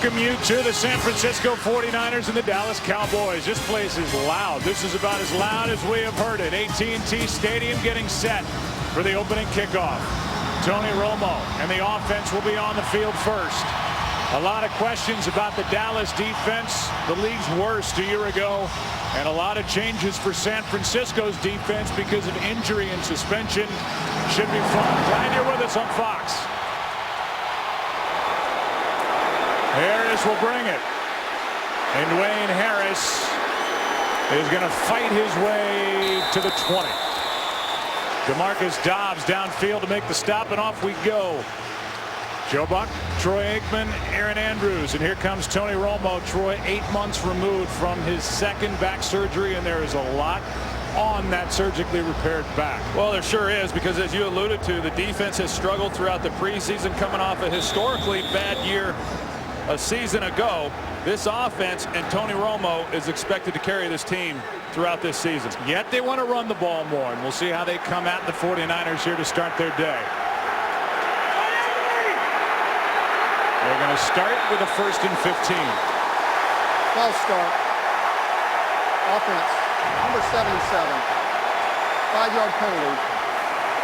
welcome you to the San Francisco 49ers and the Dallas Cowboys. This place is loud. This is about as loud as we have heard it. AT&T Stadium getting set for the opening kickoff. Tony Romo and the offense will be on the field first. A lot of questions about the Dallas defense, the league's worst a year ago, and a lot of changes for San Francisco's defense because of injury and suspension. Should be fun. Glad you're with us on Fox. Harris will bring it. And Dwayne Harris is going to fight his way to the 20. DeMarcus Dobbs downfield to make the stop, and off we go. Joe Buck, Troy Aikman, Aaron Andrews, and here comes Tony Romo. Troy, 8 months removed from his second back surgery, and there is a lot on that surgically repaired back. Well, there sure is, because as you alluded to, the defense has struggled throughout the preseason, coming off a historically bad year a season ago. This offense and Tony Romo is expected to carry this team throughout this season. Yet they want to run the ball more, and we'll see how they come at the 49ers here to start their day. They're going to start with a 1st and 15. False start. Offense, number 77. 5-yard penalty.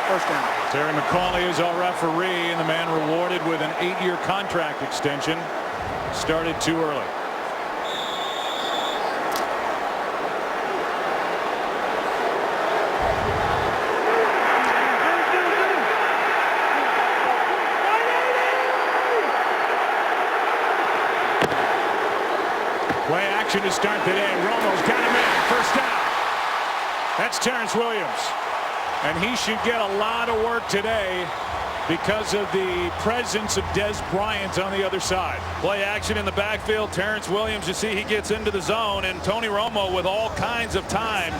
First down. Terry McCauley is our referee, and the man rewarded with an 8-year contract extension. Started too early. Play action to start the day. Romo's got him in. First down. That's Terrence Williams. And he should get a lot of work today because of the presence of Dez Bryant on the other side. Play action in the backfield. Terrence Williams, you see he gets into the zone, and Tony Romo with all kinds of time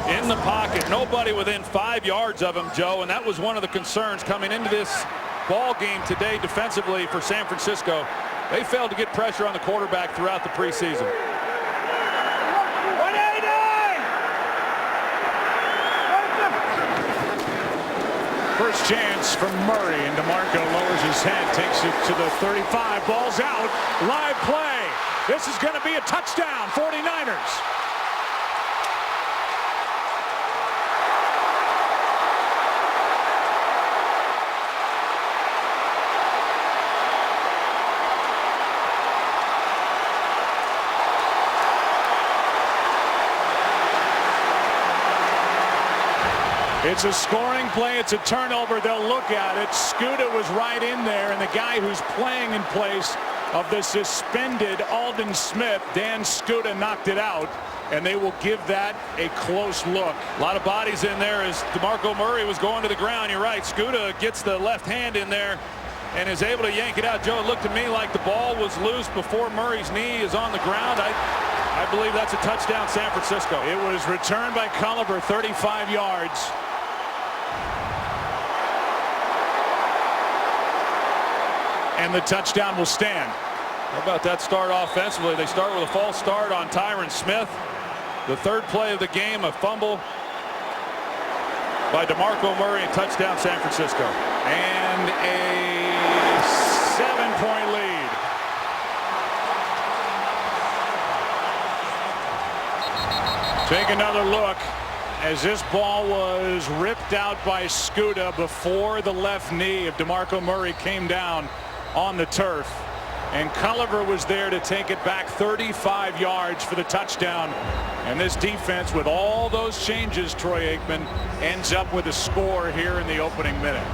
in the pocket. Nobody within 5 yards of him, Joe, and that was one of the concerns coming into this ball game today defensively for San Francisco. They failed to get pressure on the quarterback throughout the preseason. First chance from Murray, and DeMarco lowers his head, takes it to the 35, ball's out, live play. This is going to be a touchdown, 49ers. It's a scoring play. It's a turnover. They'll look at it. Scooter was right in there, and the guy who's playing in place of the suspended Aldon Smith, Dan Scooter, knocked it out, and they will give that a close look. A lot of bodies in there as DeMarco Murray was going to the ground. You're right. Scooter gets the left hand in there and is able to yank it out. Joe, it looked to me like the ball was loose before Murray's knee is on the ground. I believe that's a touchdown, San Francisco. It was returned by Culliver, 35 yards. And the touchdown will stand. How about that start offensively? They start with a false start on Tyron Smith. The third play of the game, a fumble by DeMarco Murray, and touchdown San Francisco. And a 7-point lead. Take another look as this ball was ripped out by Scooter before the left knee of DeMarco Murray came down on the turf, and Culliver was there to take it back 35 yards for the touchdown. And this defense, with all those changes, Troy Aikman, ends up with a score here in the opening minute.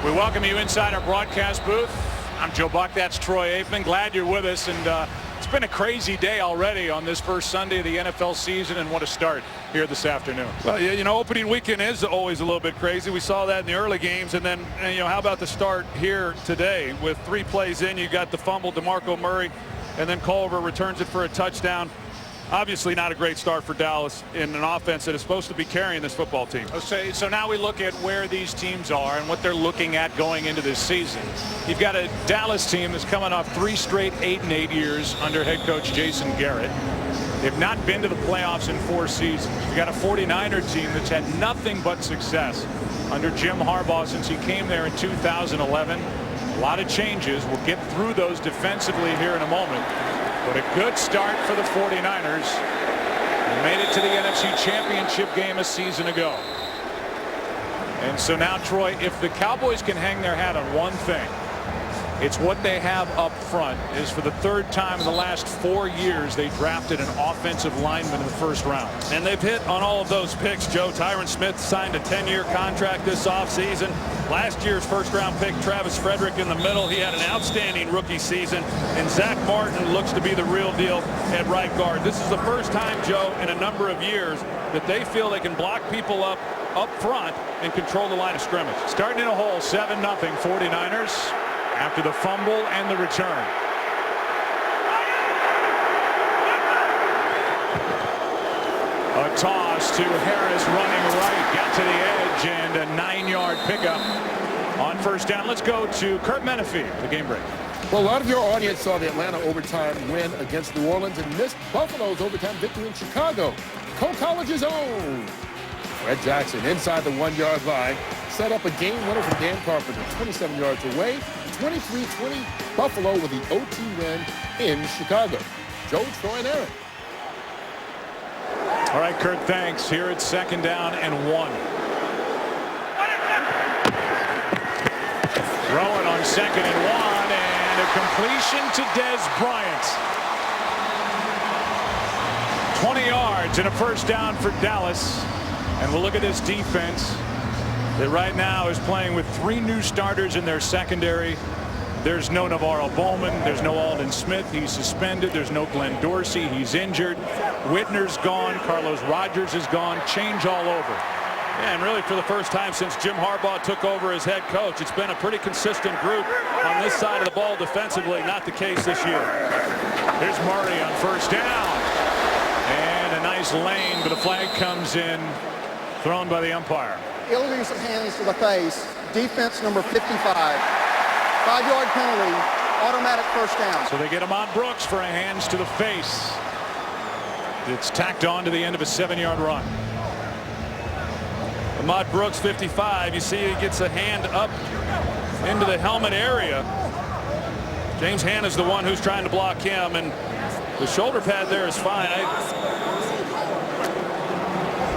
We welcome you inside our broadcast booth. I'm Joe Buck. That's Troy Aikman. Glad you're with us, and it's been a crazy day already on this first Sunday of the NFL season, and what a start here this afternoon. Well, you know, opening weekend is always a little bit crazy. We saw that in the early games, and then, you know, how about the start here today with 3 plays in? You got the fumble, DeMarco Murray, and then Culliver returns it for a touchdown. Obviously not a great start for Dallas in an offense that is supposed to be carrying this football team. So now we look at where these teams are and what they're looking at going into this season. You've got a Dallas team that's coming off 3 straight 8-8 years under head coach Jason Garrett. They've not been to the playoffs in 4 seasons. You've got a 49er team that's had nothing but success under Jim Harbaugh since he came there in 2011. A lot of changes. We'll get through those defensively here in a moment. But a good start for the 49ers. They made it to the NFC Championship game a season ago. And so now, Troy, if the Cowboys can hang their hat on one thing, it's what they have up front. Is for the third time in the last 4 years they drafted an offensive lineman in the first round. And they've hit on all of those picks, Joe. Tyron Smith signed a 10-year contract this offseason. Last year's first-round pick, Travis Frederick, in the middle. He had an outstanding rookie season. And Zach Martin looks to be the real deal at right guard. This is the first time, Joe, in a number of years that they feel they can block people up front and control the line of scrimmage. Starting in a hole, 7-0 49ers. After the fumble and the return. A toss to Harris running right. Got to the edge and a 9-yard pickup on first down. Let's go to Kurt Menefee, the game break. Well, a lot of your audience saw the Atlanta overtime win against New Orleans and missed Buffalo's overtime victory in Chicago. Cole College's own Fred Jackson inside the 1-yard line set up a game winner for Dan Carpenter 27 yards away. 23-20 Buffalo with the OT win in Chicago. Joe, Troy, and Aaron. All right, Kurt, thanks. Here it's 2nd down and 1. Throwing on 2nd and 1, and a completion to Dez Bryant. 20 yards and a first down for Dallas. And we'll look at this defense that right now is playing with 3 new starters in their secondary. There's no Navarro Bowman. There's no Aldon Smith. He's suspended. There's no Glenn Dorsey. He's injured. Whitner's gone. Carlos Rogers is gone. Change all over. Yeah, and really for the first time since Jim Harbaugh took over as head coach, it's been a pretty consistent group on this side of the ball defensively. Not the case this year. Here's Murray on first down. And a nice lane, but a flag comes in, thrown by the umpire. Illegal use of hands to the face. Defense number 55. 5-yard penalty. Automatic first down. So they get Ahmad Brooks for a hands to the face. It's tacked on to the end of a 7-yard run. Ahmad Brooks, 55. You see he gets a hand up into the helmet area. James Hanna's the one who's trying to block him, and the shoulder pad there is fine.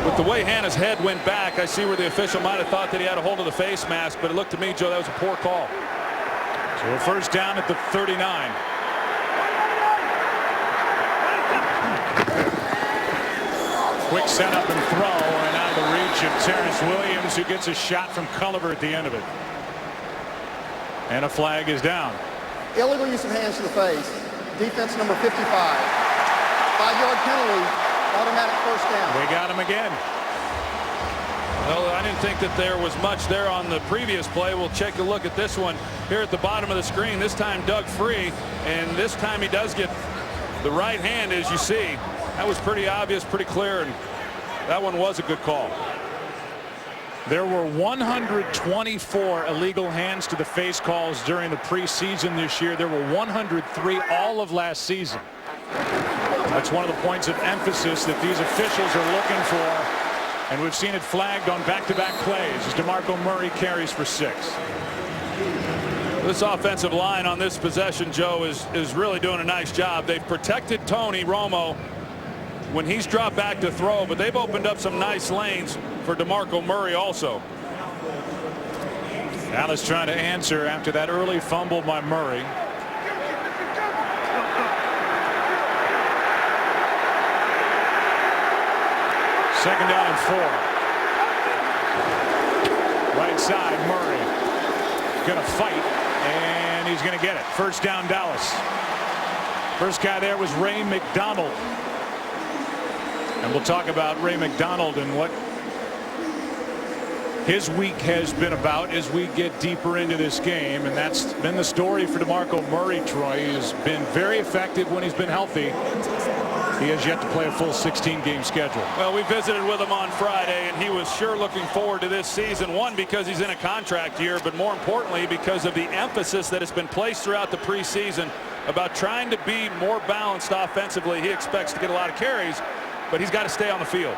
With the way Hanna's head went back, I see where the official might have thought that he had a hold of the face mask, but it looked to me, Joe, that was a poor call. So a first down at the 39. Quick setup and throw, and out of the reach of Terrence Williams, who gets a shot from Culliver at the end of it. And a flag is down. Illegal use of hands to the face. Defense number 55. 5-yard penalty. Automatic first down. They got him again. Well, I didn't think that there was much there on the previous play. We'll take a look at this one here at the bottom of the screen. This time Doug Free, and this time he does get the right hand, as you see. That was pretty obvious, pretty clear, and that one was a good call. There were 124 illegal hands to the face calls during the preseason this year. There were 103 all of last season. That's one of the points of emphasis that these officials are looking for, and we've seen it flagged on back-to-back plays as DeMarco Murray carries for 6. This offensive line on this possession, Joe, is really doing a nice job. They've protected Tony Romo when he's dropped back to throw, but they've opened up some nice lanes for DeMarco Murray also. Dallas trying to answer after that early fumble by Murray. Second down and 4. Right side, Murray gonna fight, and he's gonna get it. First down, Dallas. First guy there was Ray McDonald. And we'll talk about Ray McDonald and what his week has been about as we get deeper into this game. And that's been the story for DeMarco Murray, Troy. He has been very effective when he's been healthy. He has yet to play a full 16-game schedule. Well, we visited with him on Friday, and he was sure looking forward to this season. One, because he's in a contract year, but more importantly, because of the emphasis that has been placed throughout the preseason about trying to be more balanced offensively. He expects to get a lot of carries, but he's got to stay on the field.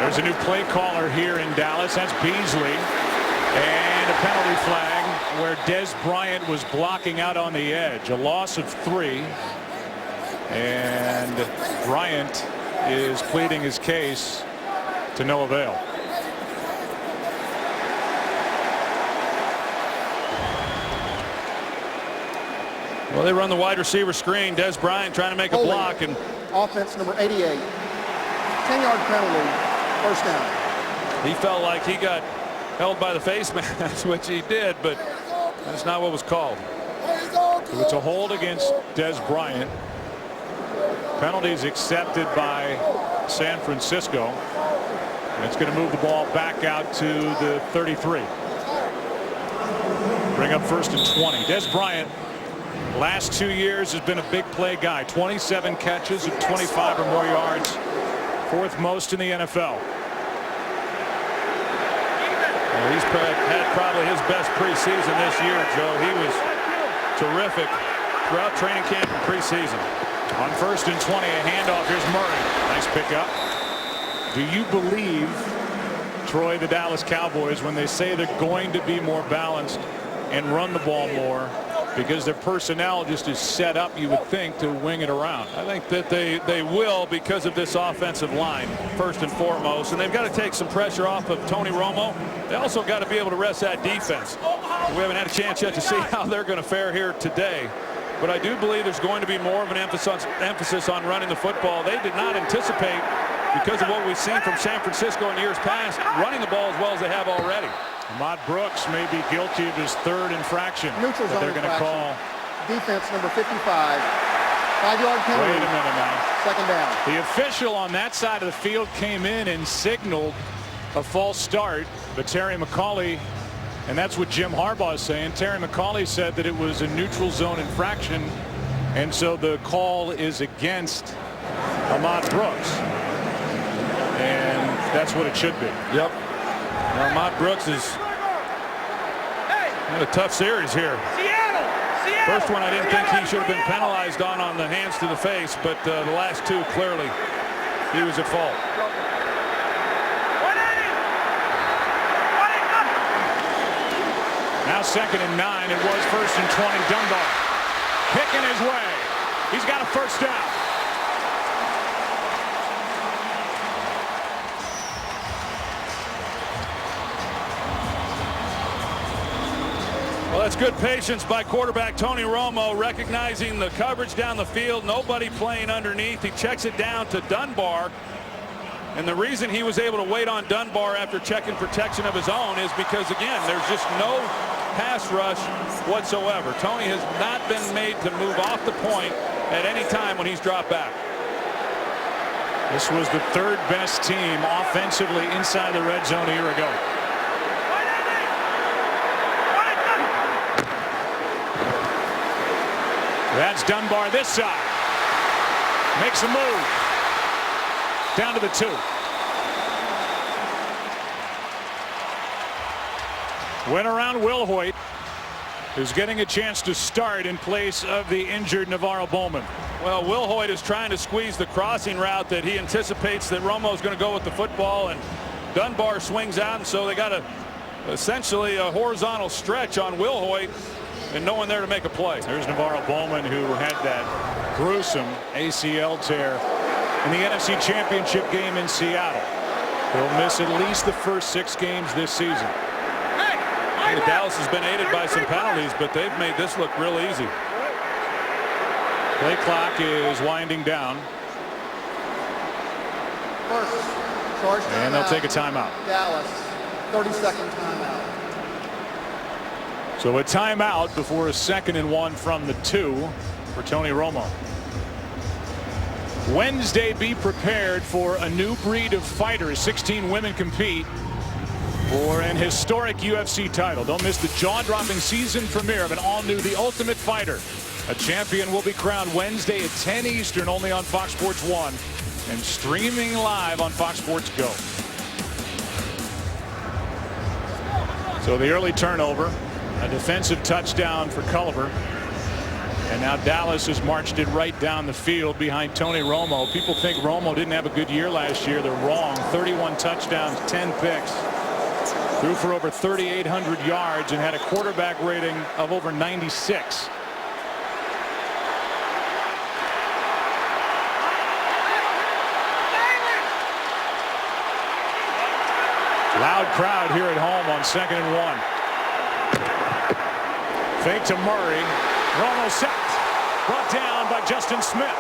There's a new play caller here in Dallas. That's Beasley. And a penalty flag where Des Bryant was blocking out on the edge. A loss of 3. And Bryant is pleading his case to no avail. Well, they run the wide receiver screen. Des Bryant trying to make a block. And offense number 88. 10-yard penalty. First down. He felt like he got held by the face mask, which he did, but that's not what was called. So it's a hold against Des Bryant. Penalties accepted by San Francisco. And it's going to move the ball back out to the 33. Bring up 1st and 20. Des Bryant, last 2 years, has been a big play guy. 27 catches of 25 or more yards. 4th most in the NFL. Well, he's had probably his best preseason this year, Joe. He was terrific throughout training camp and preseason. On 1st and 20, a handoff. Here's Murray. Nice pickup. Do you believe, Troy, the Dallas Cowboys, when they say they're going to be more balanced and run the ball more because their personnel just is set up, you would think, to wing it around? I think that they will because of this offensive line, first and foremost. And they've got to take some pressure off of Tony Romo. They also got to be able to rest that defense. We haven't had a chance yet to see how they're going to fare here today. But I do believe there's going to be more of an emphasis on running the football. They did not anticipate, because of what we've seen from San Francisco in years past, running the ball as well as they have already. Ahmad Brooks may be guilty of his 3rd infraction. Neutral zone they're going to call. Defense number 55. 5-yard penalty. Wait a minute now. 2nd down. The official on that side of the field came in and signaled a false start, but Terry McCauley, and that's what Jim Harbaugh is saying. Terry McCauley said that it was a neutral zone infraction, and so the call is against Ahmad Brooks, and that's what it should be. Yep. Well, Ahmad Brooks is had a tough series here. First one I didn't think he should have been penalized on the hands to the face, but the last 2 clearly he was at fault. Now 2nd and 9. It was 1st and 20. Dunbar picking his way. He's got a 1st down. Well, that's good patience by quarterback Tony Romo, recognizing the coverage down the field. Nobody playing underneath. He checks it down to Dunbar. And the reason he was able to wait on Dunbar after checking protection of his own is because, again, there's just no pass rush whatsoever. Tony has not been made to move off the point at any time when he's dropped back. This was the 3rd best team offensively inside the red zone a year ago. That's Dunbar this side. Makes a move. Down to the 2. Went around Will Hoyt, who's getting a chance to start in place of the injured Navarro Bowman. Well, Will Hoyt is trying to squeeze the crossing route that he anticipates that Romo's going to go with the football, and Dunbar swings out, and so they got essentially a horizontal stretch on Will Hoyt and no one there to make a play. There's Navarro Bowman, who had that gruesome ACL tear in the NFC Championship game in Seattle. He'll miss at least the first 6 games this season. Dallas has been aided by some penalties, but they've made this look real easy. Play clock is winding down. And they'll take a timeout. Dallas, 30-second timeout. So a timeout before a 2nd and 1 from the 2 for Tony Romo. Wednesday, be prepared for a new breed of fighters. 16 women compete for an historic UFC title. Don't miss the jaw-dropping season premiere of an all-new The Ultimate Fighter. A champion will be crowned Wednesday at 10 Eastern, only on Fox Sports 1 and streaming live on Fox Sports Go. So the early turnover, a defensive touchdown for Culliver. And now Dallas has marched it right down the field behind Tony Romo. People think Romo didn't have a good year last year. They're wrong. 31 touchdowns, 10 picks. Threw for over 3,800 yards and had a quarterback rating of over 96. Loud crowd here at home on 2nd and 1. Fake to Murray. Romo sacked. Brought down by Justin Smith.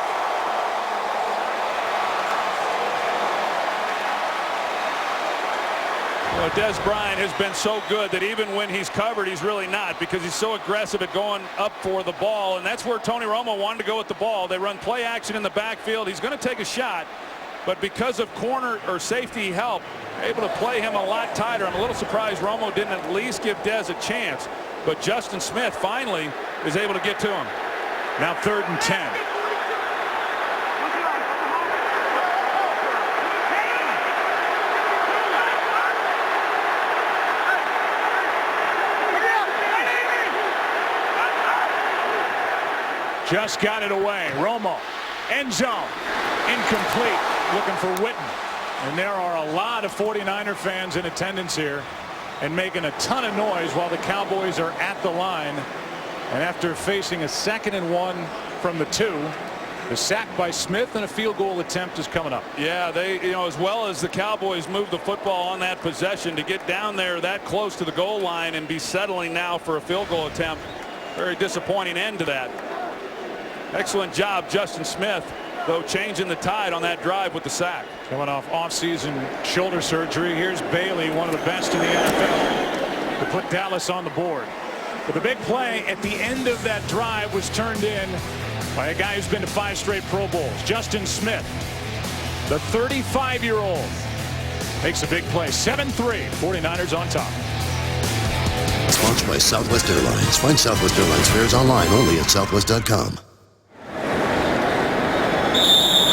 Well, Des Bryant has been so good that even when he's covered, he's really not, because he's so aggressive at going up for the ball. And that's where Tony Romo wanted to go with the ball. They run play action in the backfield. He's going to take a shot, but because of corner or safety help, able to play him a lot tighter. I'm a little surprised Romo didn't at least give Des a chance, but Justin Smith finally is able to get to him. Now 3rd and 10. Just got it away. Romo, end zone, incomplete, looking for Witten. And there are a lot of 49er fans in attendance here and making a ton of noise while the Cowboys are at the line. And after facing a 2nd and 1 from the 2, the sack by Smith and a field goal attempt is coming up. Yeah, they, as well as the Cowboys move the football on that possession to get down there that close to the goal line and be settling now for a field goal attempt. Very disappointing end to that. Excellent job, Justin Smith, though, changing the tide on that drive with the sack. Coming off off-season shoulder surgery. Here's Bailey, one of the best in the NFL, to put Dallas on the board. But the big play at the end of that drive was turned in by a guy who's been to 5 straight Pro Bowls. Justin Smith, the 35-year-old, makes a big play. 7-3, 49ers on top. Sponsored by Southwest Airlines. Find Southwest Airlines fares online only at southwest.com.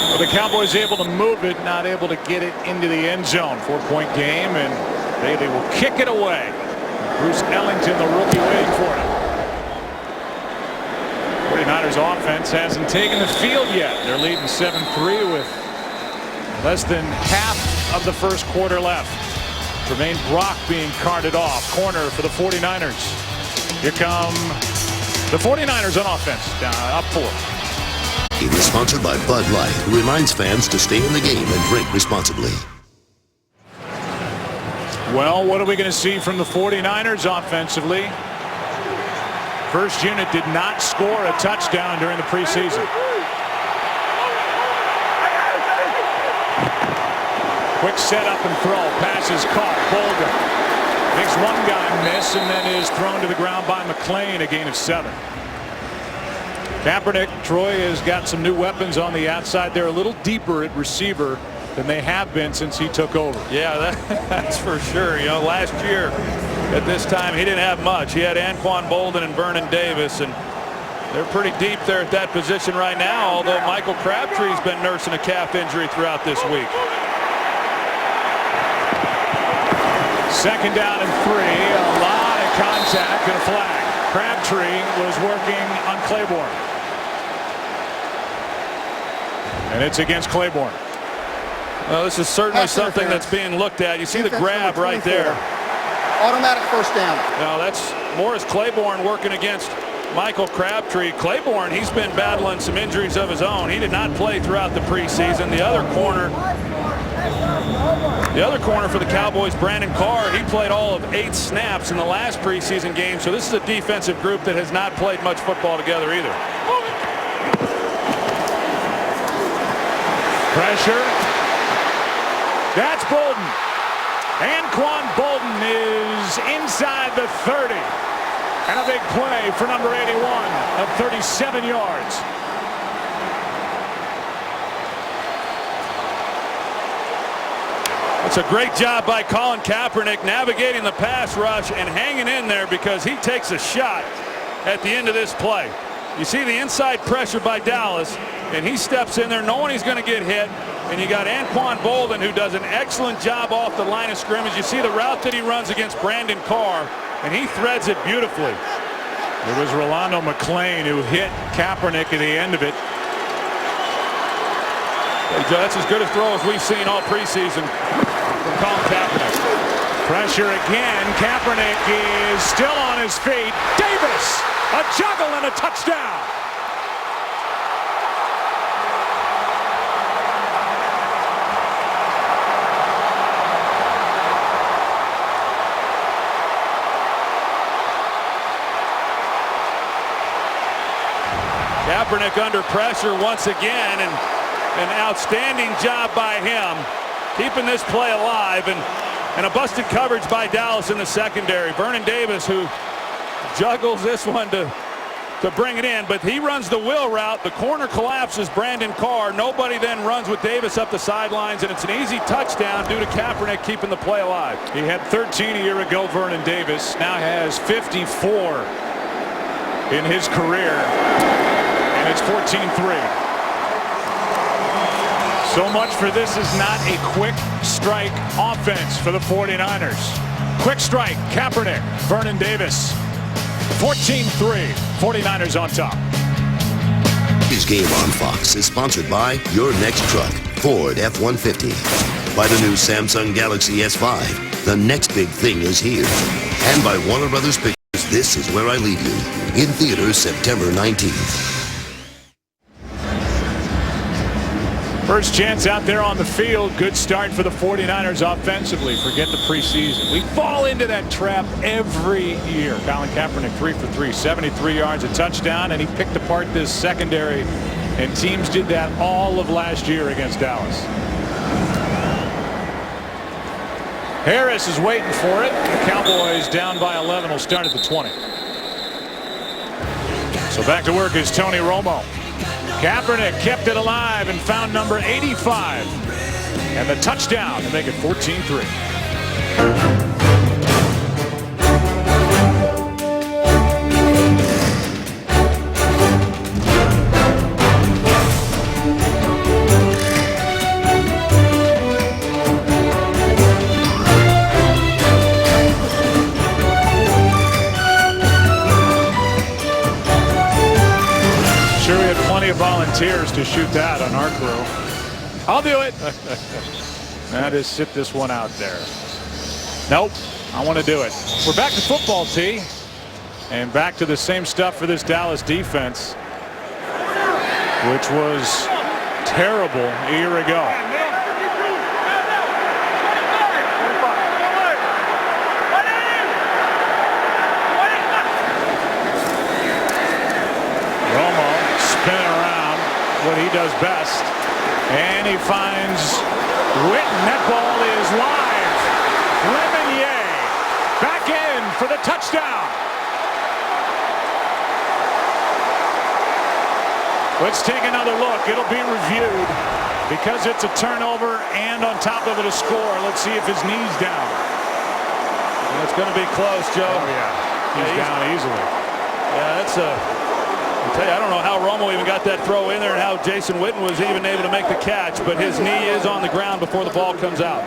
Well, the Cowboys able to move it, not able to get it into the end zone. 4-point game, and Bailey will kick it away. Bruce Ellington, the rookie, waiting for it. 49ers offense hasn't taken the field yet. They're leading 7-3 with less than half of the first quarter left. Tremaine Brock being carted off. Corner for the 49ers. Here come the 49ers on offense. Up 4. It is sponsored by Bud Light, who reminds fans to stay in the game and drink responsibly. Well, what are we going to see from the 49ers offensively? First unit did not score a touchdown during the preseason. Quick setup and throw. Pass is caught. Bolden makes one guy miss and then is thrown to the ground by McClain, a gain of 7. Kaepernick, Troy, has got some new weapons on the outside. They're a little deeper at receiver than they have been since he took over. Yeah, that's for sure. Last year at this time he didn't have much. He had Anquan Bolden and Vernon Davis, and they're pretty deep there at that position right now, although Michael Crabtree's been nursing a calf injury throughout this week. 2nd down and 3. A lot of contact and a flag. Crabtree was working on Claiborne. And it's against Claiborne. Well, this is certainly something that's being looked at. You see the grab right there. Automatic first down. Now that's Morris Claiborne working against Michael Crabtree. Claiborne, he's been battling some injuries of his own. He did not play throughout the preseason. The other corner for the Cowboys, Brandon Carr, he played all of 8 snaps in the last preseason game. So this is a defensive group that has not played much football together either. Pressure. That's Bolden. Anquan Bolden is inside the 30. And a big play for number 81 of 37 yards. It's a great job by Colin Kaepernick navigating the pass rush and hanging in there, because he takes a shot at the end of this play. You see the inside pressure by Dallas, and he steps in there knowing he's going to get hit. And you got Anquan Bolden, who does an excellent job off the line of scrimmage. You see the route that he runs against Brandon Carr, and he threads it beautifully. It was Rolando McClain who hit Kaepernick at the end of it. Hey, Joe, that's as good a throw as we've seen all preseason from Colin Kaepernick. Pressure again. Kaepernick is still on his feet. Davis, a juggle and a touchdown. Kaepernick under pressure once again, and an outstanding job by him keeping this play alive, and a busted coverage by Dallas in the secondary. Vernon Davis, who juggles this one to bring it in, but he runs the wheel route. The corner collapses Brandon Carr. Nobody then runs with Davis up the sidelines, and it's an easy touchdown due to Kaepernick keeping the play alive. He had 13 a year ago. Vernon Davis now has 54 in his career, and it's 14-3. So much for this is not a quick strike offense for the 49ers. Quick strike, Kaepernick, Vernon Davis. 14-3, 49ers on top. This game on Fox is sponsored by your next truck, Ford F-150. By the new Samsung Galaxy S5, the next big thing is here. And by Warner Brothers Pictures, This Is Where I Leave You, in theaters September 19th. First chance out there on the field. Good start for the 49ers offensively. Forget the preseason. We fall into that trap every year. Colin Kaepernick 3 for 3, 73 yards, a touchdown, and he picked apart this secondary, and teams did that all of last year against Dallas. Harris is waiting for it. The Cowboys down by 11 will start at the 20. So back to work is Tony Romo. Kaepernick kept it alive and found number 85. And the touchdown to make it 14-3. Volunteers to shoot that on our crew. I'll do it. Now just sit this one out there. Nope, I want to do it. We're back to football, T, and back to the same stuff for this Dallas defense, which was terrible a year ago. What he does best, and he finds Witten. That ball is live. Lemonier back in for the touchdown. Let's take another look. It'll be reviewed because it's a turnover and on top of it a score. Let's see if his knee's down. It's going to be close, Joe. Oh yeah, he's down easily. Yeah, that's a. I don't know how Romo even got that throw in there and how Jason Witten was even able to make the catch, but his knee is on the ground before the ball comes out.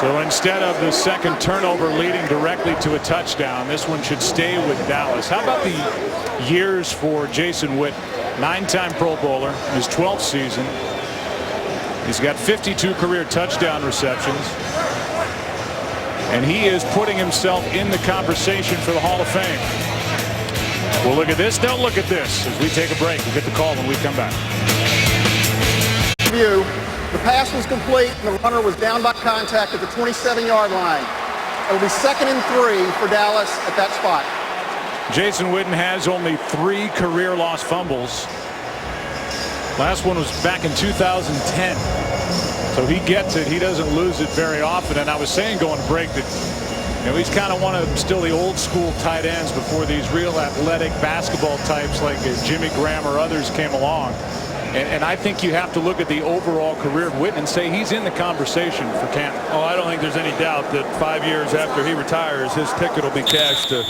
So instead of the second turnover leading directly to a touchdown, this one should stay with Dallas. How about the years for Jason Witten? 9-time Pro Bowler in his 12th season. He's got 52 career touchdown receptions. And he is putting himself in the conversation for the Hall of Fame. We'll look at this. Don't look at this as we take a break. We'll get the call when we come back. The pass was complete, and the runner was down by contact at the 27-yard line. It will be 2nd and 3 for Dallas at that spot. Jason Witten has only 3 career lost fumbles. Last one was back in 2010. So he gets it. He doesn't lose it very often. And I was saying going to break that, he's kind of one of still the old school tight ends before these real athletic basketball types like Jimmy Graham or others came along. And I think you have to look at the overall career of Witten and say he's in the conversation for Canton. Oh, I don't think there's any doubt that 5 years after he retires, his ticket will be cashed to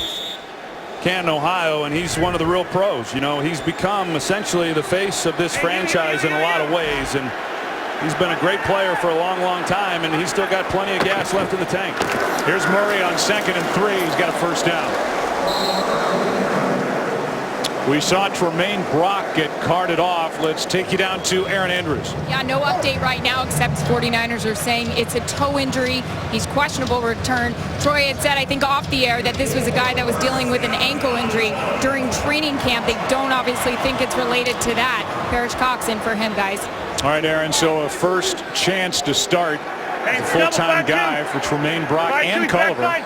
Canton, Ohio, and he's one of the real pros. He's become essentially the face of this franchise in a lot of ways, and He's been a great player for a long time, and he's still got plenty of gas left in the tank. Here's Murray on 2nd and 3. He's got a first down. We saw Tremaine Brock get carted off. Let's take you down to Aaron Andrews. Yeah, no update right now, except 49ers are saying it's a toe injury. He's questionable return. Troy had said, I think off the air, that this was a guy that was dealing with an ankle injury during training camp. They don't obviously think it's related to that. Parrish Cox in for him, guys. All right, Aaron, so a first chance to start. A full-time guy for Tremaine Brock and Culliver.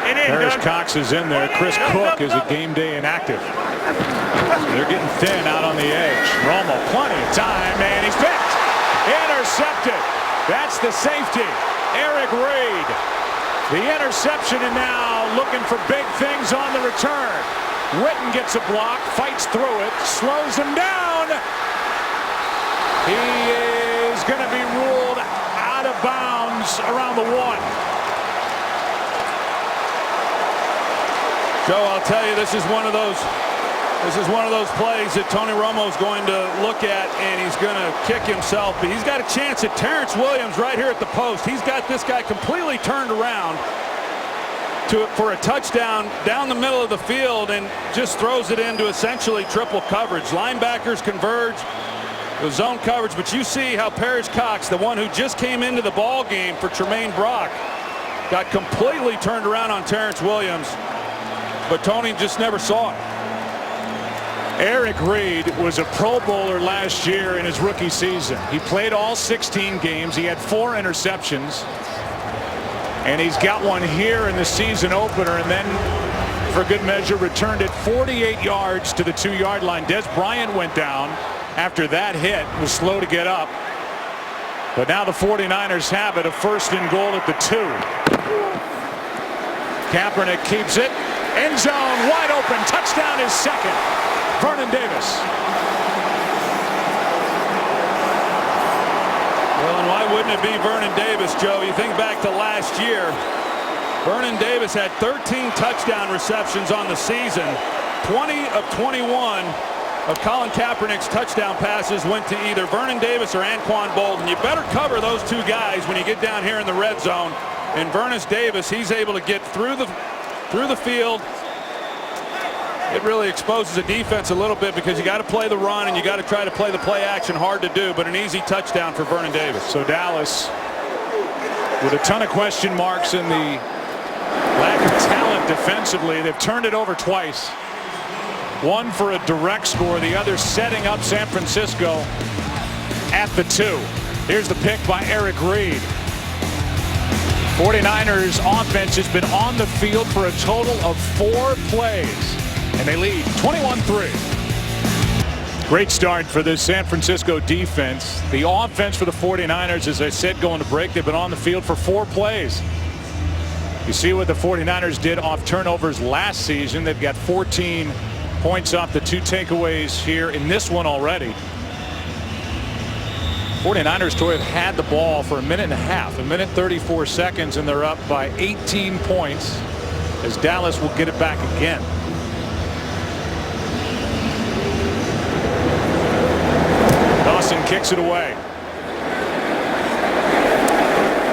Parrish Cox is in there. Chris Cook is a game day inactive. They're getting thin out on the edge. Romo, plenty of time, and he's picked. Intercepted. That's the safety. Eric Reed. The interception, and now looking for big things on the return. Witten gets a block, fights through it, slows him down. He is going to be ruled out of bounds around the 1. Joe, I'll tell you, this is one of those plays that Tony Romo is going to look at, and he's going to kick himself. But he's got a chance at Terrence Williams right here at the post. He's got this guy completely turned around for a touchdown down the middle of the field, and just throws it into essentially triple coverage. Linebackers converge, the zone coverage, but you see how Parrish Cox, the one who just came into the ball game for Tremaine Brock, got completely turned around on Terrence Williams. But Tony just never saw it. Eric Reed was a Pro Bowler last year in his rookie season. He played all 16 games. He had 4 interceptions. And he's got one here in the season opener, and then for good measure returned it 48 yards to the 2-yard line. Des Bryant went down after that hit, was slow to get up. But now the 49ers have it, a 1st and goal at the 2. Kaepernick keeps it. End zone wide open. Touchdown is 2nd. Vernon Davis. Well, and why wouldn't it be Vernon Davis, Joe? You think back to last year. Vernon Davis had 13 touchdown receptions on the season. 20 of 21 of Colin Kaepernick's touchdown passes went to either Vernon Davis or Anquan Bolden. You better cover those 2 guys when you get down here in the red zone. And Vernon Davis, he's able to get through the field. It really exposes the defense a little bit, because you got to play the run and you got to try to play the play action. Hard to do, but an easy touchdown for Vernon Davis. So Dallas, with a ton of question marks and the lack of talent defensively, they've turned it over twice. One for a direct score, the other setting up San Francisco at the 2. Here's the pick by Eric Reed. 49ers offense has been on the field for a total of 4 plays, and they lead 21-3. Great start for the San Francisco defense. The offense for the 49ers, as I said, going to break, they've been on the field for 4 plays. You see what the 49ers did off turnovers last season. They've got 14 points off the 2 takeaways here in this one already. 49ers, Troy, have had the ball for a minute and a half, 1:34 seconds, and they're up by 18 points as Dallas will get it back again. Dawson kicks it away.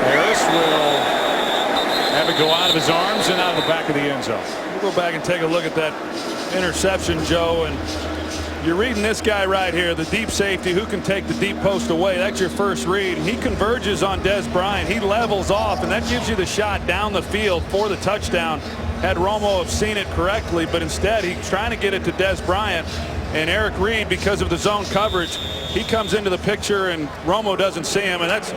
Harris will have it go out of his arms and out of the back of the end zone. We'll go back and take a look at that interception, Joe, and you're reading this guy right here, the deep safety who can take the deep post away. That's your first read. He converges on Des Bryant. He levels off, and that gives you the shot down the field for the touchdown. Had Romo have seen it correctly, but instead he's trying to get it to Des Bryant. And Eric Reed, because of the zone coverage, he comes into the picture and Romo doesn't see him, and that's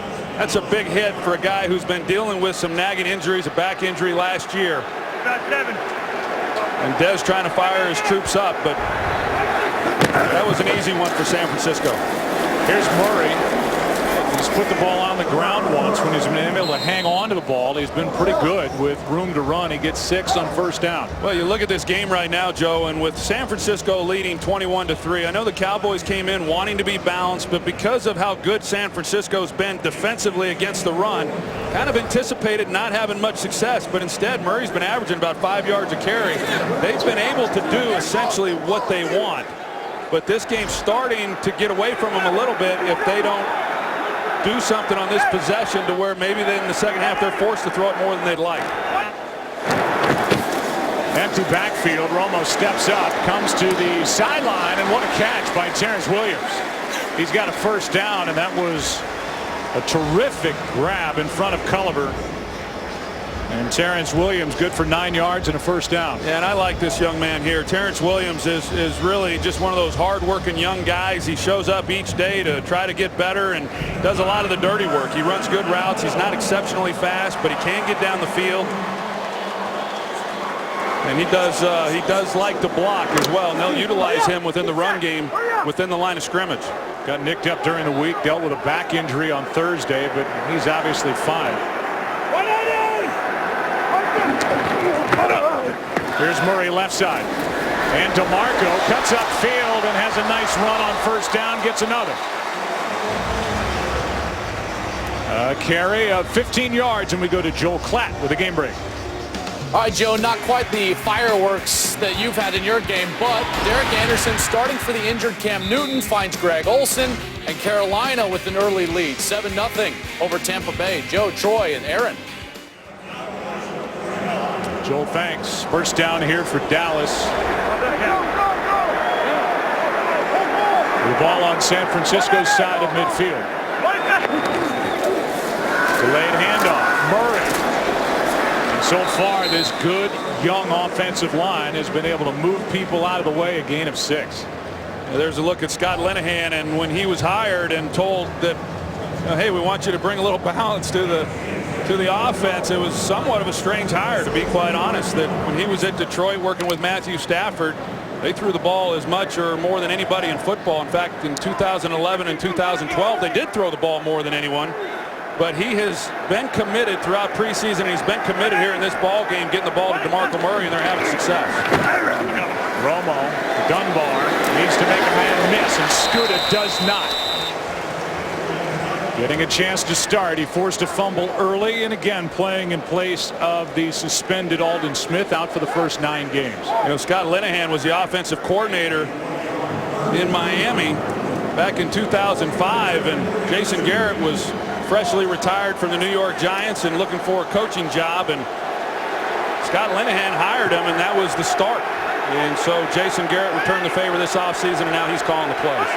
a big hit for a guy who's been dealing with some nagging injuries, a back injury last year. And Des trying to fire his troops up, but that was an easy one for San Francisco. Here's Murray. He's put the ball on the ground once when he's been able to hang on to the ball. He's been pretty good with room to run. He gets 6 on 1st down. Well, you look at this game right now, Joe, and with San Francisco leading 21-3, I know the Cowboys came in wanting to be balanced, but because of how good San Francisco's been defensively against the run, kind of anticipated not having much success, but instead Murray's been averaging about 5 yards a carry. They've been able to do essentially what they want. but this game's starting to get away from them a little bit if they don't do something on this possession to where maybe then in the second half they're forced to throw it more than they'd like. Empty backfield. Romo steps up, comes to the sideline, and what a catch by Terrence Williams. He's got a first down, and that was a terrific grab in front of Culliver. And Terrence Williams good for 9 yards and a first down. Yeah, and I like this young man here. Terrence Williams is really just one of those hard-working young guys. He shows up each day to try to get better and does a lot of the dirty work. He runs good routes. He's not exceptionally fast, but he can get down the field. And he does like to block as well, and they'll utilize him within the run game, within the line of scrimmage. Got nicked up during the week, dealt with a back injury on Thursday, but he's obviously fine. Here's Murray left side. And DeMarco cuts upfield and has a nice run on first down, gets another. A carry of 15 yards, and we go to Joel Klatt with a game break. All right, Joe, not quite the fireworks that you've had in your game, but Derek Anderson starting for the injured Cam Newton finds Greg Olsen, and Carolina with an early lead, 7-0 over Tampa Bay. Joe, Troy, and Aaron. Joel, thanks. First down here for Dallas. The ball on San Francisco's side of midfield. Delayed handoff. Murray. So far, this good young offensive line has been able to move people out of the way. A gain of 6. There's a look at Scott Linehan, and when he was hired and told that, hey, we want you to bring a little balance to the offense, it was somewhat of a strange hire, to be quite honest. That when he was at Detroit working with Matthew Stafford, they threw the ball as much or more than anybody in football. In fact, in 2011 and 2012, they did throw the ball more than anyone. But he has been committed throughout preseason. He's been committed here in this ball game, getting the ball to DeMarco Murray, and they're having success. Romo, Dunbar needs to make a man miss, and Scuda does not. Getting a chance to start. He forced a fumble early, and again playing in place of the suspended Aldon Smith, out for the first 9 games. You know, Scott Linehan was the offensive coordinator in Miami back in 2005, and Jason Garrett was freshly retired from the New York Giants and looking for a coaching job, and Scott Linehan hired him, and that was the start. And so Jason Garrett returned the favor this offseason, and now he's calling the plays.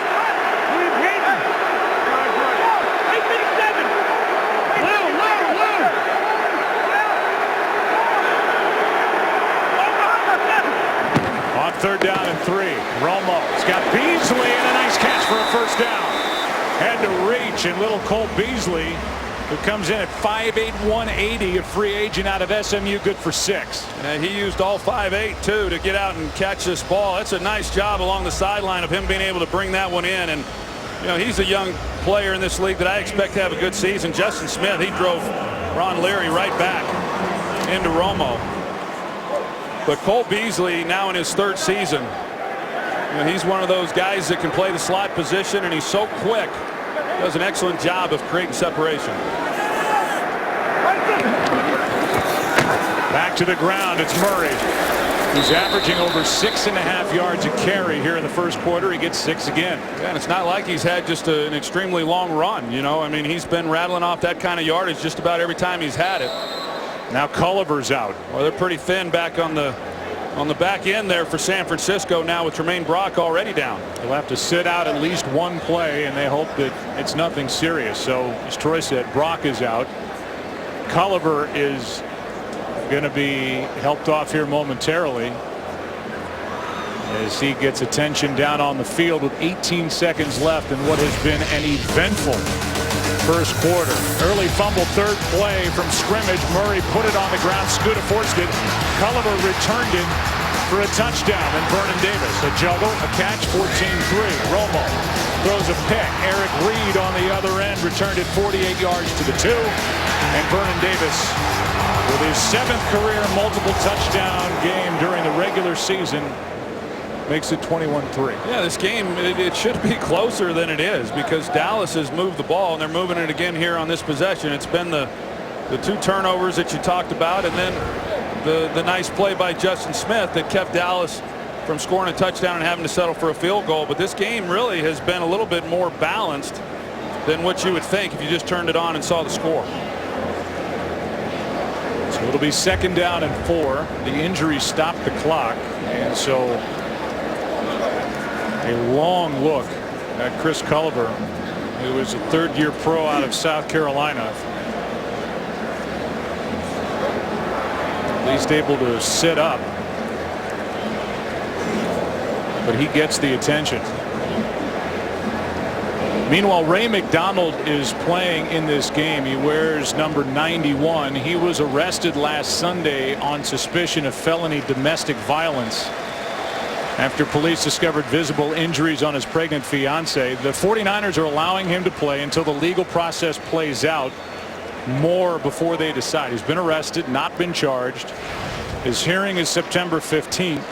On third down and 3, Romo's got Beasley, and a nice catch for a first down. Had to reach, and little Cole Beasley, who comes in at 5'8", 180, a free agent out of SMU, good for 6. And he used all 5'8", too, to get out and catch this ball. That's a nice job along the sideline of him being able to bring that one in. And, you know, he's a young player in this league that I expect to have a good season. Justin Smith, he drove Ron Leary right back into Romo. But Cole Beasley, now in his 3rd season, you know, he's one of those guys that can play the slot position, and he's so quick. Does an excellent job of creating separation. Back to the ground, it's Murray. He's averaging over 6.5 yards a carry here in the first quarter. He gets 6 again. Yeah, and it's not like he's had just an extremely long run. You know, I mean, he's been rattling off that kind of yardage just about every time he's had it. Now Culliver's out. Well, they're pretty thin back on the back end there for San Francisco now, with Tremaine Brock already down. They'll have to sit out at least one play, and they hope that it's nothing serious. So, as Troy said, Brock is out. Culliver is going to be helped off here momentarily as he gets attention down on the field with 18 seconds left in what has been an eventful first quarter. Early fumble, 3rd play from scrimmage. Murray put it on the ground. Scuda forced it. Culliver returned it for a touchdown. And Vernon Davis, a juggle, a catch, 14-3. Romo throws a pick. Eric Reed on the other end returned it 48 yards to the 2. And Vernon Davis, with his 7th career multiple touchdown game during the regular season, makes it 21-3. Yeah, this game, it should be closer than it is, because Dallas has moved the ball, and they're moving it again here on this possession. It's been the 2 turnovers that you talked about, and then the nice play by Justin Smith that kept Dallas from scoring a touchdown and having to settle for a field goal. But this game really has been a little bit more balanced than what you would think if you just turned it on and saw the score. So it'll be 2nd down and 4. The injury stopped the clock, and so a long look at Chris Culliver, who is a 3rd-year pro out of South Carolina. At least able to sit up, but he gets the attention. Meanwhile, Ray McDonald is playing in this game. He wears number 91. He was arrested last Sunday on suspicion of felony domestic violence after police discovered visible injuries on his pregnant fiance. The 49ers are allowing him to play until the legal process plays out more before they decide. He's been arrested, not been charged. His hearing is September 15th.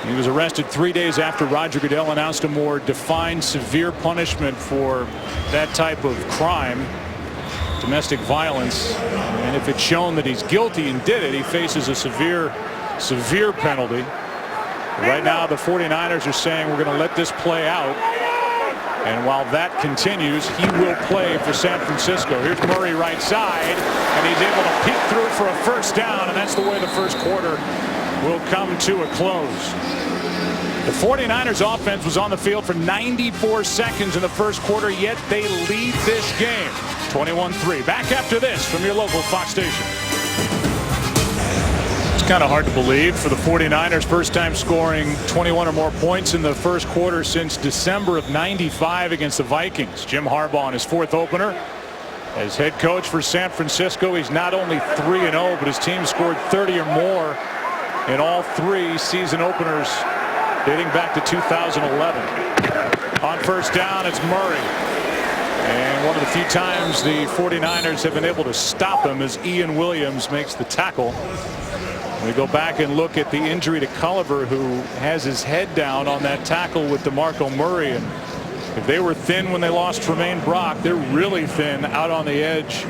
He was arrested 3 days after Roger Goodell announced a more defined severe punishment for that type of crime, domestic violence. And if it's shown that he's guilty and did it, he faces a severe penalty. Right now the 49ers are saying we're going to let this play out. And while that continues, he will play for San Francisco. Here's Murray right side, and he's able to peek through for a 1st down, and that's the way the 1st quarter will come to a close. The 49ers offense was on the field for 94 seconds in the 1st quarter, yet they lead this game 21-3. Back after this from your local Fox station. It's kind of hard to believe for the 49ers, first time scoring 21 or more points in the 1st quarter since December of '95 against the Vikings. Jim Harbaugh in his 4th opener as head coach for San Francisco. He's not only 3-0, but his team scored 30 or more in all 3 season openers dating back to 2011. On 1st down, it's Murray. And one of the few times the 49ers have been able to stop him as Ian Williams makes the tackle. We go back and look at the injury to Culliver, who has his head down on that tackle with DeMarco Murray. And if they were thin when they lost Tremaine Brock, they're really thin out on the edge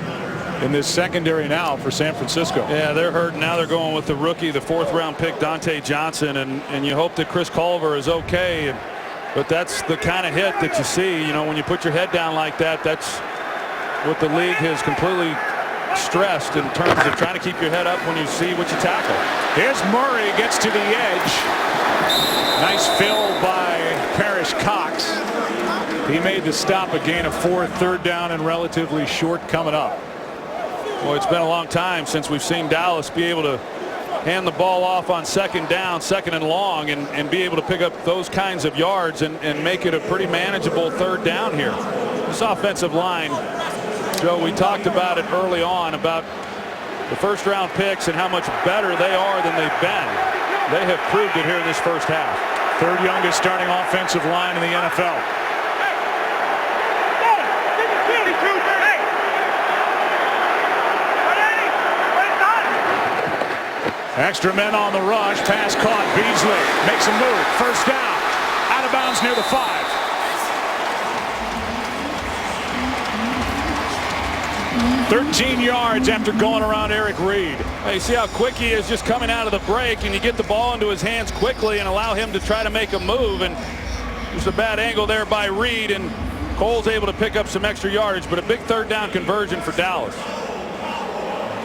in this secondary now for San Francisco. Yeah, they're hurt. Now they're going with the rookie, the 4th-round pick, Dante Johnson, and you hope that Chris Culliver is okay. But that's the kind of hit that you see. You know, when you put your head down like that, that's what the league has completely stressed in terms of trying to keep your head up when you see what you tackle. Here's Murray, gets to the edge. Nice fill by Parrish Cox. He made the stop, a gain of 4, 3rd down and relatively short coming up. Well, it's been a long time since we've seen Dallas be able to hand the ball off on 2nd down, 2nd and long, and be able to pick up those kinds of yards and make it a pretty manageable 3rd down here. This offensive line, Joe, we talked about it early on about the 1st-round picks and how much better they are than they've been. They have proved it here in this 1st half. 3rd youngest starting offensive line in the NFL. Extra men on the rush. Pass caught. Beasley makes a move. 1st down. Out of bounds near the 5. "13 yards after going around Eric Reed." Hey, see how quick he is just coming out of the break, and you get the ball into his hands quickly and allow him to try to make a move. And there's a bad angle there by Reed, and Cole's able to pick up some extra yardage, but a big 3rd down conversion for Dallas.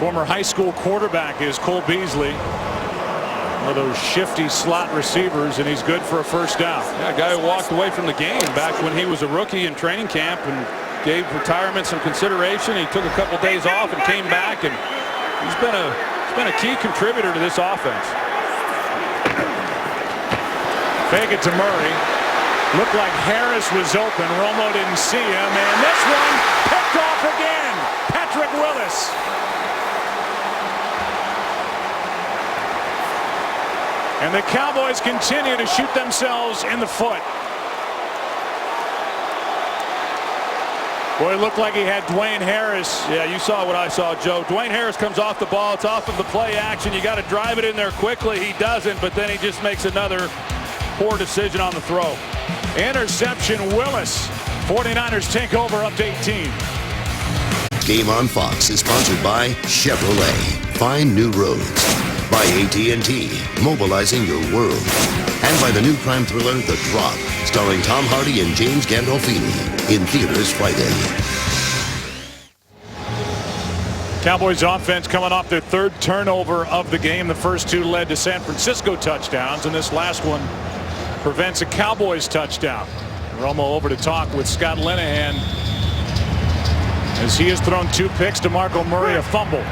Former high school quarterback is Cole Beasley, one of those shifty slot receivers, and he's good for a 1st down. Yeah, a guy who walked away from the game back when he was a rookie in training camp and gave retirement some consideration. He took a couple days off and came back, and he's been a key contributor to this offense. Fake it to Murray. Looked like Harris was open. Romo didn't see him, and this one picked off again. Patrick Willis. And the Cowboys continue to shoot themselves in the foot. Boy, it looked like he had Dwayne Harris. Yeah, you saw what I saw, Joe. Dwayne Harris comes off the ball. It's off of the play action. You got to drive it in there quickly. He doesn't, but then he just makes another poor decision on the throw. Interception, Willis. 49ers take over, up to 18. Game on Fox is sponsored by Chevrolet. Find new roads. By AT&T, mobilizing your world. And by the new crime thriller, The Drop, starring Tom Hardy and James Gandolfini. In theaters Friday. Cowboys offense coming off their third turnover of the game. The first two led to San Francisco touchdowns, and this last one prevents a Cowboys touchdown. Romo over to talk with Scott Linehan as he has thrown 2 picks to Marco Murray, a fumble.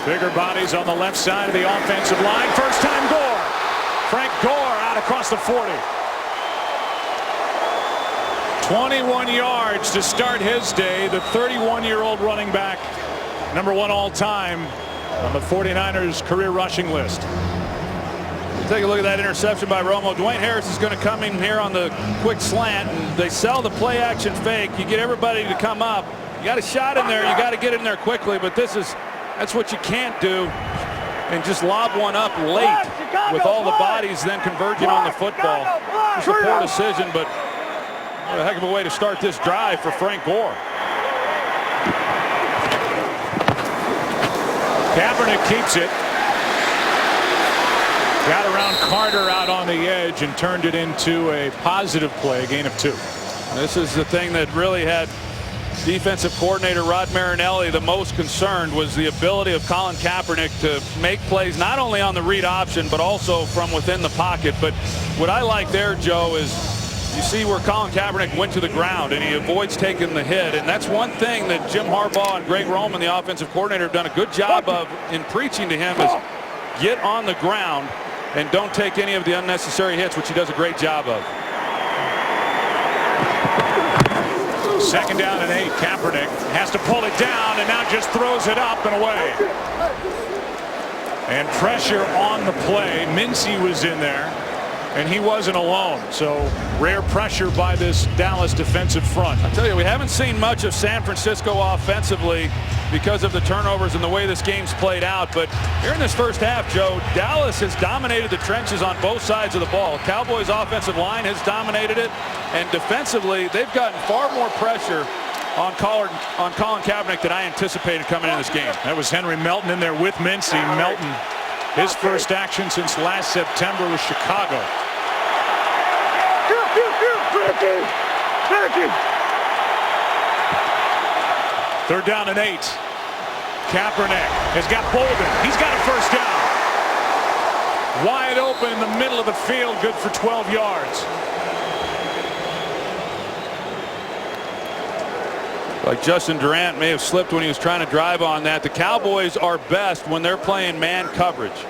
Bigger bodies on the left side of the offensive line. First time Gore. Frank Gore out across the 40. 21 yards to start his day. The 31-year-old running back, #1 all time on the 49ers career rushing list. Take a look at that interception by Romo. Dwayne Harris is going to come in here on the quick slant, and they sell the play action fake. You get everybody to come up. You got a shot in there. You got to get in there quickly, but that's what you can't do, and just lob one up late with all the bodies then converging on the football. It's a poor decision, but what a heck of a way to start this drive for Frank Gore. Kaepernick keeps it. Got around Carter out on the edge and turned it into a positive play, a gain of 2. This is the thing that really had defensive coordinator Rod Marinelli the most concerned, was the ability of Colin Kaepernick to make plays not only on the read option but also from within the pocket. But what I like there, Joe, is you see where Colin Kaepernick went to the ground and he avoids taking the hit, and that's one thing that Jim Harbaugh and Greg Roman, the offensive coordinator, have done a good job of in preaching to him, is get on the ground and don't take any of the unnecessary hits, which he does a great job of. 2nd down and 8. Kaepernick has to pull it down and now just throws it up and away. And pressure on the play. Mincy was in there, and he wasn't alone. So rare pressure by this Dallas defensive front. I tell you, we haven't seen much of San Francisco offensively because of the turnovers and the way this game's played out. But here in this first half, Joe, Dallas has dominated the trenches on both sides of the ball. Cowboys offensive line has dominated it, and defensively they've gotten far more pressure on Colin Kaepernick than I anticipated coming into this game. That was Henry Melton in there with Mincy. Melton, his first action since last September was Chicago. 3rd down and 8. Kaepernick has got Bolden. He's got a first down. Wide open in the middle of the field. Good for 12 yards. Like Justin Durant may have slipped when he was trying to drive on that. The Cowboys are best when they're playing man coverage.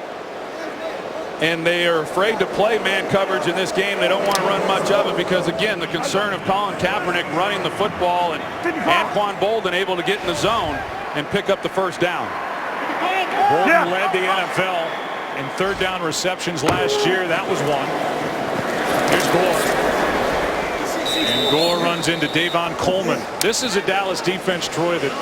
And they are afraid to play man coverage in this game. They don't want to run much of it because, again, the concern of Colin Kaepernick running the football and Anquan Bolden able to get in the zone and pick up the first down. Bolden led the NFL in 3rd down receptions last year. That was one. Here's Gore. And Gore runs into Davon Coleman. This is a Dallas defense, Troy, that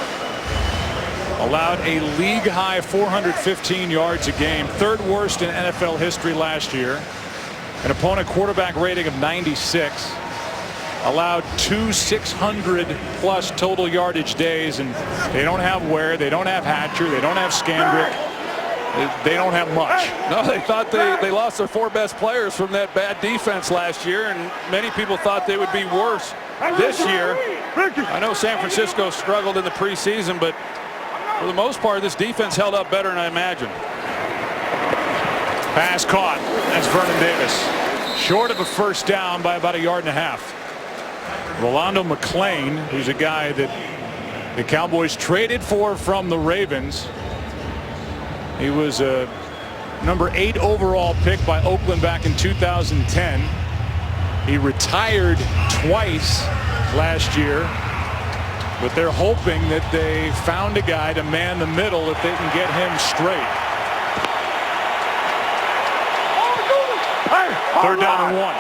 allowed a league-high 415 yards a game, 3rd worst in NFL history last year. An opponent quarterback rating of 96. Allowed 2 600-plus total yardage days, and they don't have Ware, they don't have Hatcher, they don't have Scandrick. They don't have much. No, they thought they lost their 4 best players from that bad defense last year, and many people thought they would be worse this year. I know San Francisco struggled in the preseason, but for the most part, this defense held up better than I imagined. Pass caught. That's Vernon Davis. Short of a first down by about 1.5 yards. Rolando McClain, who's a guy that the Cowboys traded for from the Ravens. He was a number 8 overall pick by Oakland back in 2010. He retired twice last year. But they're hoping that they found a guy to man the middle if they can get him straight. 3rd down and 1.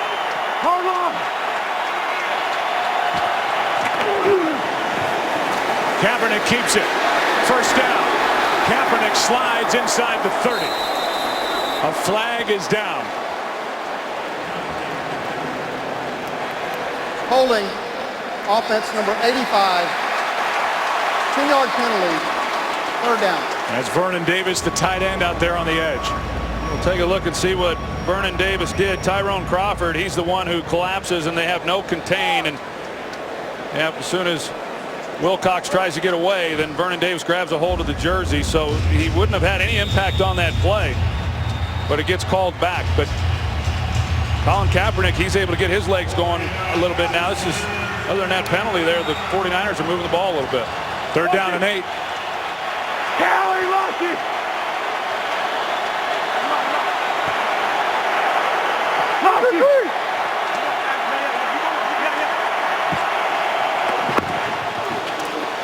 Kaepernick keeps it. First down. Kaepernick slides inside the 30. A flag is down. Holding, offense number 85. 10-yard penalty, third down. That's Vernon Davis, the tight end, out there on the edge. We'll take a look and see what Vernon Davis did. Tyrone Crawford, he's the one who collapses, and they have no contain. And as soon as Wilcox tries to get away, then Vernon Davis grabs a hold of the jersey, so he wouldn't have had any impact on that play. But it gets called back. But Colin Kaepernick, he's able to get his legs going a little bit now. This is, other than that penalty there, the 49ers are moving the ball a little bit. Third down and 8.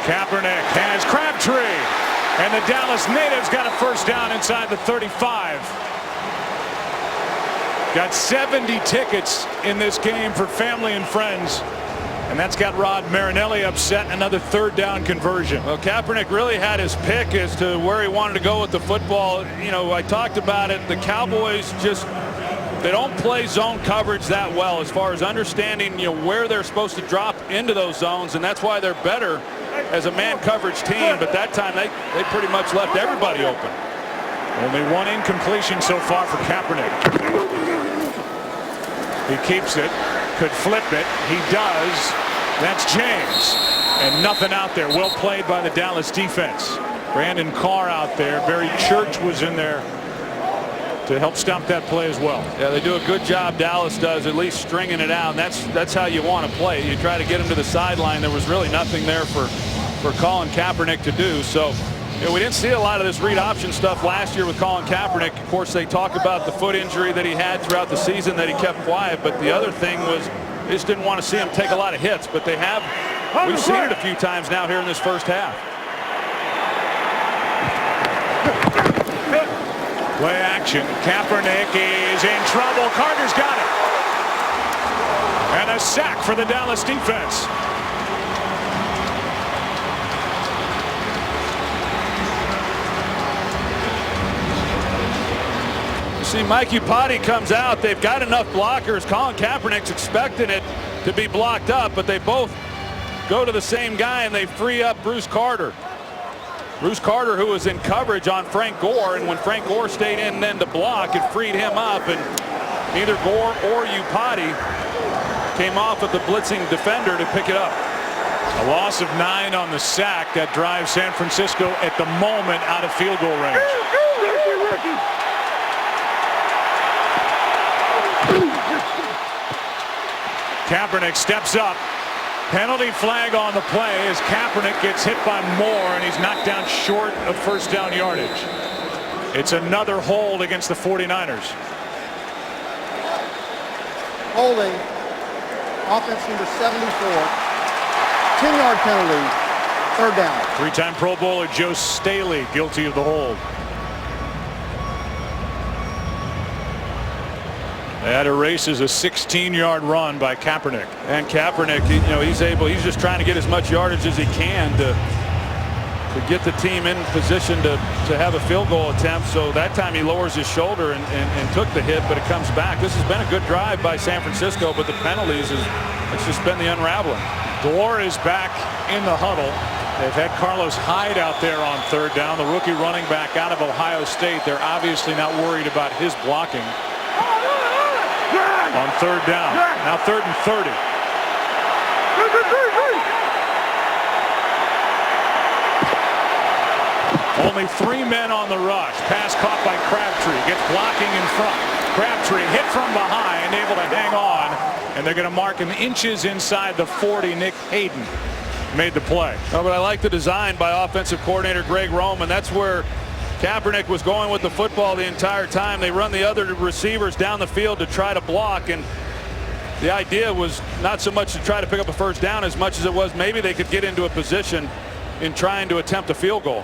Kaepernick has Crabtree, and the Dallas natives got a first down inside the 35. Got 70 tickets in this game for family and friends, and that's got Rod Marinelli upset. Another third down conversion. Well, Kaepernick really had his pick as to where he wanted to go with the football. You know, I talked about it. The Cowboys just, they don't play zone coverage that well as far as understanding, you know, where they're supposed to drop into those zones, and that's why they're better as a man coverage team. But that time they pretty much left everybody open. Only one incompletion so far for Kaepernick. He keeps it, could flip it. He does. That's James. And nothing out there. Well played by the Dallas defense. Brandon Carr out there. Barry Church was in there to help stop that play as well. Yeah, they do a good job, Dallas does, at least stringing it out. And that's how you want to play. You try to get him to the sideline. There was really nothing there for Colin Kaepernick to do. So, you know, we didn't see a lot of this read option stuff last year with Colin Kaepernick. Of course, they talk about the foot injury that he had throughout the season that he kept quiet. But the other thing was, they just didn't want to see him take a lot of hits. But they have. We've seen it a few times now here in this first half. Play action. Kaepernick is in trouble. Carter's got it. And a sack for the Dallas defense. See, Mike Upati comes out. They've got enough blockers. Colin Kaepernick's expecting it to be blocked up, but they both go to the same guy, and they free up Bruce Carter. Bruce Carter, who was in coverage on Frank Gore, and when Frank Gore stayed in then to block, it freed him up, and neither Gore or Upati came off with the blitzing defender to pick it up. A loss of 9 on the sack that drives San Francisco at the moment out of field goal range. Kaepernick steps up. Penalty flag on the play as Kaepernick gets hit by Moore, and he's knocked down short of first down yardage. It's another hold against the 49ers. Holding, offense number 74. 10-yard penalty, third down. Three-time Pro Bowler Joe Staley guilty of the hold. That erases a 16-yard run by Kaepernick. And Kaepernick, you know, he's just trying to get as much yardage as he can to get the team in position to have a field goal attempt. So that time he lowers his shoulder and took the hit, but it comes back. This has been a good drive by San Francisco, but the penalties, it's just been the unraveling. Gore is back in the huddle. They've had Carlos Hyde out there on third down, the rookie running back out of Ohio State. They're obviously not worried about his blocking. On third down. Now third and 30. Only 3 men on the rush. Pass caught by Crabtree. Gets blocking in front. Crabtree hit from behind, able to hang on. And they're going to mark him inches inside the 40. Nick Hayden made the play. Oh, but I like the design by offensive coordinator Greg Roman. That's where Kaepernick was going with the football the entire time. They run the other receivers down the field to try to block, and the idea was not so much to try to pick up a first down as much as it was maybe they could get into a position in trying to attempt a field goal.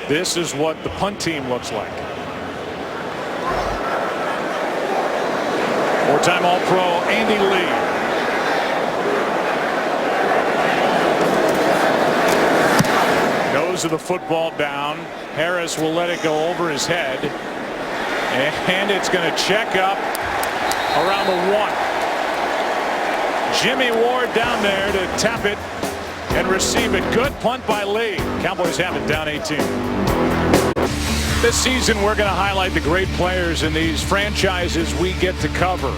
This is what the punt team looks like. Four-time All-Pro Andy Lee. Nose of the football down. Harris will let it go over his head. And it's going to check up around the 1. Jimmy Ward down there to tap it and receive it. Good punt by Lee. Cowboys have it down 18. This season, we're going to highlight the great players in these franchises we get to cover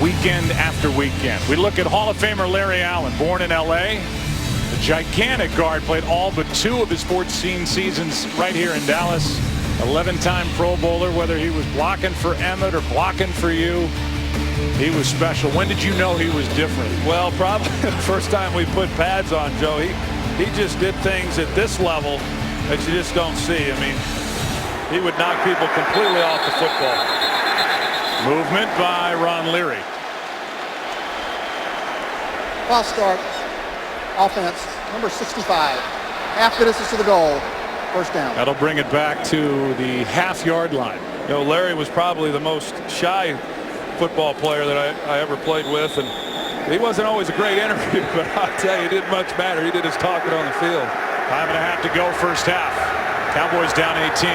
weekend after weekend. We look at Hall of Famer Larry Allen, born in L.A. A gigantic guard, played all but 2 of his 14 seasons right here in Dallas. 11-time Pro Bowler, whether he was blocking for Emmett or blocking for you. He was special. When did you know he was different? Well, probably the first time we put pads on, Joe. He just did things at this level that you just don't see. I mean, he would knock people completely off the football. Movement by Ron Leary. False start. Offense, number 65. Half the distance to the goal. First down. That'll bring it back to the half-yard line. You know, Larry was probably the most shy football player that I ever played with, and he wasn't always a great interview, but I'll tell you, it didn't much matter. He did his talking on the field. 5.5 to go first half. Cowboys down 18.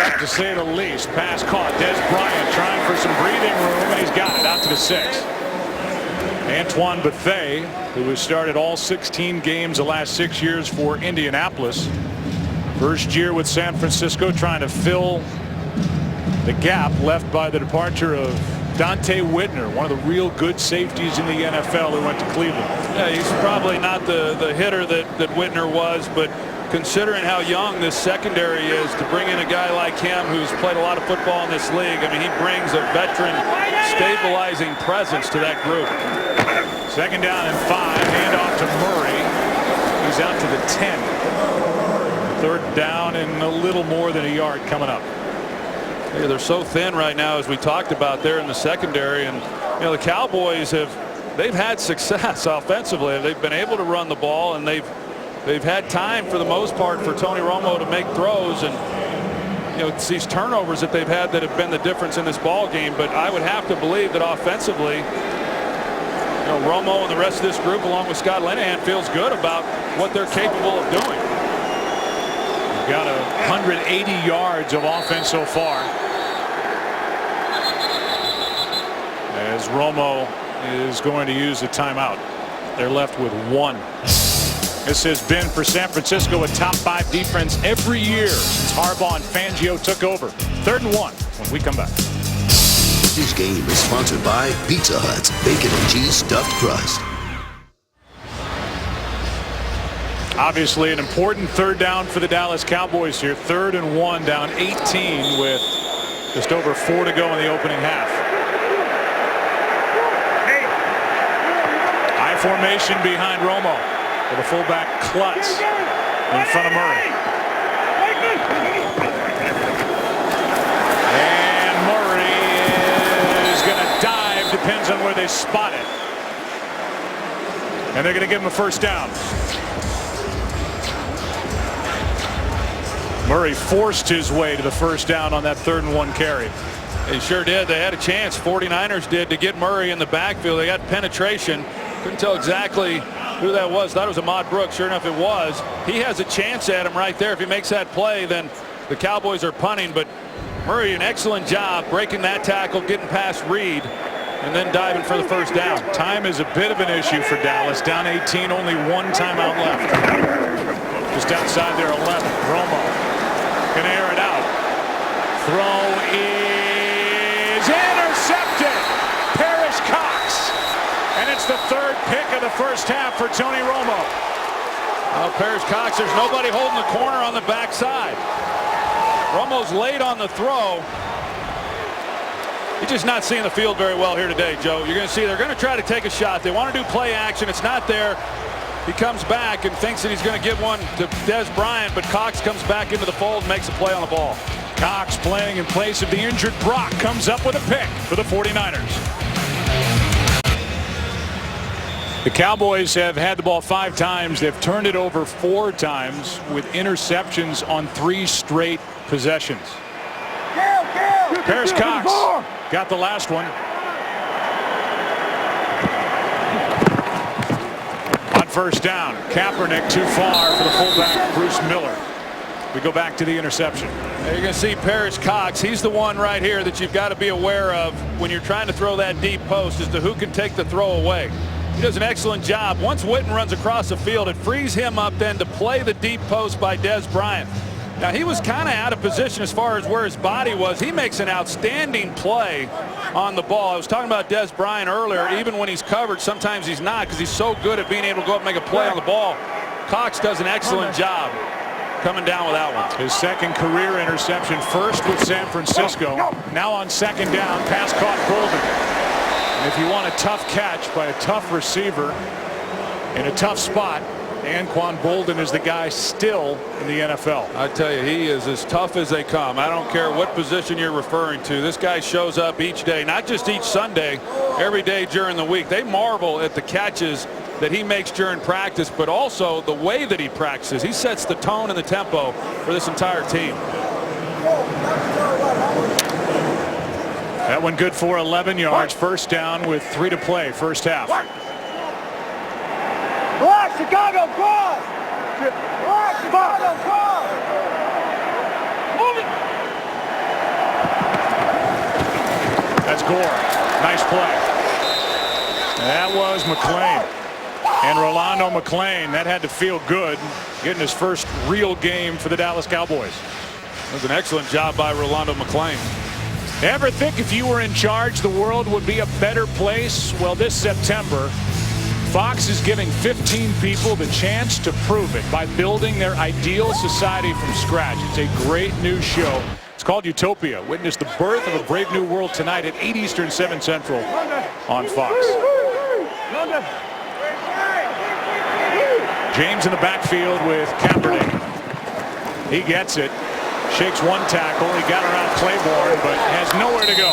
Up to say the least. Pass caught. Des Bryant trying for some breathing room, and he's got it out to the 6. Antoine Bethea, who has started all 16 games the last 6 years for Indianapolis. First year with San Francisco, trying to fill the gap left by the departure of Dante Whitner, one of the real good safeties in the NFL who went to Cleveland. Yeah, he's probably not the hitter that Whitner was, but considering how young this secondary is, to bring in a guy like him who's played a lot of football in this league, I mean, he brings a veteran stabilizing presence to that group. 2nd down and 5. Handoff to Murray. He's out to the 10. 3rd down and a little more than a yard coming up. Yeah, they're so thin right now, as we talked about there in the secondary, and you know the Cowboys they've had success offensively. They've been able to run the ball, and they've had time for the most part for Tony Romo to make throws, and you know it's these turnovers that they've had that have been the difference in this ball game. But I would have to believe that offensively, you know, Romo and the rest of this group, along with Scott Linehan, feels good about what they're capable of doing. Got 180 yards of offense so far, as Romo is going to use a timeout. They're left with 1. This has been for San Francisco a top 5 defense every year since Harbaugh and Fangio took over. 3rd and 1 when we come back. This game is sponsored by Pizza Hut's Bacon and Cheese Stuffed Crust. Obviously an important 3rd down for the Dallas Cowboys here. 3rd and 1, down 18 with just over 4 to go in the opening half. High formation behind Romo with a fullback Klutz in front of Murray. And Murray is going to dive, depends on where they spot it. And they're going to give him a first down. Murray forced his way to the first down on that 3rd and 1 carry. They sure did. They had a chance, 49ers did, to get Murray in the backfield. They got penetration. Couldn't tell exactly who that was. Thought it was Ahmad Brooks. Sure enough, it was. He has a chance at him right there. If he makes that play, then the Cowboys are punting. But Murray, an excellent job breaking that tackle, getting past Reed, and then diving for the first down. Time is a bit of an issue for Dallas. Down 18, only 1 timeout left. Just outside their 11. Romo can air it out. Throw is intercepted. Parrish Cox. And it's the 3rd pick of the first half for Tony Romo. Well, Parrish Cox, there's nobody holding the corner on the backside. Romo's late on the throw. He's just not seeing the field very well here today, Joe. You're going to see they're going to try to take a shot. They want to do play action. It's not there. He comes back and thinks that he's going to give one to Des Bryant, but Cox comes back into the fold and makes a play on the ball. Cox, playing in place of the injured Brock, comes up with a pick for the 49ers. The Cowboys have had the ball 5 times. They've turned it over 4 times with interceptions on 3 straight possessions. Parrish Cox got the last one. On first down, Kaepernick too far for the fullback Bruce Miller. We go back to the interception. You're going to see Parrish Cox. He's the one right here that you've got to be aware of when you're trying to throw that deep post as to who can take the throw away. He does an excellent job. Once Witten runs across the field, it frees him up then to play the deep post by Des Bryant. Now, he was kind of out of position as far as where his body was. He makes an outstanding play on the ball. I was talking about Des Bryant earlier. Even when he's covered, sometimes he's not because he's so good at being able to go up and make a play on the ball. Cox does an excellent job coming down with that one. His second career interception, first with San Francisco. Now on second down, pass caught Bolden. And if you want a tough catch by a tough receiver in a tough spot, Anquan Bolden is the guy still in the NFL. I tell you, he is as tough as they come. I don't care what position you're referring to. This guy shows up each day, not just each Sunday, every day during the week. They marvel at the catches that he makes during practice, but also the way that he practices. He sets the tone and the tempo for this entire team. That one good for 11 yards. First down with 3 to play, first half. Black Chicago cross! Black Chicago cross! Move it! That's Gore. Nice play. That was McClain. And Rolando McClain, that had to feel good, getting his first real game for the Dallas Cowboys. That was an excellent job by Rolando McClain. Ever think if you were in charge, the world would be a better place? Well, this September, Fox is giving 15 people the chance to prove it by building their ideal society from scratch. It's a great new show. It's called Utopia. Witness the birth of a brave new world tonight at 8 Eastern, 7 Central on Fox. James in the backfield with Kaepernick. He gets it. Shakes one tackle. He got around Claiborne, but has nowhere to go.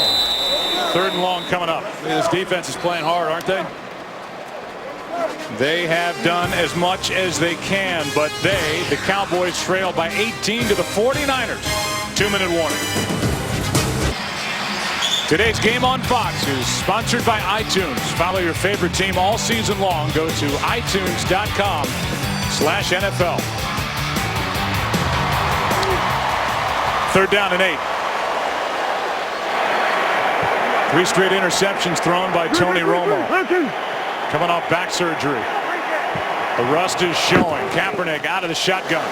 Third and long coming up. This defense is playing hard, aren't they? They have done as much as they can, but the Cowboys, trail by 18 to the 49ers. 2-minute warning. Today's game on Fox is sponsored by iTunes. Follow your favorite team all season long. Go to itunes.com/NFL. Third down and 8. 3 straight interceptions thrown by Tony Romo. Coming off back surgery. The rust is showing. Kaepernick out of the shotgun.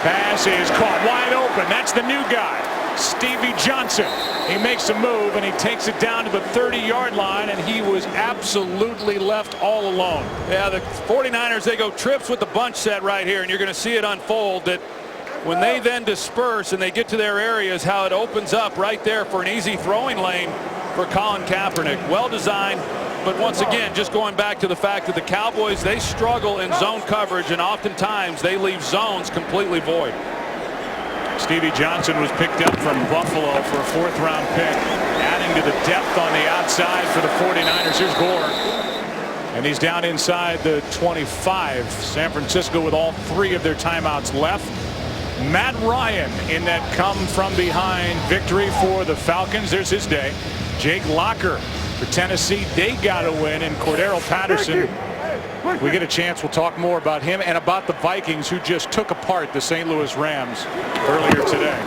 Pass is caught wide open. That's the new guy, Stevie Johnson. He makes a move and he takes it down to the 30-yard line, and he was absolutely left all alone. Yeah, the 49ers, they go trips with the bunch set right here, and you're going to see it unfold that when they then disperse and they get to their areas, how it opens up right there for an easy throwing lane for Colin Kaepernick. Well designed, but once again, just going back to the fact that the Cowboys, they struggle in zone coverage, and oftentimes they leave zones completely void. Stevie Johnson was picked up from Buffalo for a 4th-round pick, adding to the depth on the outside for the 49ers. Here's Gore, and he's down inside the 25. San Francisco with all 3 of their timeouts left. Matt Ryan in that come-from-behind victory for the Falcons. There's his day. Jake Locker for Tennessee. They got a win, and Cordero Patterson. We get a chance, we'll talk more about him and about the Vikings, who just took apart the St. Louis Rams earlier today.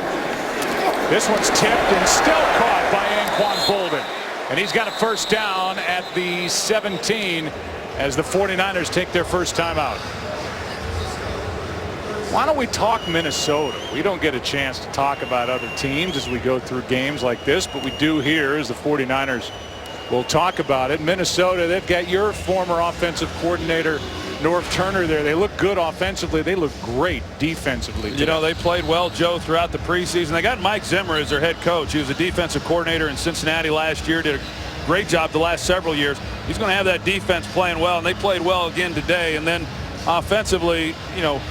This one's tipped and still caught by Anquan Bolden. And he's got a first down at the 17 as the 49ers take their first timeout. Why don't we talk Minnesota? We don't get a chance to talk about other teams as we go through games like this, but we do here as the 49ers will talk about it. Minnesota, they've got your former offensive coordinator, Norv Turner, there. They look good offensively. They look great defensively today. You know, they played well, Joe, throughout the preseason. They got Mike Zimmer as their head coach. He was a defensive coordinator in Cincinnati last year, did a great job the last several years. He's going to have that defense playing well, and they played well again today. And then offensively, you know,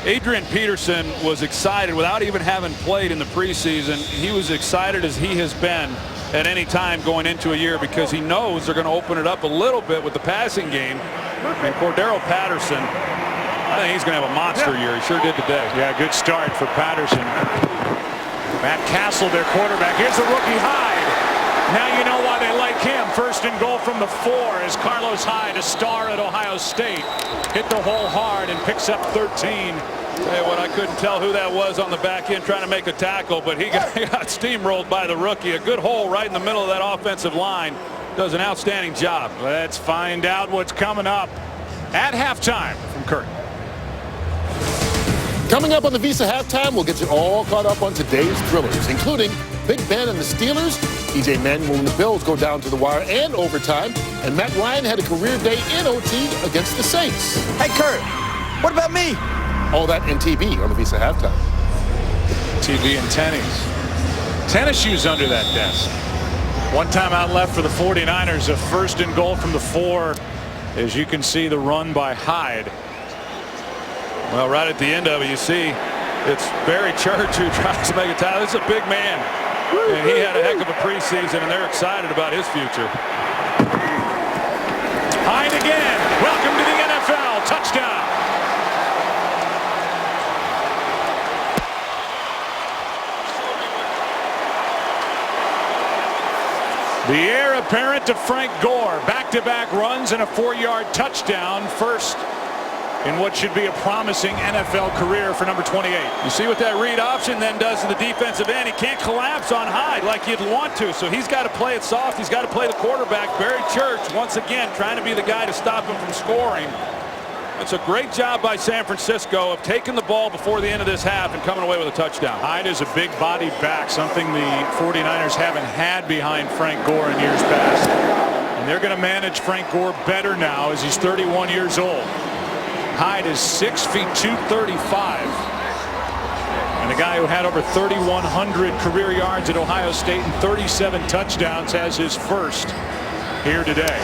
Adrian Peterson was excited without even having played in the preseason. He was excited as he has been at any time going into a year because he knows they're going to open it up a little bit with the passing game. And Cordero Patterson, I think he's going to have a monster year. He sure did today. Yeah, good start for Patterson. Matt Castle, their quarterback. Here's the rookie Hyde. Now you know why they like him. First and goal from the 4 as Carlos Hyde, a star at Ohio State, hit the hole hard and picks up 13. Tell you what, I couldn't tell who that was on the back end trying to make a tackle, but he got steamrolled by the rookie. A good hole right in the middle of that offensive line. Does an outstanding job. Let's find out what's coming up at halftime from Kurt. Coming up on the Visa Halftime, we'll get you all caught up on today's thrillers, including Big Ben and the Steelers, E.J. Manuel and the Bills go down to the wire and overtime, and Matt Ryan had a career day in OT against the Saints. Hey, Kurt, what about me? All that and TV on the Visa Halftime. TV and tennis shoes under that desk. One timeout left for the 49ers. A first and goal from the 4. As you can see, the run by Hyde. Well, right at the end of it, you see it's Barry Church who tries to make a tackle. This is a big man, and he had a heck of a preseason, and they're excited about his future. Hyde again. Welcome to the NFL. Touchdown. The heir apparent to Frank Gore. Back-to-back runs and a 4-yard touchdown. First in what should be a promising NFL career for number 28. You see what that read option then does to the defensive end. He can't collapse on Hyde like you'd want to, so he's got to play it soft. He's got to play the quarterback. Barry Church, once again, trying to be the guy to stop him from scoring. It's a great job by San Francisco of taking the ball before the end of this half and coming away with a touchdown. Hyde is a big body back, something the 49ers haven't had behind Frank Gore in years past. And they're going to manage Frank Gore better now as he's 31 years old. Hyde is 6 feet 235. And a guy who had over 3,100 career yards at Ohio State and 37 touchdowns has his first here today.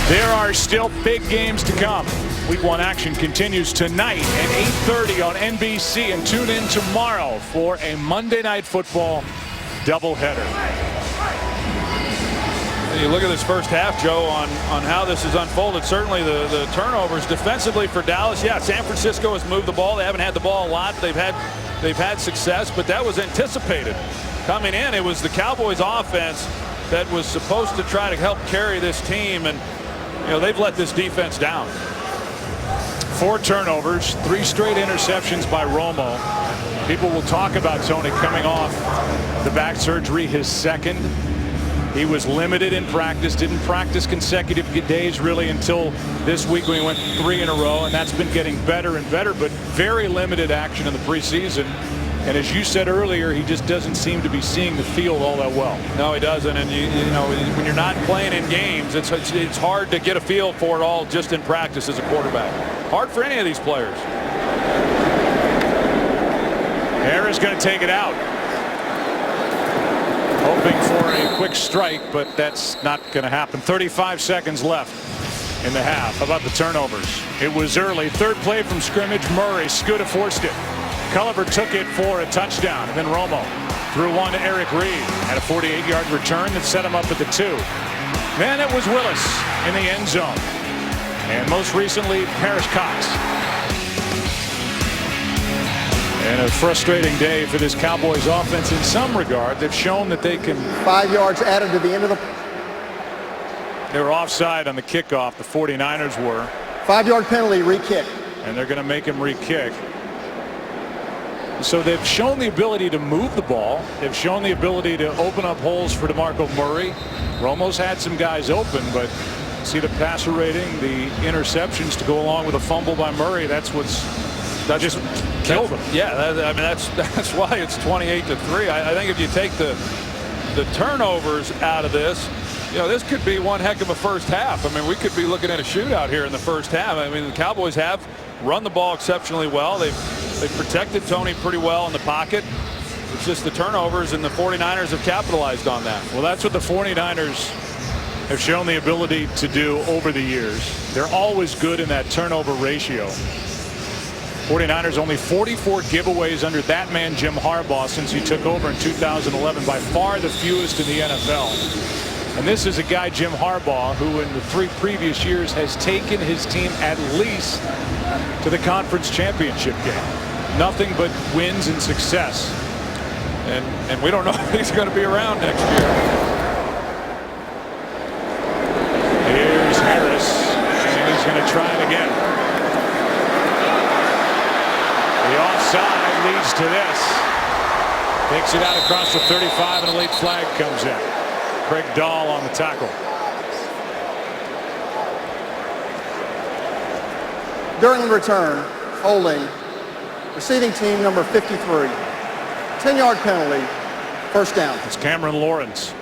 There are still big games to come. Week 1 action continues tonight at 8:30 on NBC, and tune in tomorrow for a Monday Night Football doubleheader. You look at this first half, Joe, on how this has unfolded. Certainly the turnovers defensively for Dallas. Yeah, San Francisco has moved the ball. They haven't had the ball a lot. They've had success, but that was anticipated. Coming in, it was the Cowboys offense that was supposed to try to help carry this team, and you know, they've let this defense down. 4 turnovers, 3 straight interceptions by Romo. People will talk about Tony coming off the back surgery, his second. He was limited in practice, didn't practice consecutive days really until this week when he went 3 in a row, and that's been getting better and better, but very limited action in the preseason. And as you said earlier, he just doesn't seem to be seeing the field all that well. No, he doesn't. And you know, when you're not playing in games, it's hard to get a feel for it all just in practice as a quarterback. Hard for any of these players. Harris going to take it out. Hoping for a quick strike, but that's not going to happen. 35 seconds left in the half. How about the turnovers? It was early. 3rd play from scrimmage. Murray. Scuda forced it. Culliver took it for a touchdown, and then Romo threw one to Eric Reed. Had a 48-yard return that set him up at the 2. Then it was Willis in the end zone. And most recently, Parrish Cox. And a frustrating day for this Cowboys offense in some regard. They've shown that they can. 5 yards added to the end of the. They were offside on the kickoff. The 49ers were. 5-yard penalty, re-kick. And they're going to make him re-kick. So they've shown the ability to move the ball. They've shown the ability to open up holes for DeMarco Murray. Romo's had some guys open, but see the passer rating, the interceptions to go along with a fumble by Murray. That just killed them. Yeah, I mean that's why it's 28-3. I think if you take the turnovers out of this, you know, this could be one heck of a first half. I mean, we could be looking at a shootout here in the first half. I mean, the Cowboys have run the ball exceptionally well. They've protected Tony pretty well in the pocket. It's just the turnovers, and the 49ers have capitalized on that. Well, that's what the 49ers have shown the ability to do over the years. They're always good in that turnover ratio. 49ers only 44 giveaways under that man Jim Harbaugh since he took over in 2011, by far the fewest in the NFL. And this is a guy, Jim Harbaugh, who in the 3 previous years has taken his team at least to the conference championship game. Nothing but wins and success. And we don't know if he's going to be around next year. Here's Harris, and he's going to try it again. The offside leads to this. Takes it out across the 35, and a late flag comes in. Craig Dahl on the tackle. During the return, holding, receiving team number 53. 10-yard penalty, first down. It's Cameron Lawrence.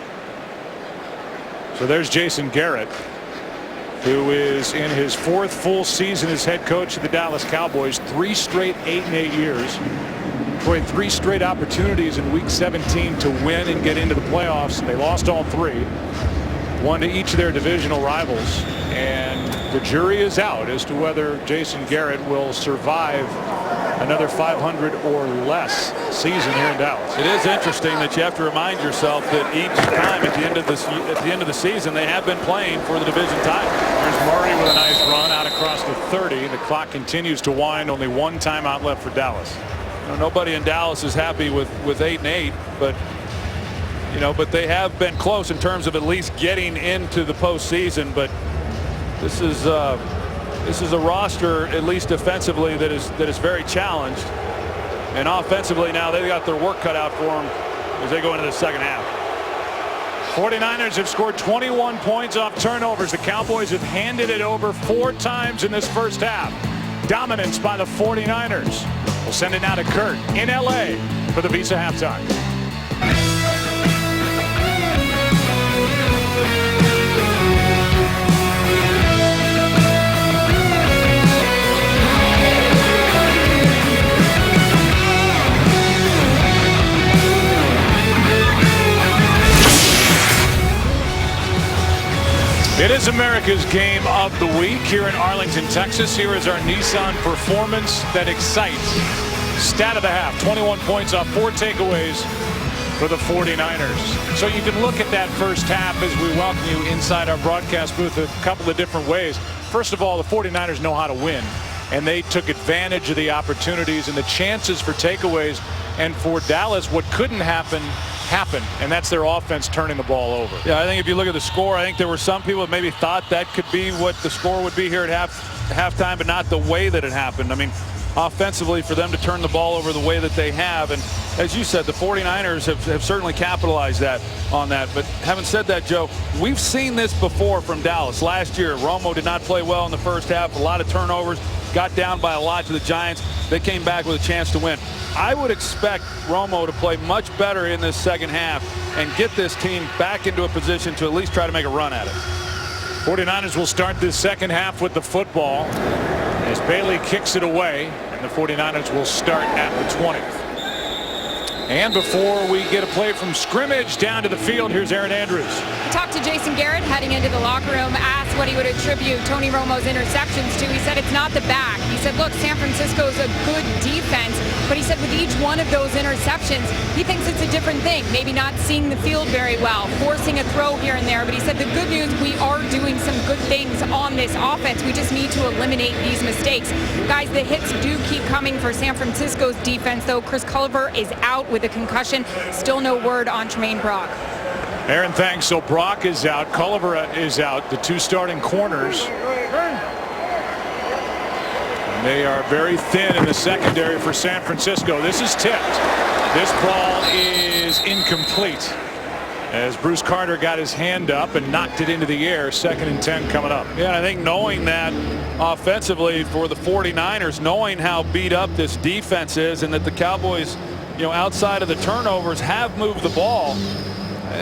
So there's Jason Garrett, who is in his 4th full season as head coach of the Dallas Cowboys. 3 straight 8-8 years. Boy, 3 straight opportunities in week 17 to win and get into the playoffs. They lost all 3. One to each of their divisional rivals. And the jury is out as to whether Jason Garrett will survive another 500 or less season here in Dallas. It is interesting that you have to remind yourself that each time at the end of the season they have been playing for the division title. There's Murray with a nice run out across the 30. The clock continues to wind. Only 1 timeout left for Dallas. Nobody in Dallas is happy with 8-8, but but they have been close in terms of at least getting into the postseason. But this is a roster, at least defensively, that is very challenged, and offensively now they've got their work cut out for them as they go into the second half. 49ers have scored 21 points off turnovers. The Cowboys have handed it over 4 times in this first half. Dominance by the 49ers. We'll send it now to Kurt in LA for the Visa halftime. It is America's game of the week here in Arlington, Texas. Here is our Nissan performance that excites. Stat of the half, 21 points off 4 takeaways for the 49ers. So you can look at that first half as we welcome you inside our broadcast booth a couple of different ways. First of all, the 49ers know how to win, and they took advantage of the opportunities and the chances for takeaways. And for Dallas, what couldn't happen happened, and that's their offense turning the ball over. Yeah, I think if you look at the score, I think there were some people that maybe thought that could be what the score would be here at halftime, but not the way that it happened. I mean, offensively, for them to turn the ball over the way that they have, and as you said, the 49ers have certainly capitalized on that. But having said that, Joe, we've seen this before from Dallas. Last year, Romo did not play well in the first half, a lot of turnovers, got down by a lot to the Giants. They came back with a chance to win. I would expect Romo to play much better in this second half and get this team back into a position to at least try to make a run at it. 49ers will start this second half with the football as Bailey kicks it away, and the 49ers will start at the 20. And before we get a play from scrimmage down to the field, here's Aaron Andrews. I talked to Jason Garrett heading into the locker room, asked what he would attribute Tony Romo's interceptions to. He said it's not the back. He said, look, San Francisco's a good defense, but he said with each one of those interceptions, he thinks it's a different thing. Maybe not seeing the field very well, forcing a throw here and there. But he said the good news, we are doing some good things on this offense. We just need to eliminate these mistakes. Guys, the hits do keep coming for San Francisco's defense, though. Chris Culliver is out with a concussion. Still no word on Tremaine Brock. Aaron, thanks. So Brock is out. Culliver is out. The 2 starting corners. And they are very thin in the secondary for San Francisco. This is tipped. This ball is incomplete as Bruce Carter got his hand up and knocked it into the air. 2nd and 10 coming up. Yeah, and I think knowing that offensively for the 49ers, knowing how beat up this defense is and that the Cowboys, outside of the turnovers, have moved the ball,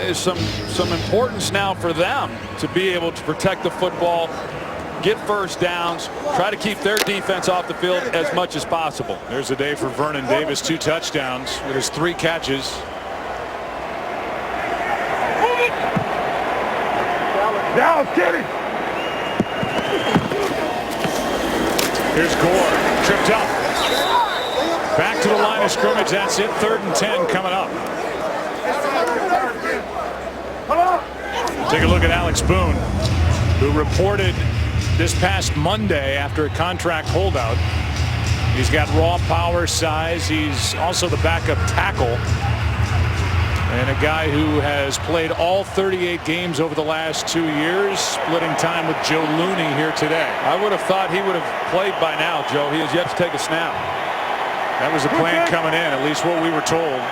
is some importance now for them to be able to protect the football, get first downs, try to keep their defense off the field as much as possible. There's a day for Vernon Davis, 2 touchdowns with his 3 catches. Now, get it. Here's Gore, tripped up. Back to the line of scrimmage. That's it. 3rd and 10 coming up. Take a look at Alex Boone, who reported this past Monday after a contract holdout. He's got raw power, size. He's also the backup tackle. And a guy who has played all 38 games over the last 2 years, splitting time with Joe Looney here today. I would have thought he would have played by now, Joe. He has yet to take a snap. That was the plan coming in, at least what we were told.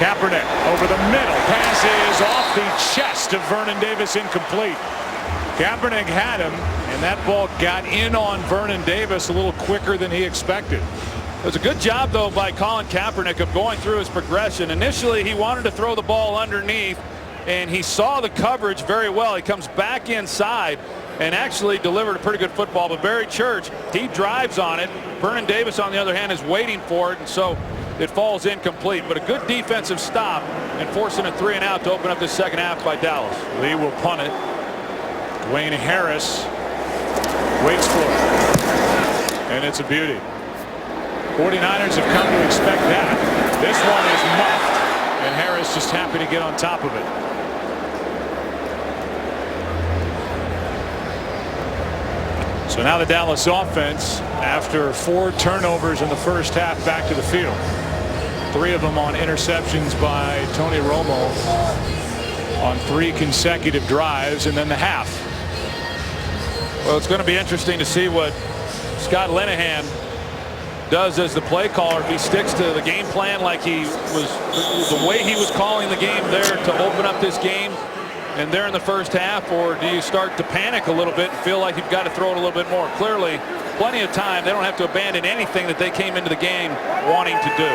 Kaepernick over the middle. Pass is off the chest of Vernon Davis, incomplete. Kaepernick had him, and that ball got in on Vernon Davis a little quicker than he expected. It was a good job, though, by Colin Kaepernick of going through his progression. Initially, he wanted to throw the ball underneath, and he saw the coverage very well. He comes back inside and actually delivered a pretty good football. But Barry Church, he drives on it. Vernon Davis, on the other hand, is waiting for it, and so it falls incomplete. But a good defensive stop and forcing a 3-and-out to open up the second half by Dallas. Lee will punt it. Dwayne Harris waits for it. And it's a beauty. 49ers have come to expect that. This one is muffed, and Harris just happy to get on top of it. So now the Dallas offense, after 4 turnovers in the first half, back to the field. 3 of them on interceptions by Tony Romo on 3 consecutive drives, and then the half. Well, it's going to be interesting to see what Scott Linehan does as the play caller. If he sticks to the game plan like he was, the way he was calling the game there to open up this game and there in the first half, or do you start to panic a little bit and feel like you've got to throw it a little bit more? Clearly, plenty of time. They don't have to abandon anything that they came into the game wanting to do.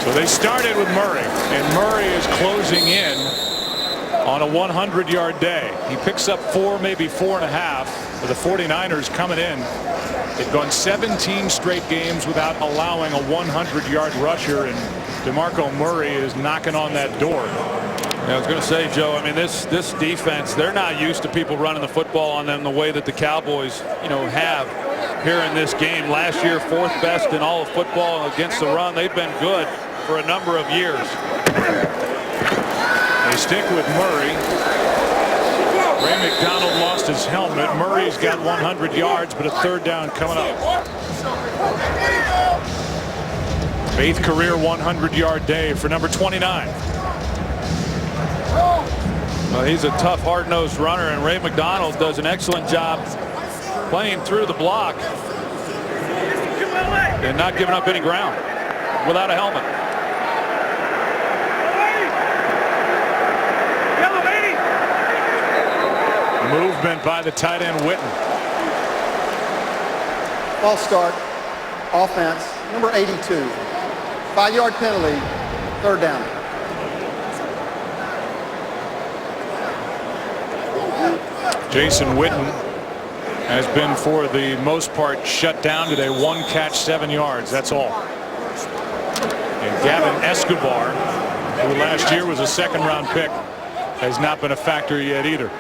So they started with Murray, and Murray is closing in on a 100-yard day. He picks up 4, maybe 4.5 for the 49ers coming in. They've gone 17 straight games without allowing a 100-yard rusher, and DeMarco Murray is knocking on that door. Yeah, I was going to say, Joe, I mean, this defense, they're not used to people running the football on them the way that the Cowboys, have here in this game. Last year, 4th best in all of football against the run. They've been good for a number of years. They stick with Murray. Ray McDonald lost his helmet. Murray's got 100 yards, but a 3rd down coming up. 8th career 100-yard day for number 29. Well, he's a tough, hard-nosed runner, and Ray McDonald does an excellent job playing through the block and not giving up any ground without a helmet. Movement by the tight end Witten. False start. Offense. Number 82. 5-yard penalty. 3rd down. Jason Witten has been, for the most part, shut down today. 1 catch, 7 yards. That's all. And Gavin Escobar, who last year was a 2nd-round pick, has not been a factor yet either.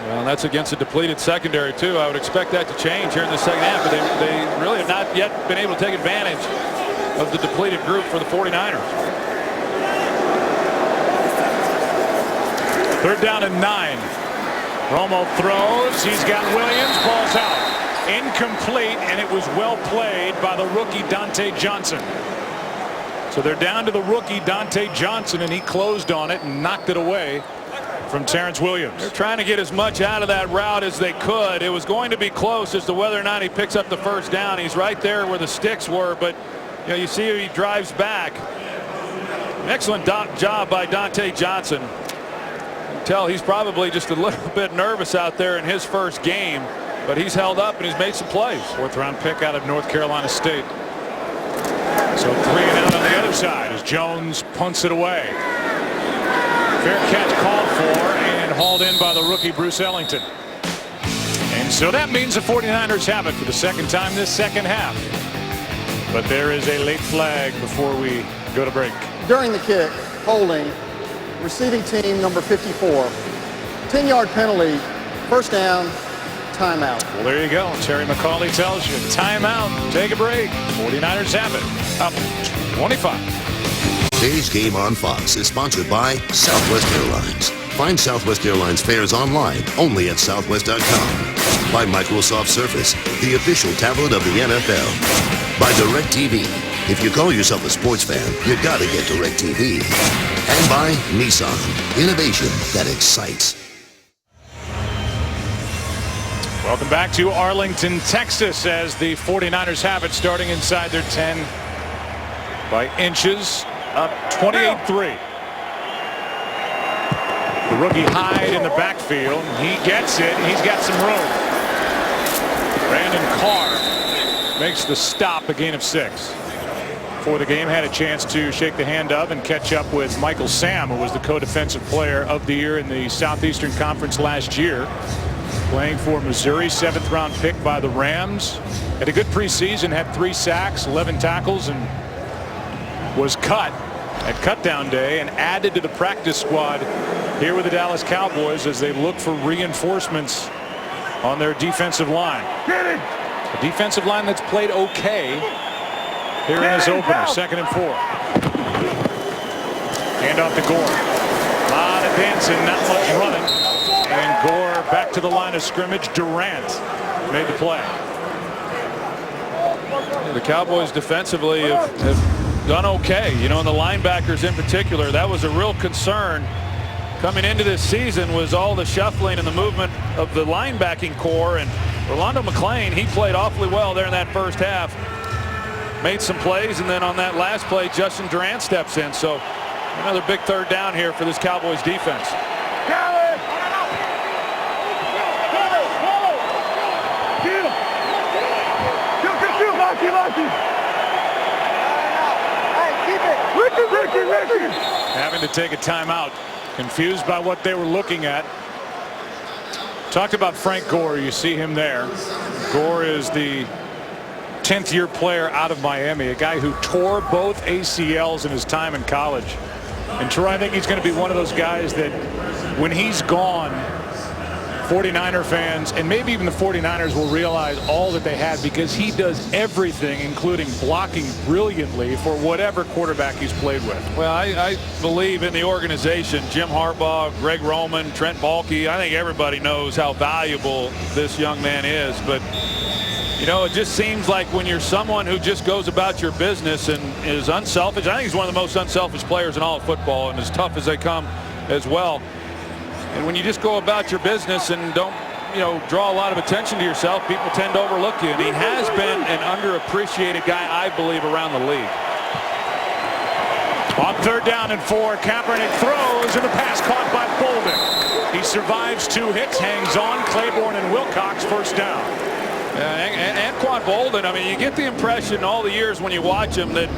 Well, that's against a depleted secondary, too. I would expect that to change here in the second half, but they really have not yet been able to take advantage of the depleted group for the 49ers. 3rd down and 9. Romo throws. He's got Williams. Ball's out. Incomplete, and it was well played by the rookie Dante Johnson. So they're down to the rookie Dante Johnson, and he closed on it and knocked it away from Terrence Williams. They're trying to get as much out of that route as they could. It was going to be close as to whether or not he picks up the 1st down. He's right there where the sticks were, but you see he drives back. An excellent job by Dante Johnson. You can tell he's probably just a little bit nervous out there in his first game, but he's held up and he's made some plays. 4th-round pick out of North Carolina State. So 3-and-out on the other side as Jones punts it away. Fair catch called for and hauled in by the rookie Bruce Ellington. And so that means the 49ers have it for the 2nd time this second half. But there is a late flag before we go to break. During the kick, holding, receiving team number 54. 10-yard penalty, 1st down, timeout. Well, there you go. Terry McCauley tells you, timeout, take a break. 49ers have it. Up 25. Today's game on Fox is sponsored by Southwest Airlines. Find Southwest Airlines fares online only at southwest.com. by Microsoft Surface, the official tablet of the NFL. By DirecTV. If you call yourself a sports fan, you gotta get DirecTV. And by Nissan. Innovation that excites. Welcome back to Arlington, Texas, as the 49ers have it, starting inside their 10 by inches, up 28-3. The rookie Hyde in the backfield. He gets it, and he's got some room. Brandon Carr makes the stop, a gain of 6. Before the game, had a chance to shake the hand of and catch up with Michael Sam, who was the co-defensive player of the year in the Southeastern Conference last year. Playing for Missouri, 7th-round pick by the Rams. Had a good preseason, had 3 sacks, 11 tackles, and was cut at cutdown day and added to the practice squad here with the Dallas Cowboys as they look for reinforcements on their defensive line. A defensive line that's played okay here in this opener, 2nd and 4. Hand off to Gore. A lot of dancing, not much running. And Gore back to the line of scrimmage. Durant made the play. The Cowboys defensively have done okay. You know, and the linebackers in particular, that was a real concern coming into this season, was all the shuffling and the movement of the linebacking core. And Rolando McClain, he played awfully well there in that first half. Made some plays, and then on that last play, Justin Durant steps in. So another big 3rd down here for this Cowboys defense. Having to take a timeout, confused by what they were looking at. Talked about Frank Gore. You see him there. Gore is the 10th-year player out of Miami, a guy who tore both ACLs in his time in college. And Troy, I think he's going to be one of those guys that when he's gone, 49er fans and maybe even the 49ers will realize all that they had, because he does everything, including blocking brilliantly for whatever quarterback he's played with. Well, I believe in the organization. Jim Harbaugh, Greg Roman, Trent Baalke. I think everybody knows how valuable this young man is. But, you know, it just seems like when you're someone who just goes about your business and is unselfish, I think he's one of the most unselfish players in all of football, and as tough as they come as well. And when you just go about your business and don't, you know, draw a lot of attention to yourself, people tend to overlook you. And he has been an underappreciated guy, I believe, around the league. On 3rd down and 4, Kaepernick throws, and the pass caught by Bolden. He survives 2 hits, hangs on. Claiborne and Wilcox, 1st down. And Anquan Bolden, I mean, you get the impression all the years when you watch him that,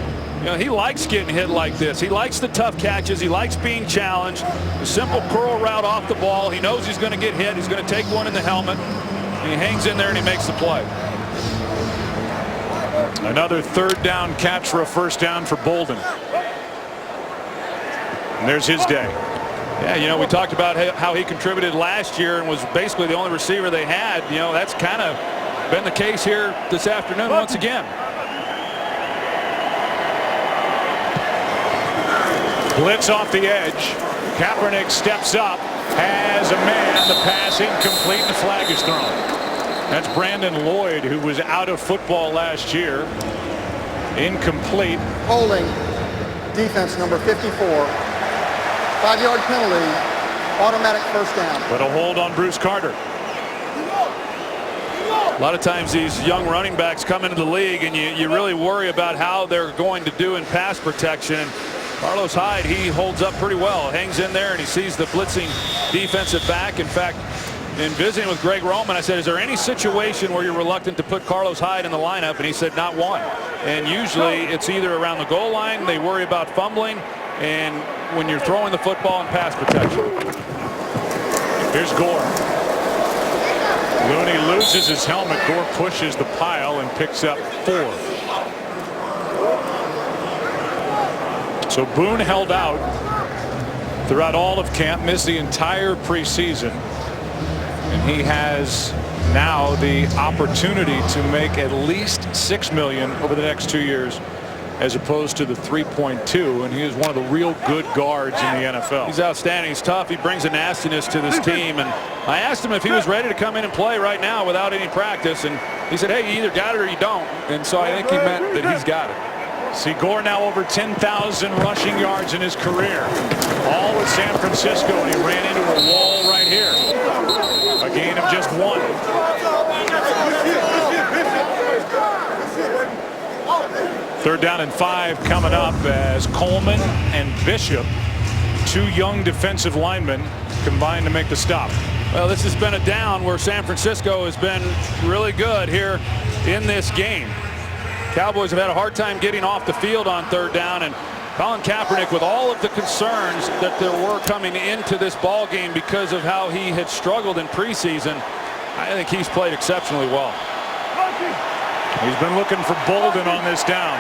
you know, he likes getting hit like this. He likes the tough catches. He likes being challenged. The simple curl route off the ball. He knows he's going to get hit. He's going to take one in the helmet. And he hangs in there and he makes the play. Another 3rd down catch for a 1st down for Bolden. And there's his day. Yeah, you know, we talked about how he contributed last year and was basically the only receiver they had. You know, that's kind of been the case here this afternoon once again. Blitz off the edge. Kaepernick steps up, has a man. The pass incomplete, and the flag is thrown. That's Brandon Lloyd, who was out of football last year. Incomplete. Holding defense number 54. 5-yard penalty. Automatic 1st down. But a hold on Bruce Carter. A lot of times these young running backs come into the league and you really worry about how they're going to do in pass protection. Carlos Hyde, he holds up pretty well, hangs in there, and he sees the blitzing defensive back. In fact, in visiting with Greg Roman, I said, is there any situation where you're reluctant to put Carlos Hyde in the lineup? And he said, not one. And usually it's either around the goal line, they worry about fumbling, and when you're throwing the football in pass protection. Here's Gore. Looney loses his helmet. Gore pushes the pile and picks up 4. So Boone held out throughout all of camp, missed the entire preseason, and he has now the opportunity to make at least $6 million over the next 2 years as opposed to the 3.2, and he is one of the real good guards in the NFL. He's outstanding. He's tough. He brings a nastiness to this team. And I asked him if he was ready to come in and play right now without any practice, and he said, hey, you either got it or you don't. And so I think he meant that he's got it. See, Gore now over 10,000 rushing yards in his career, all with San Francisco, and he ran into a wall right here. A gain of just 1. Third down and 5 coming up as Coleman and Bishop, 2 young defensive linemen, combined to make the stop. Well, this has been a down where San Francisco has been really good here in this game. Cowboys have had a hard time getting off the field on third down, and Colin Kaepernick, with all of the concerns that there were coming into this ball game because of how he had struggled in preseason, I think he's played exceptionally well. He's been looking for Bolden on this down.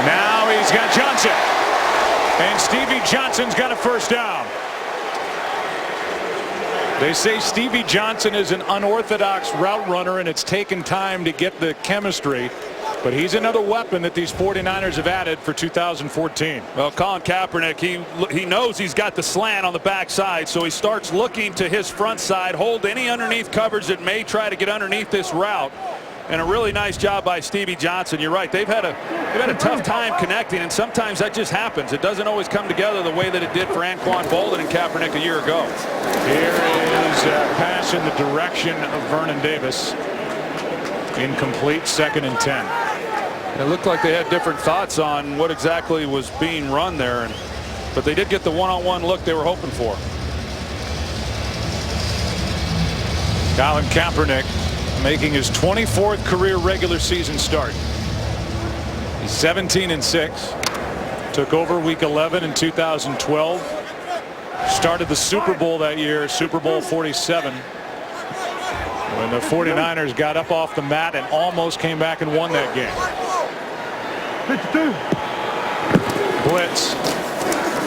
Now he's got Johnson. And Stevie Johnson's got a first down. They say Stevie Johnson is an unorthodox route runner, and it's taken time to get the chemistry. But he's another weapon that these 49ers have added for 2014. Well, Colin Kaepernick, he knows he's got the slant on the backside, so he starts looking to his front side, hold any underneath coverage that may try to get underneath this route. And a really nice job by Stevie Johnson. You're right. They've had a tough time connecting, and sometimes that just happens. It doesn't always come together the way that it did for Anquan Bolden and Kaepernick a year ago. Here is a pass in the direction of Vernon Davis. Incomplete, 2nd and 10. It looked like they had different thoughts on what exactly was being run there, but they did get the one-on-one look they were hoping for. Colin Kaepernick making his 24th career regular season start. He's 17-6. Took over week 11 in 2012. Started the Super Bowl that year, Super Bowl 47. When the 49ers got up off the mat and almost came back and won that game. Blitz.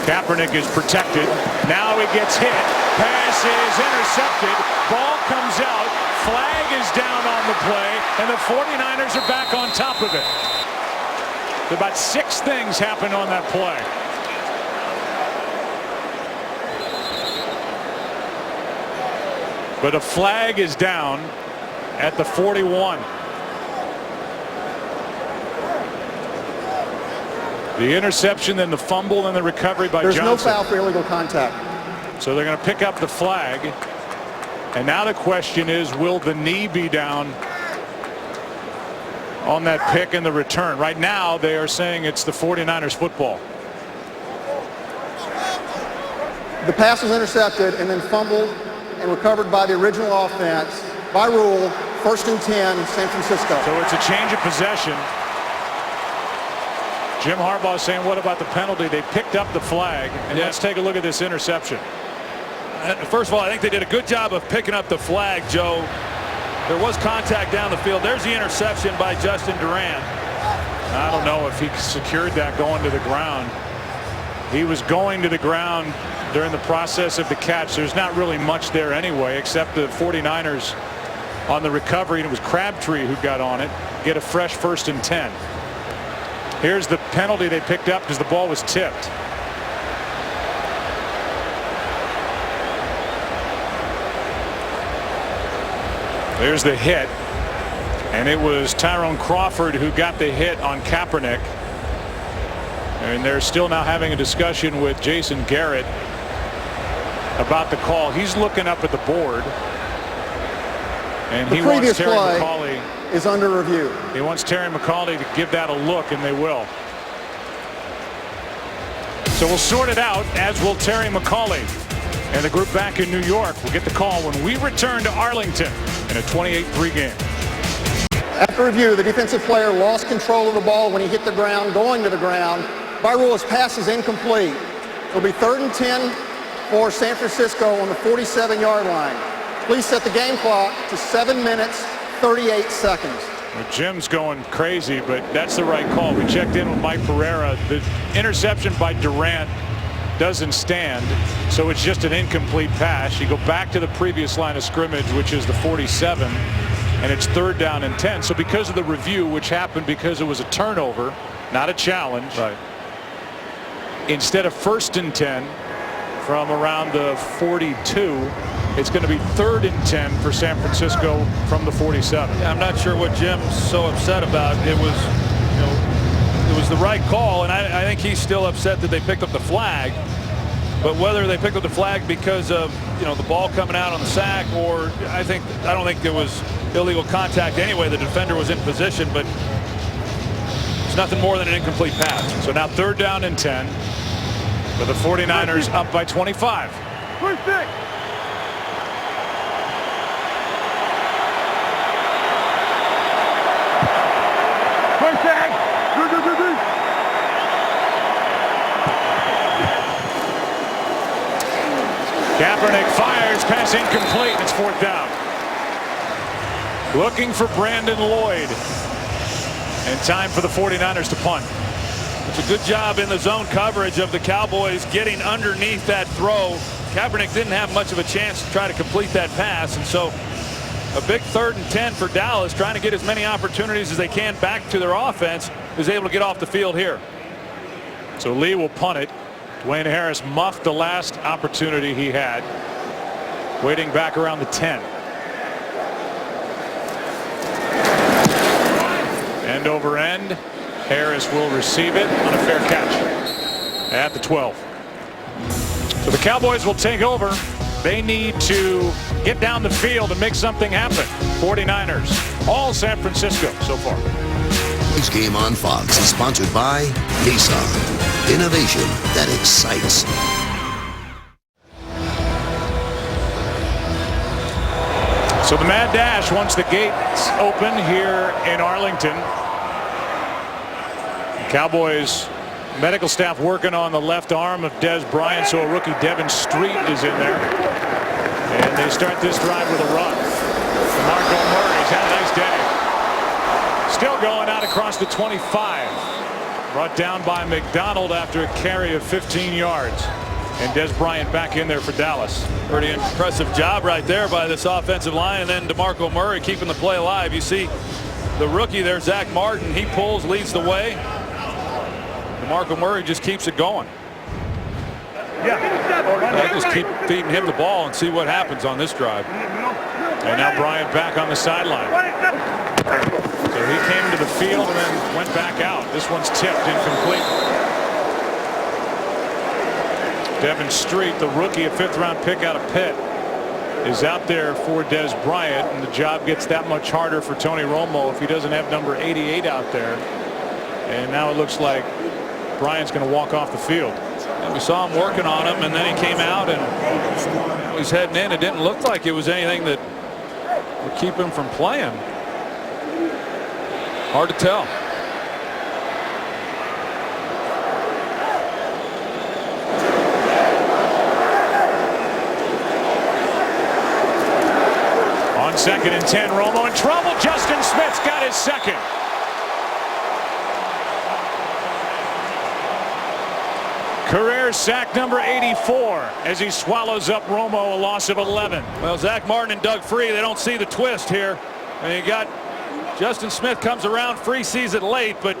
Kaepernick is protected. Now he gets hit. Pass is intercepted. Ball comes out. Flag is down on the play, and the 49ers are back on top of it. About 6 things happened on that play. But a flag is down at the 41. The interception, then the fumble, and the recovery by Johnson. There's no foul for illegal contact. So they're going to pick up the flag. And now the question is, will the knee be down on that pick and the return? Right now, they are saying it's the 49ers football. The pass was intercepted and then fumbled and recovered by the original offense. By rule, 1st and 10, San Francisco. So it's a change of possession. Jim Harbaugh saying, what about the penalty? They picked up the flag, and let's take a look at this interception. First of all, I think they did a good job of picking up the flag, Joe. There was contact down the field. There's the interception by Justin Durant. I don't know if he secured that going to the ground. He was going to the ground during the process of the catch. There's not really much there anyway, except the 49ers on the recovery, and it was Crabtree who got on it, get a fresh 1st and 10. Here's the penalty they picked up because the ball was tipped. There's the hit, and it was Tyrone Crawford who got the hit on Kaepernick. And they're still now having a discussion with Jason Garrett about the call. He's looking up at the board, and he wants Terry McCauley is under review. He wants Terry McCauley to give that a look, and they will. So we'll sort it out, as will Terry McCauley. And the group back in New York will get the call when we return to Arlington in a 28-3 game. After review, the defensive player lost control of the ball when he hit the ground, going to the ground. By rule, his pass is incomplete. It'll be 3rd and 10 for San Francisco on the 47-yard line. Please set the game clock to 7 minutes, 38 seconds. Well, Jim's going crazy, but that's the right call. We checked in with Mike Pereira. The interception by Durant doesn't stand, so it's just an incomplete pass. You go back to the previous line of scrimmage, which is the 47, and it's 3rd down and 10. So because of the review, which happened because it was a turnover, not a challenge, Right. instead of 1st and 10 from around the 42, it's going to be 3rd and 10 for San Francisco from the 47. Yeah, I'm not sure what Jim's so upset about. It was, it was the right call, and I think he's still upset that they picked up the flag. But whether they picked up the flag because of the ball coming out on the sack, or I don't think there was illegal contact anyway. The defender was in position, but it's nothing more than an incomplete pass. So now 3rd down and 10. But the 49ers up by 25. First six. First six. Kaepernick fires, pass incomplete. It's 4th down. Looking for Brandon Lloyd. And time for the 49ers to punt. It's a good job in the zone coverage of the Cowboys getting underneath that throw. Kaepernick didn't have much of a chance to try to complete that pass, and so a big 3rd and 10 for Dallas, trying to get as many opportunities as they can back to their offense, is able to get off the field here. So Lee will punt it. Dwayne Harris muffed the last opportunity he had, waiting back around the 10. End over end. Harris will receive it on a fair catch at the 12. So the Cowboys will take over. They need to get down the field and make something happen. 49ers, all San Francisco so far. This game on Fox is sponsored by Nissan. Innovation that excites. So the mad dash once the gates open here in Arlington. Cowboys medical staff working on the left arm of Dez Bryant, so a rookie Devin Street is in there. And they start this drive with a run. DeMarco Murray's had a nice day. Still going out across the 25. Brought down by McDonald after a carry of 15 yards. And Dez Bryant back in there for Dallas. Pretty impressive job right there by this offensive line, and then DeMarco Murray keeping the play alive. You see the rookie there, Zach Martin, he pulls, leads the way. DeMarco Murray just keeps it going. I just keep feeding him the ball and see what happens on this drive. And now Bryant back on the sideline. So he came to the field and then went back out. This one's tipped, incomplete. Devin Street, the rookie, a 5th-round pick out of Pitt, is out there for Dez Bryant, and the job gets that much harder for Tony Romo if he doesn't have number 88 out there. And now it looks like Bryant's going to walk off the field. And we saw him working on him, and then he came out and he's heading in. It didn't look like it was anything that would keep him from playing. Hard to tell. On 2nd and 10, Romo in trouble. Justin Smith's got his second. Career sack number 84 as he swallows up Romo, a loss of 11. Well, Zach Martin and Doug Free, they don't see the twist here. And you got Justin Smith comes around, Free sees it late, but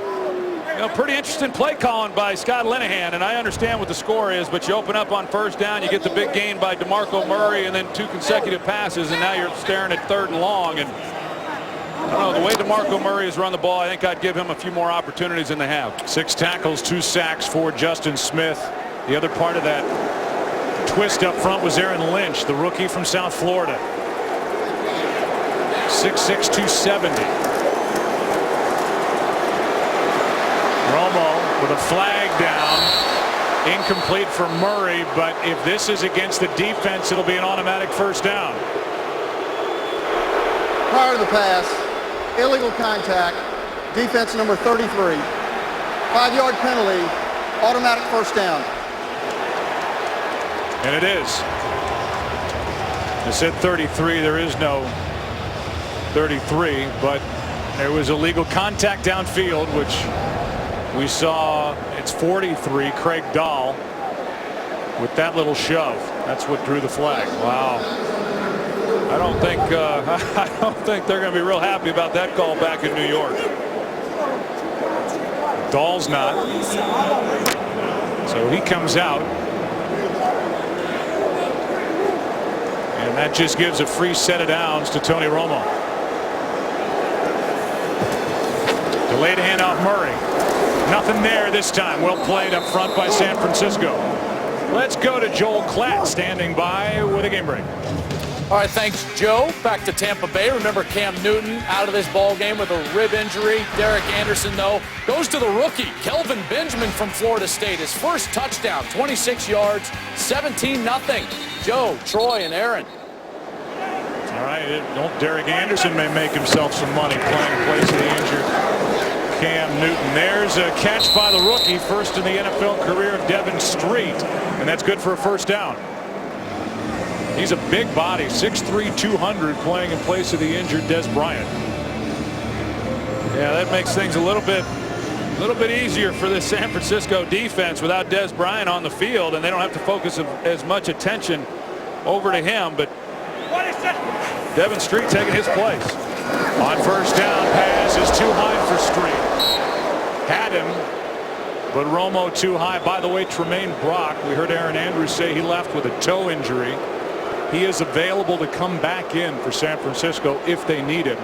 pretty interesting play calling by Scott Linehan, and I understand what the score is, but you open up on 1st down, you get the big gain by DeMarco Murray, and then 2 consecutive passes, and now you're staring at 3rd and long. And I don't know, the way DeMarco Murray has run the ball, I think I'd give him a few more opportunities than they have. 6 tackles, 2 sacks for Justin Smith. The other part of that twist up front was Aaron Lynch, the rookie from South Florida. 6'6", 270. Romo with a flag down. Incomplete for Murray, but if this is against the defense, it'll be an automatic 1st down. Prior to the pass, illegal contact, defense number 33. 5-yard penalty, automatic 1st down. And it is. I said 33, there is no 33, but there was illegal contact downfield, which we saw. It's 43, Craig Dahl with that little shove. That's what drew the flag. Wow. I don't think they're going to be real happy about that call back in New York. Dahl's not. So he comes out. And that just gives a free set of downs to Tony Romo. Delayed handoff Murray. Nothing there this time. Well played up front by San Francisco. Let's go to Joel Klatt standing by with a game break. All right, thanks, Joe. Back to Tampa Bay. Remember Cam Newton out of this ball game with a rib injury. Derek Anderson, though, goes to the rookie, Kelvin Benjamin from Florida State. His first touchdown, 26 yards, 17-0. Joe, Troy, and Aaron. All right, Derek Anderson may make himself some money playing in place of the injured Cam Newton. There's a catch by the rookie, first in the NFL career of Devin Street, and that's good for a first down. He's a big body, 6'3", 200, playing in place of the injured Dez Bryant. Yeah, that makes things a little bit easier for the San Francisco defense without Dez Bryant on the field, and they don't have to focus as much attention over to him. But Devin Street taking his place. On first down, pass is too high for Street. Had him, but Romo too high. By the way, Tremaine Brock, we heard Aaron Andrews say he left with a toe injury. He is available to come back in for San Francisco if they need him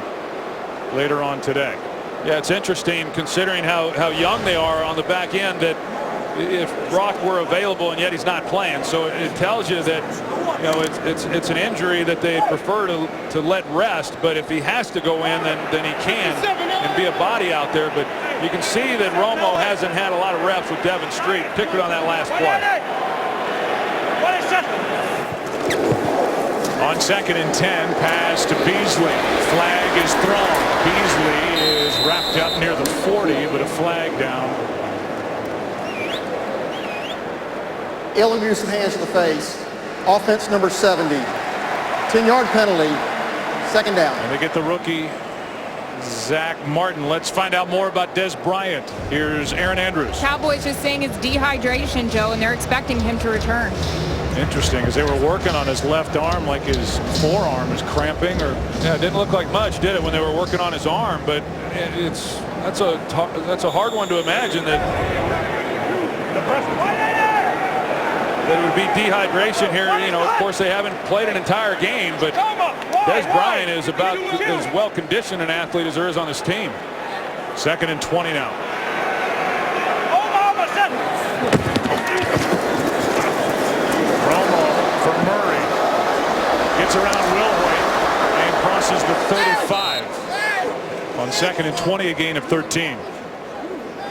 later on today. Yeah, it's interesting considering how young they are on the back end, that if Brock were available and yet he's not playing. So it tells you that, you know, it's an injury that they prefer to let rest. But if he has to go in, then he can and be a body out there. But you can see that Romo hasn't had a lot of reps with Devin Street, particularly on that last play. On 2nd and 10, pass to Beasley. Flag is thrown. Beasley is wrapped up near the 40, but a flag down. Illegal use of hands to the face. Offense number 70. 10-yard penalty. Second down. And they get the rookie, Zach Martin. Let's find out more about Dez Bryant. Here's Aaron Andrews. Cowboys just saying it's dehydration, Joe, and they're expecting him to return. Interesting, as they were working on his left arm, like his forearm is cramping, or yeah, it didn't look like much, did it, when they were working on his arm? But that's a hard one to imagine that it would be dehydration here. You know, of course, they haven't played an entire game, but Dez Bryant is about as well conditioned an athlete as there is on this team. 2nd and 20 now. Gets around Wilhoit and crosses the 35 on 2nd and 20, a gain of 13.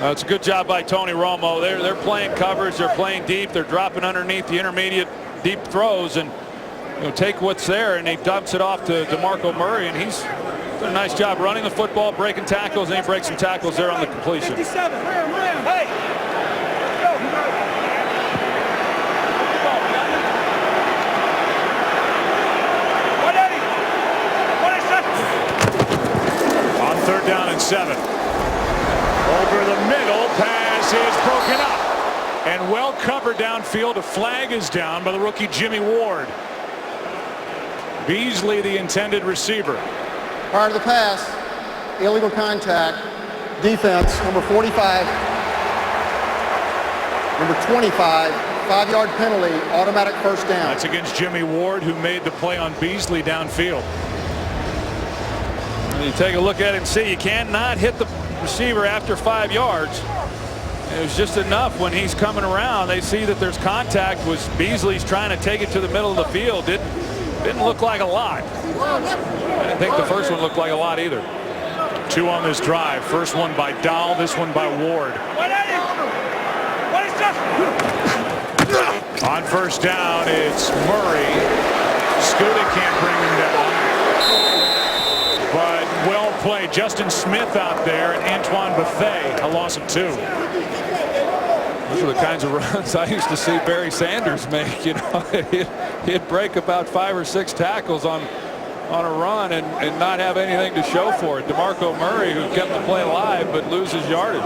It's a good job by Tony Romo. They're playing coverage, they're playing deep, they're dropping underneath the intermediate deep throws, and take what's there, and he dumps it off to DeMarco Murray, and he's done a nice job running the football, breaking tackles, and he breaks some tackles there on the completion. 57. Hey. Third down and 7. Over the middle, pass is broken up and well covered downfield. A flag is down by the rookie Jimmy Ward. Beasley, the intended receiver. Prior to the pass, illegal contact, defense, number 45, number 25, 5-yard penalty, automatic first down. That's against Jimmy Ward, who made the play on Beasley downfield. You take a look at it and see you cannot hit the receiver after 5 yards. It was just enough when he's coming around. They see that there's contact. Was Beasley's trying to take it to the middle of the field. Didn't look like a lot. I didn't think the first one looked like a lot either. 2 on this drive. First one by Dahl, this one by Ward. On first down, it's Murray. Scuda can't bring him down. But well played. Justin Smith out there and Antoine Bethea, a loss of 2. Those are the kinds of runs I used to see Barry Sanders make. He'd break about 5 or 6 tackles on a run and not have anything to show for it. DeMarco Murray, who kept the play alive but loses yardage.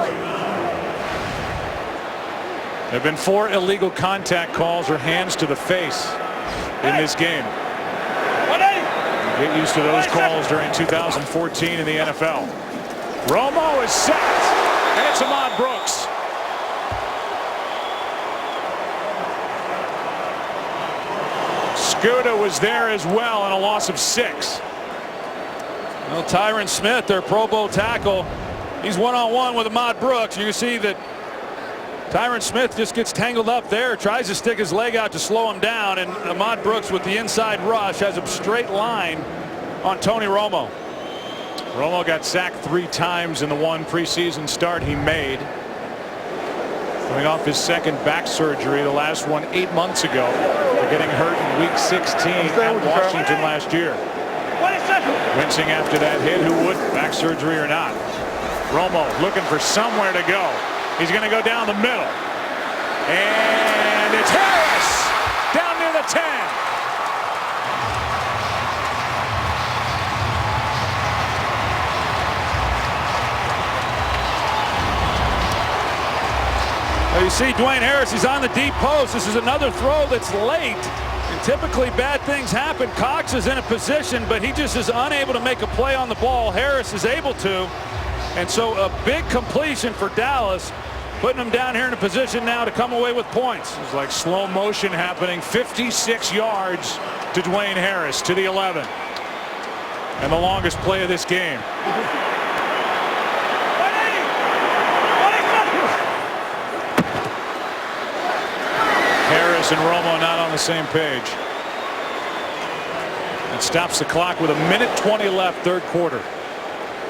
There have been 4 illegal contact calls or hands to the face in this game. Get used to those calls during 2014 in the NFL. Romo is set, and it's Ahmad Brooks. Scooter was there as well, and a loss of 6. Well, Tyron Smith, their Pro Bowl tackle, he's one-on-one with Ahmad Brooks. You can see that Tyron Smith just gets tangled up there, tries to stick his leg out to slow him down, and Ahmad Brooks with the inside rush has a straight line on Tony Romo. Romo got sacked 3 times in the one preseason start he made. Coming off his second back surgery, the last one 8 months ago, for getting hurt in week 16 at Washington last year. Wincing after that hit, who would, back surgery or not. Romo looking for somewhere to go. He's going to go down the middle. And it's Harris down near the 10. Well, you see Dwayne Harris, he's on the deep post. This is another throw that's late. And typically bad things happen. Cox is in a position, but he just is unable to make a play on the ball. Harris is able to. And so a big completion for Dallas, putting them down here in a position now to come away with points. It's like slow motion happening. 56 yards to Dwayne Harris to the 11. And the longest play of this game. Harris and Romo not on the same page. It stops the clock with 1:20 left, third quarter.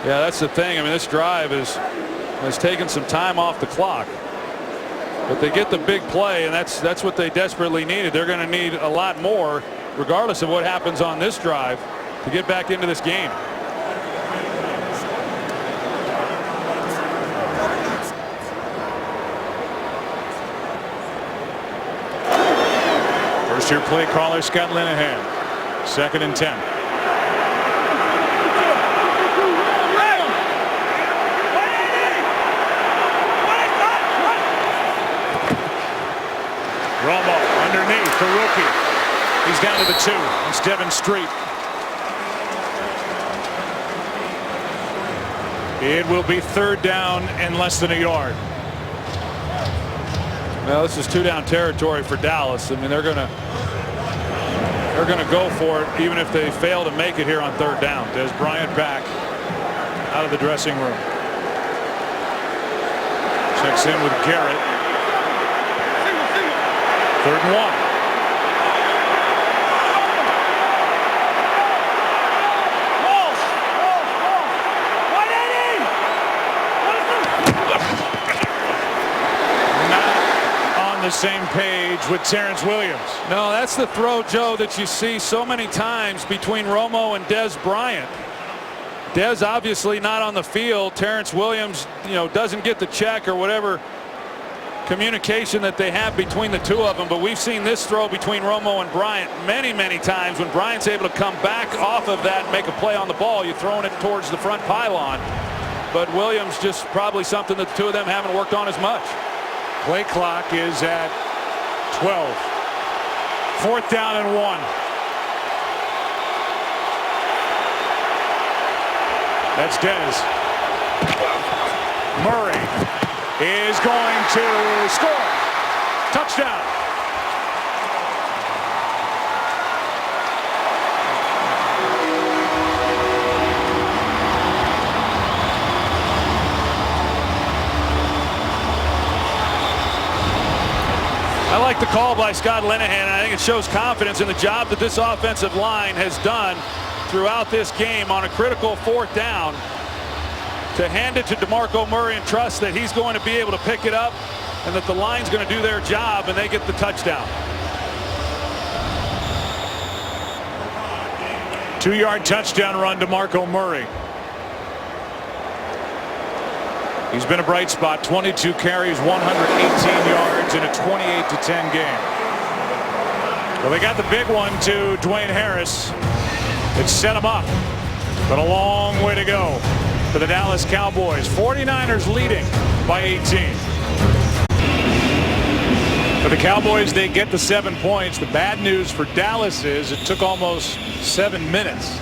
Yeah, that's the thing. I mean, this drive has taken some time off the clock. But they get the big play, and that's what they desperately needed. They're going to need a lot more, regardless of what happens on this drive, to get back into this game. First-year play caller Scott Linehan. 2nd and 10. Romo underneath, the rookie. He's down to the 2. It's Devin Street. It will be 3rd down and less than a yard. Well, this is 2-down territory for Dallas. I mean, they're gonna go for it even if they fail to make it here on 3rd down. Des Bryant back out of the dressing room. Checks in with Garrett. 3rd and 1. The same page with Terrence Williams. No, that's the throw, Joe, that you see so many times between Romo and Des Bryant. Des obviously not on the field. Terrence Williams, doesn't get the check or whatever communication that they have between the two of them. But we've seen this throw between Romo and Bryant many, many times. When Bryant's able to come back off of that and make a play on the ball, you're throwing it towards the front pylon. But Williams, just probably something that the two of them haven't worked on as much. Play clock is at 12. 4th down and 1. That's Dez. Murray is going to score. Touchdown. I like the call by Scott Linehan. I think it shows confidence in the job that this offensive line has done throughout this game on a critical 4th down to hand it to DeMarco Murray and trust that he's going to be able to pick it up and that the line's going to do their job and they get the touchdown. 2-yard touchdown run to DeMarco Murray. He's been a bright spot. 22 carries, 118 yards in a 28-10 game. Well, they got the big one to Dwayne Harris. It set him up, but a long way to go for the Dallas Cowboys. 49ers leading by 18. For the Cowboys, they get the 7 points. The bad news for Dallas is it took almost 7 minutes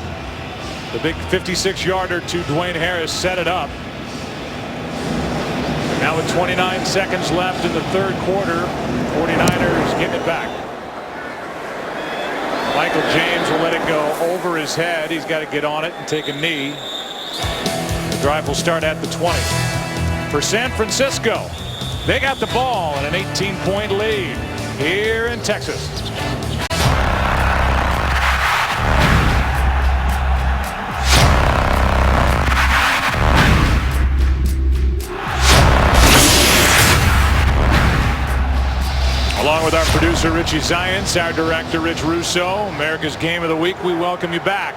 The big 56-yarder to Dwayne Harris set it up. Now with 29 seconds left in the third quarter, 49ers getting it back. Michael James will let it go over his head. He's got to get on it and take a knee. The drive will start at the 20. For San Francisco, they got the ball and an 18-point lead here in Texas. Along with our producer Richie Zients, our director Rich Russo, America's Game of the Week, we welcome you back.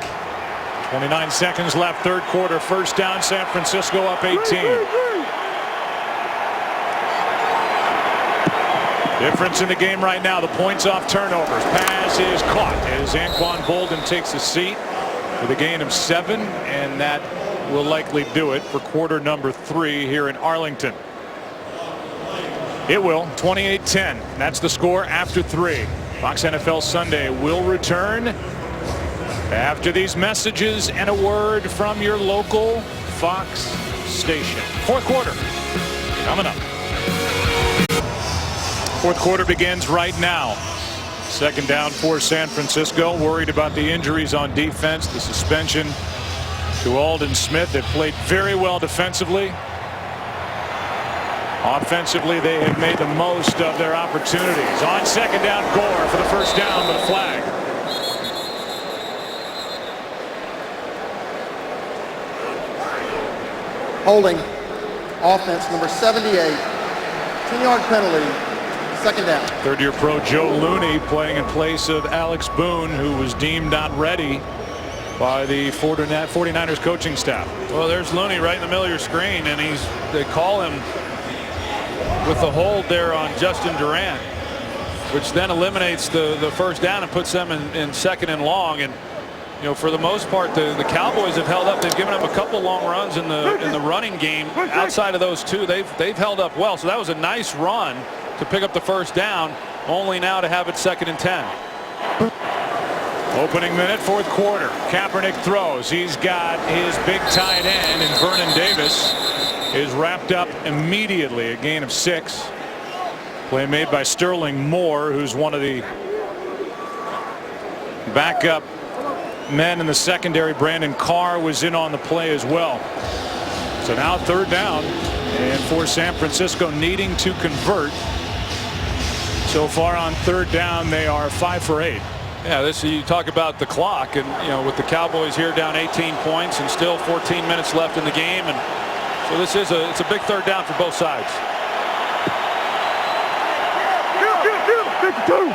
29 seconds left, third quarter, first down, San Francisco up 18. Difference in the game right now, the points off turnovers. Pass is caught as Anquan Boldin takes a seat with a gain of 7, and that will likely do it for quarter number 3 here in Arlington. It will. 28-10. That's the score after 3. Fox NFL Sunday will return after these messages and a word from your local Fox station. Fourth quarter coming up. Fourth quarter begins right now. Second down for San Francisco. Worried about the injuries on defense. The suspension to Aldon Smith. They played very well defensively. Offensively, they have made the most of their opportunities. On second down, Gore for the first down, but a flag. Holding. Offense number 78. 10-yard penalty. Second down. Third-year pro Joe Looney playing in place of Alex Boone, who was deemed not ready by the 49ers coaching staff. Well, there's Looney right in the middle of your screen, and they call him with the hold there on Justin Durant, which then eliminates the first down and puts them in second and long. And you know, for the most part, the Cowboys have held up. They've given up a couple long runs in the running game. Outside of those two, they've held up well. So that was a nice run to pick up the first down, only now to have it second and 10. Opening minute, fourth quarter. Kaepernick throws. He's got his big tight end, and Vernon Davis is wrapped up immediately. A gain of 6. Play made by Sterling Moore, who's one of the backup men in the secondary. Brandon Carr was in on the play as well. So now third down, and for San Francisco needing to convert. So far on third down, they are 5 for 8. Yeah, you talk about the clock, and you know, with the Cowboys here down 18 points and still 14 minutes left in the game, and so it's a big third down for both sides. 52.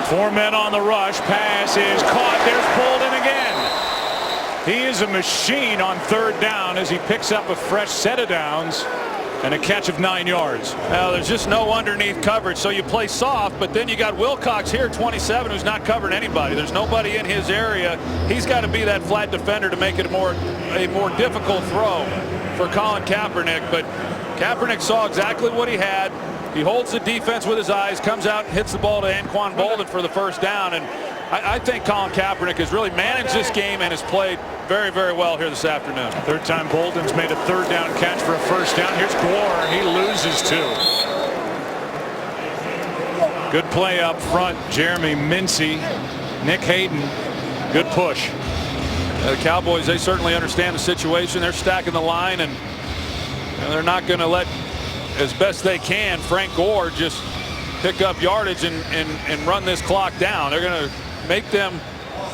Four men on the rush. Pass is caught. There's Bolden again. He is a machine on third down as he picks up a fresh set of downs and a catch of 9 yards. Well, there's just no underneath coverage, so you play soft, but then you got Wilcox here, 27, who's not covering anybody. There's nobody in his area. He's got to be that flat defender to make it a more difficult throw for Colin Kaepernick. But Kaepernick saw exactly what he had. He holds the defense with his eyes, comes out and hits the ball to Anquan Boldin for the first down. And I think Colin Kaepernick has really managed this game and has played very, very well here this afternoon. Third time Bolden's made a third down catch for a first down. Here's Gore. He loses 2. Good play up front. Jeremy Mincy, Nick Hayden. Good push. The Cowboys, they certainly understand the situation. They're stacking the line, and they're not going to let, as best they can, Frank Gore just pick up yardage and run this clock down. They're going to make them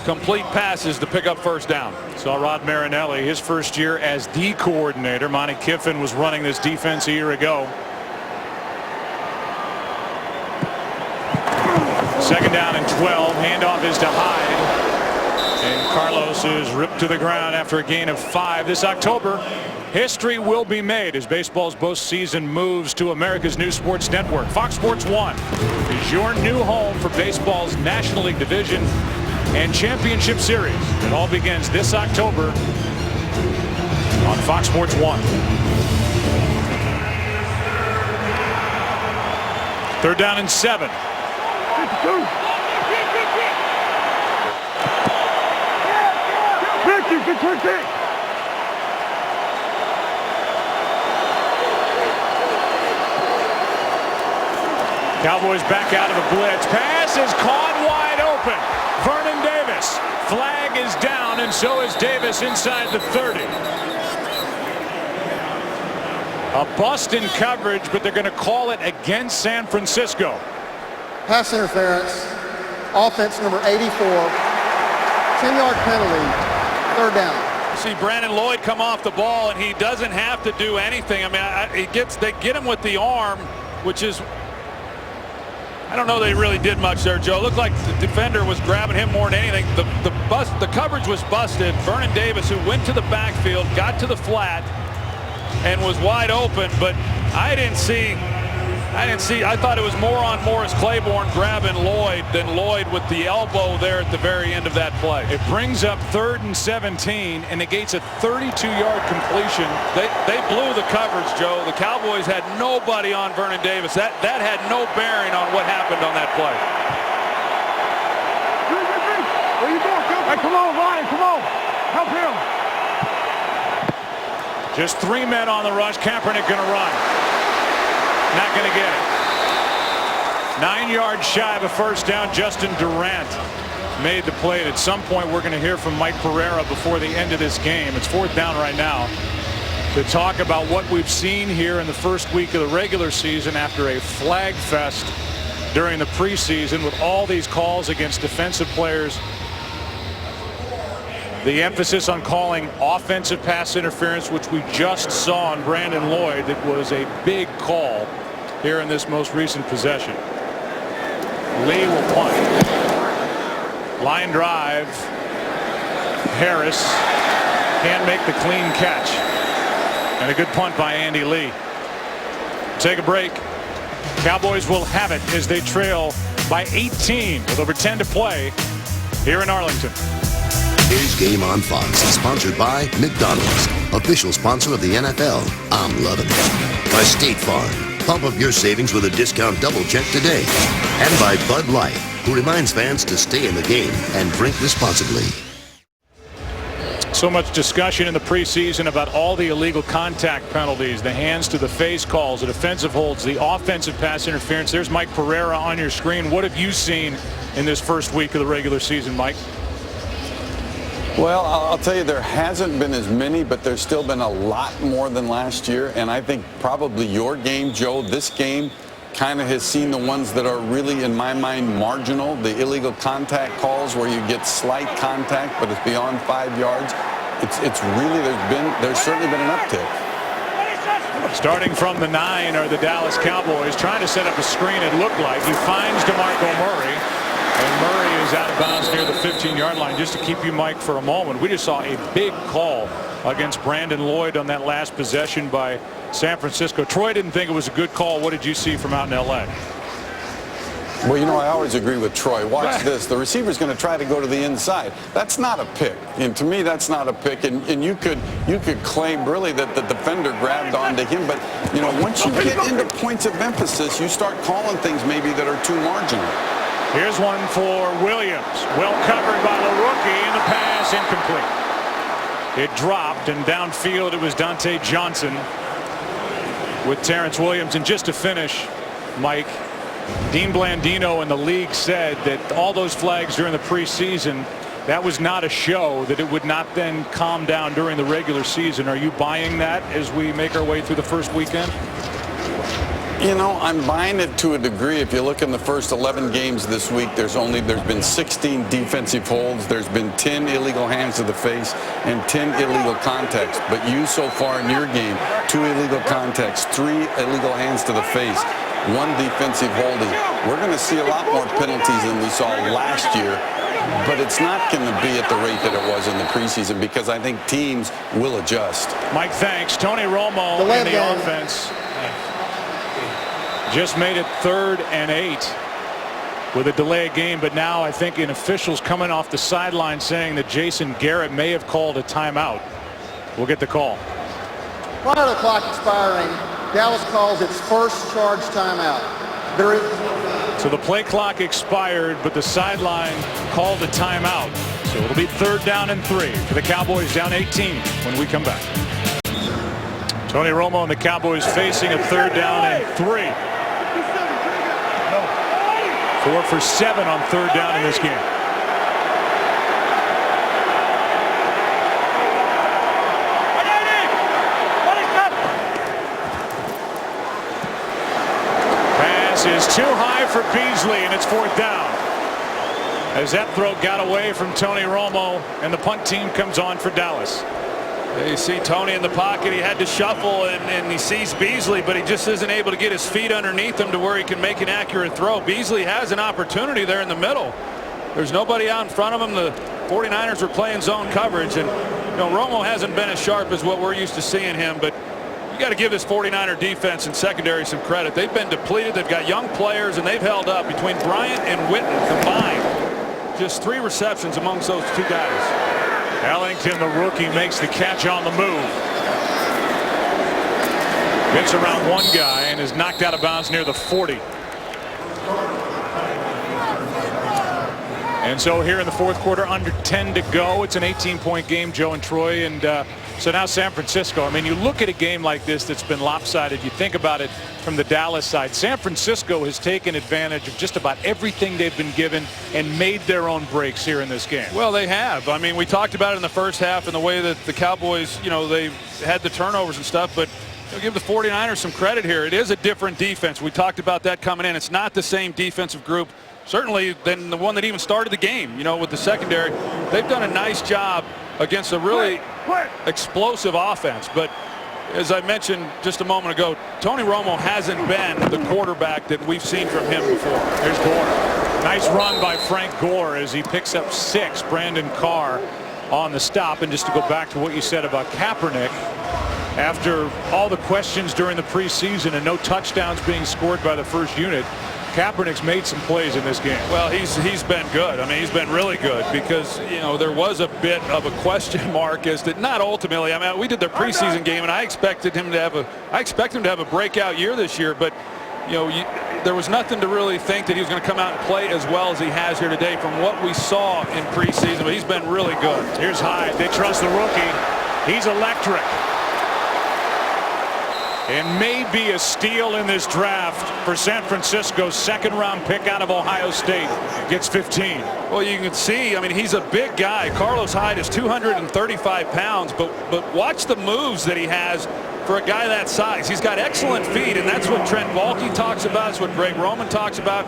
complete passes to pick up first down. Saw Rod Marinelli, his first year as D coordinator. Monty Kiffin was running this defense a year ago. Second down and 12. Handoff is to Hyde. And Carlos is ripped to the ground after a gain of 5. This October, history will be made as baseball's postseason moves to America's new sports network. Fox Sports 1 is your new home for baseball's National League Division and Championship Series. It all begins this October on Fox Sports 1. Third down and 7. Two. 50. Cowboys back out of a blitz. Pass is caught wide open. Vernon Davis. Flag is down, and so is Davis inside the 30. A bust in coverage, but they're going to call it against San Francisco. Pass interference. Offense number 84. 10-yard penalty. Third down. See Brandon Lloyd come off the ball, and he doesn't have to do anything. I mean, they get him with the arm, which is, I don't know they really did much there, Joe. It looked like the defender was grabbing him more than anything. The coverage was busted. Vernon Davis, who went to the backfield, got to the flat and was wide open, but I didn't see. I thought it was more on Morris Claiborne grabbing Lloyd than Lloyd with the elbow there at the very end of that play. It brings up 3rd and 17 and negates a 32-yard completion. They blew the coverage, Joe. The Cowboys had nobody on Vernon Davis. That had no bearing on what happened on that play. Where you going? Hey, come on, Ryan, come on. Help him. Just 3 men on the rush. Kaepernick going to run. Not going to get it. 9 yards shy of a first down. Justin Durant made the play. At some point, we're going to hear from Mike Pereira before the end of this game. It's 4th down right now to talk about what we've seen here in the first week of the regular season after a flag fest during the preseason with all these calls against defensive players. The emphasis on calling offensive pass interference, which we just saw on Brandon Lloyd. It was a big call here in this most recent possession. Lee will punt. Line drive. Harris can't make the clean catch. And a good punt by Andy Lee. Take a break. Cowboys will have it as they trail by 18 with over 10 to play here in Arlington. Today's Game on Fox is sponsored by McDonald's, official sponsor of the NFL. I'm loving it. By State Farm, pump up your savings with a discount double check today. And by Bud Light, who reminds fans to stay in the game and drink responsibly. So much discussion in the preseason about all the illegal contact penalties, the hands to the face calls, the defensive holds, the offensive pass interference. There's Mike Pereira on your screen. What have you seen in this first week of the regular season, Mike? Well, I'll tell you, there hasn't been as many, but there's still been a lot more than last year. And I think probably your game, Joe, this game kind of has seen the ones that are really, in my mind, marginal. The illegal contact calls where you get slight contact, but it's beyond 5 yards. It's really, there's certainly been an uptick. Starting from the 9 are the Dallas Cowboys trying to set up a screen, it looked like. He finds DeMarco Murray. And Murray is out of bounds near the 15-yard line. Just to keep you, Mike, for a moment, we just saw a big call against Brandon Lloyd on that last possession by San Francisco. Troy didn't think it was a good call. What did you see from out in L.A.? Well, you know, I always agree with Troy. Watch this. The receiver's going to try to go to the inside. That's not a pick. And to me, that's not a pick. And you could claim really that the defender grabbed onto him. But, you know, once you get into points of emphasis, you start calling things maybe that are too marginal. Here's one for Williams. Well covered by the rookie, and the pass incomplete. It dropped, and downfield it was Dante Johnson with Terrence Williams. And just to finish, Mike, Dean Blandino and the league said that all those flags during the preseason, that was not a show, that it would not then calm down during the regular season. Are you buying that as we make our way through the first weekend? You know, I'm buying it to a degree. If you look in the first 11 games this week, there's been 16 defensive holds. There's been 10 illegal hands to the face and 10 illegal contacts. But you so far in your game, 2 illegal contacts, 3 illegal hands to the face, 1 defensive holding. We're going to see a lot more penalties than we saw last year. But it's not going to be at the rate that it was in the preseason because I think teams will adjust. Mike, thanks. Tony Romo in the offense. Just made it 3rd and 8 with a delay of game, but now I think in officials coming off the sideline saying that Jason Garrett may have called a timeout. We'll get the call. Prior to the clock expiring, Dallas calls its first charge timeout. There is So the play clock expired, but the sideline called a timeout. So it'll be 3rd down and 3 for the Cowboys, down 18 when we come back. Tony Romo and the Cowboys facing a 3rd down and 3. 4 for 7 on 3rd down in this game. Pass is too high for Beasley, and it's 4th down. As that throw got away from Tony Romo, and the punt team comes on for Dallas. You see Tony in the pocket. He had to shuffle, and he sees Beasley, but he just isn't able to get his feet underneath him to where he can make an accurate throw. Beasley has an opportunity there in the middle. There's nobody out in front of him. The 49ers were playing zone coverage, and Romo hasn't been as sharp as what we're used to seeing him, but you got to give this 49er defense and secondary some credit. They've been depleted. They've got young players, and they've held up between Bryant and Witten combined. Just 3 receptions amongst those 2 guys. Arlington, the rookie, makes the catch on the move. Gets around one guy and is knocked out of bounds near the 40. And so here in the 4th quarter, under 10 to go. It's an 18-point game, Joe and Troy. And so now San Francisco. I mean, you look at a game like this that's been lopsided. You think about it from the Dallas side. San Francisco has taken advantage of just about everything they've been given and made their own breaks here in this game. Well, they have. I mean, we talked about it in the first half and the way that the Cowboys, they had the turnovers and stuff, but I'll give the 49ers some credit here. It is a different defense. We talked about that coming in. It's not the same defensive group, certainly, than the one that even started the game, with the secondary. They've done a nice job against a really explosive offense. But as I mentioned just a moment ago, Tony Romo hasn't been the quarterback that we've seen from him before. Here's Gore. Nice run by Frank Gore as he picks up 6. Brandon Carr on the stop. And just to go back to what you said about Kaepernick, after all the questions during the preseason and no touchdowns being scored by the first unit, Kaepernick's made some plays in this game. Well, he's been good. I mean, he's been really good because, there was a bit of a question mark as to not ultimately. I mean, we did their preseason game, and I expected him to have a breakout year this year, but there was nothing to really think that he was going to come out and play as well as he has here today from what we saw in preseason, but he's been really good. Here's Hyde. They trust the rookie. He's electric. And may be a steal in this draft for San Francisco's 2nd-round pick out of Ohio State. Gets 15. Well, you can see, I mean, he's a big guy. Carlos Hyde is 235 pounds, but watch the moves that he has for a guy that size. He's got excellent feet, and that's what Trent Baalke talks about. It's what Greg Roman talks about.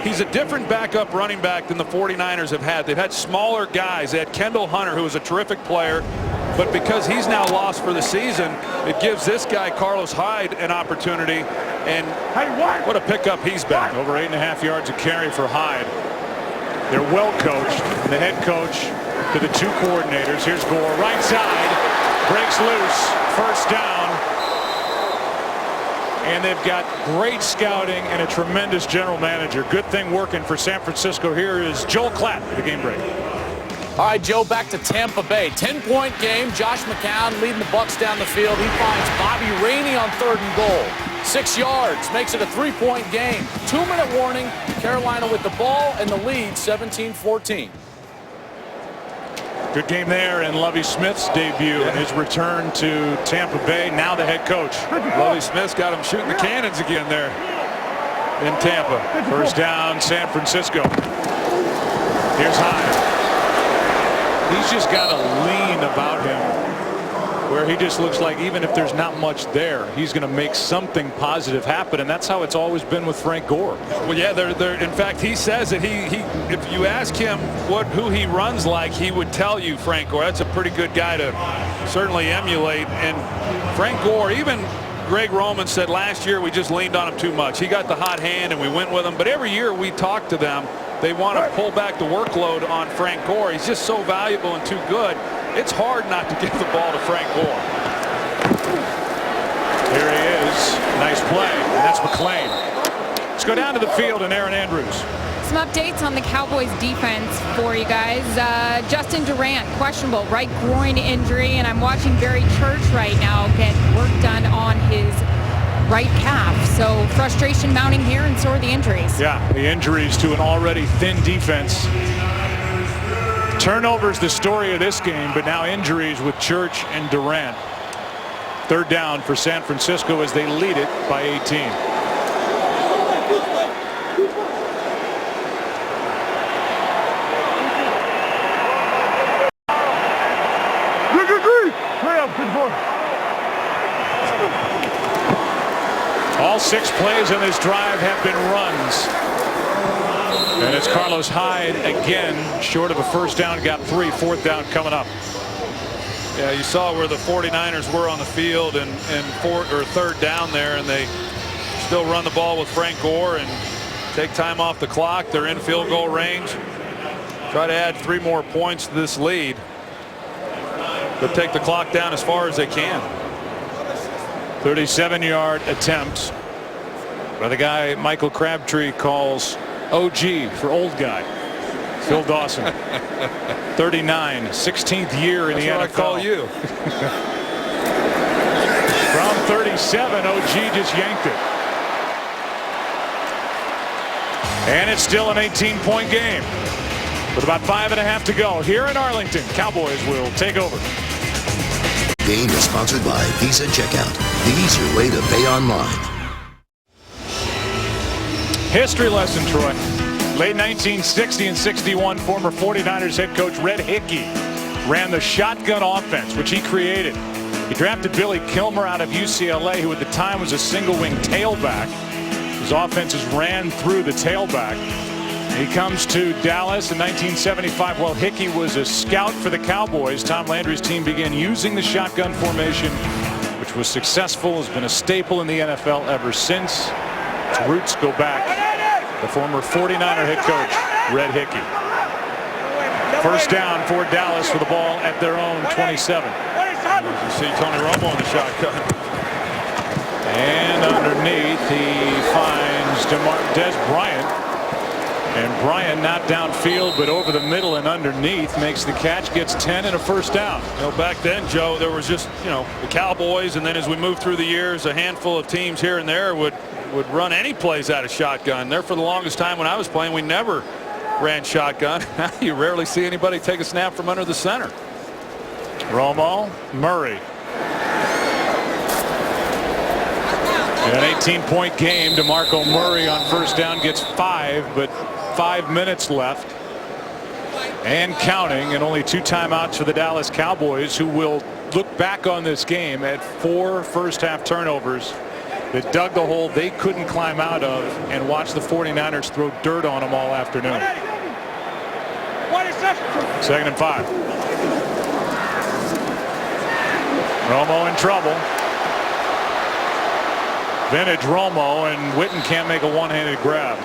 He's a different backup running back than the 49ers have had. They've had smaller guys. They had Kendall Hunter, who was a terrific player. But because he's now lost for the season, it gives this guy, Carlos Hyde, an opportunity. And what a pickup he's been. Over 8.5 yards a carry for Hyde. They're well coached. The head coach to the 2 coordinators. Here's Gore. Right side. Breaks loose. 1st down. And they've got great scouting and a tremendous general manager. Good thing working for San Francisco. Here is Joel Klatt, the game break. All right, Joe, back to Tampa Bay. 10-point game. Josh McCown leading the Bucs down the field. He finds Bobby Rainey on 3rd and goal. 6 yards, makes it a 3-point game. 2-minute warning. Carolina with the ball and the lead, 17-14. Good game there, and Lovie Smith's debut and his return to Tampa Bay. Now the head coach. Lovie Smith's got him shooting the cannons again there in Tampa. 1st down, San Francisco. Here's Hyde. He's just got a lean about him where he just looks like even if there's not much there, he's going to make something positive happen, and that's how it's always been with Frank Gore. Well, yeah, in fact, he says that if you ask him who he runs like, he would tell you Frank Gore. That's a pretty good guy to certainly emulate. And Frank Gore, even Greg Roman said last year we just leaned on him too much. He got the hot hand and we went with him, but every year we talk to them. They want to pull back the workload on Frank Gore. He's just so valuable and too good. It's hard not to give the ball to Frank Gore. Here he is. Nice play. And that's McClain. Let's go down to the field and Aaron Andrews. Some updates on the Cowboys defense for you guys. Justin Durant, questionable right groin injury, and I'm watching Barry Church right now get work done on his right calf. So frustration mounting here, and so are the injuries. Yeah, the injuries to an already thin defense. Turnovers the story of this game, but now injuries with Church and Durant. Third down for San Francisco as they lead it by 18. All 6 plays in this drive have been runs. And it's Carlos Hyde again, short of a first down, got 3. Fourth down coming up. Yeah, you saw where the 49ers were on the field and third down there, and they still run the ball with Frank Gore and take time off the clock. They're in field goal range. Try to add 3 more points to this lead, but take the clock down as far as they can. 37-yard attempt by the guy Michael Crabtree calls OG for old guy. Phil Dawson. 39, 16th year in the NFL. I call you. From 37, OG just yanked it. And it's still an 18-point game with about 5.5 to go here in Arlington. Cowboys will take over. Game is sponsored by Visa Checkout, the easier way to pay online. History lesson, Troy. Late 1960 and 61, former 49ers head coach Red Hickey ran the shotgun offense, which he created. He drafted Billy Kilmer out of UCLA, who at the time was a single-wing tailback. His offenses ran through the tailback. He comes to Dallas in 1975 while Hickey was a scout for the Cowboys. Tom Landry's team began using the shotgun formation, which was successful, has been a staple in the NFL ever since. Its roots go back. The former 49er head coach, Red Hickey. First down for Dallas with the ball at their own 27. You see Tony Romo in the shotgun. And underneath, he finds Des Bryant. And Bryant not downfield, but over the middle and underneath, makes the catch, gets 10 and a first down. You know, back then, Joe, there was just, the Cowboys, and then as we moved through the years, a handful of teams here and there would run any plays out of shotgun. There for the longest time when I was playing, we never ran shotgun. Now you rarely see anybody take a snap from under the center. Romo, Murray. In an 18-point game, DeMarco Murray on first down gets 5, but 5 minutes left and counting, and only 2 timeouts for the Dallas Cowboys, who will look back on this game at 4 first-half turnovers that dug the hole they couldn't climb out of, and watch the 49ers throw dirt on them all afternoon. 2nd and 5. Romo in trouble. Vintage Romo, and Witten can't make a one-handed grab.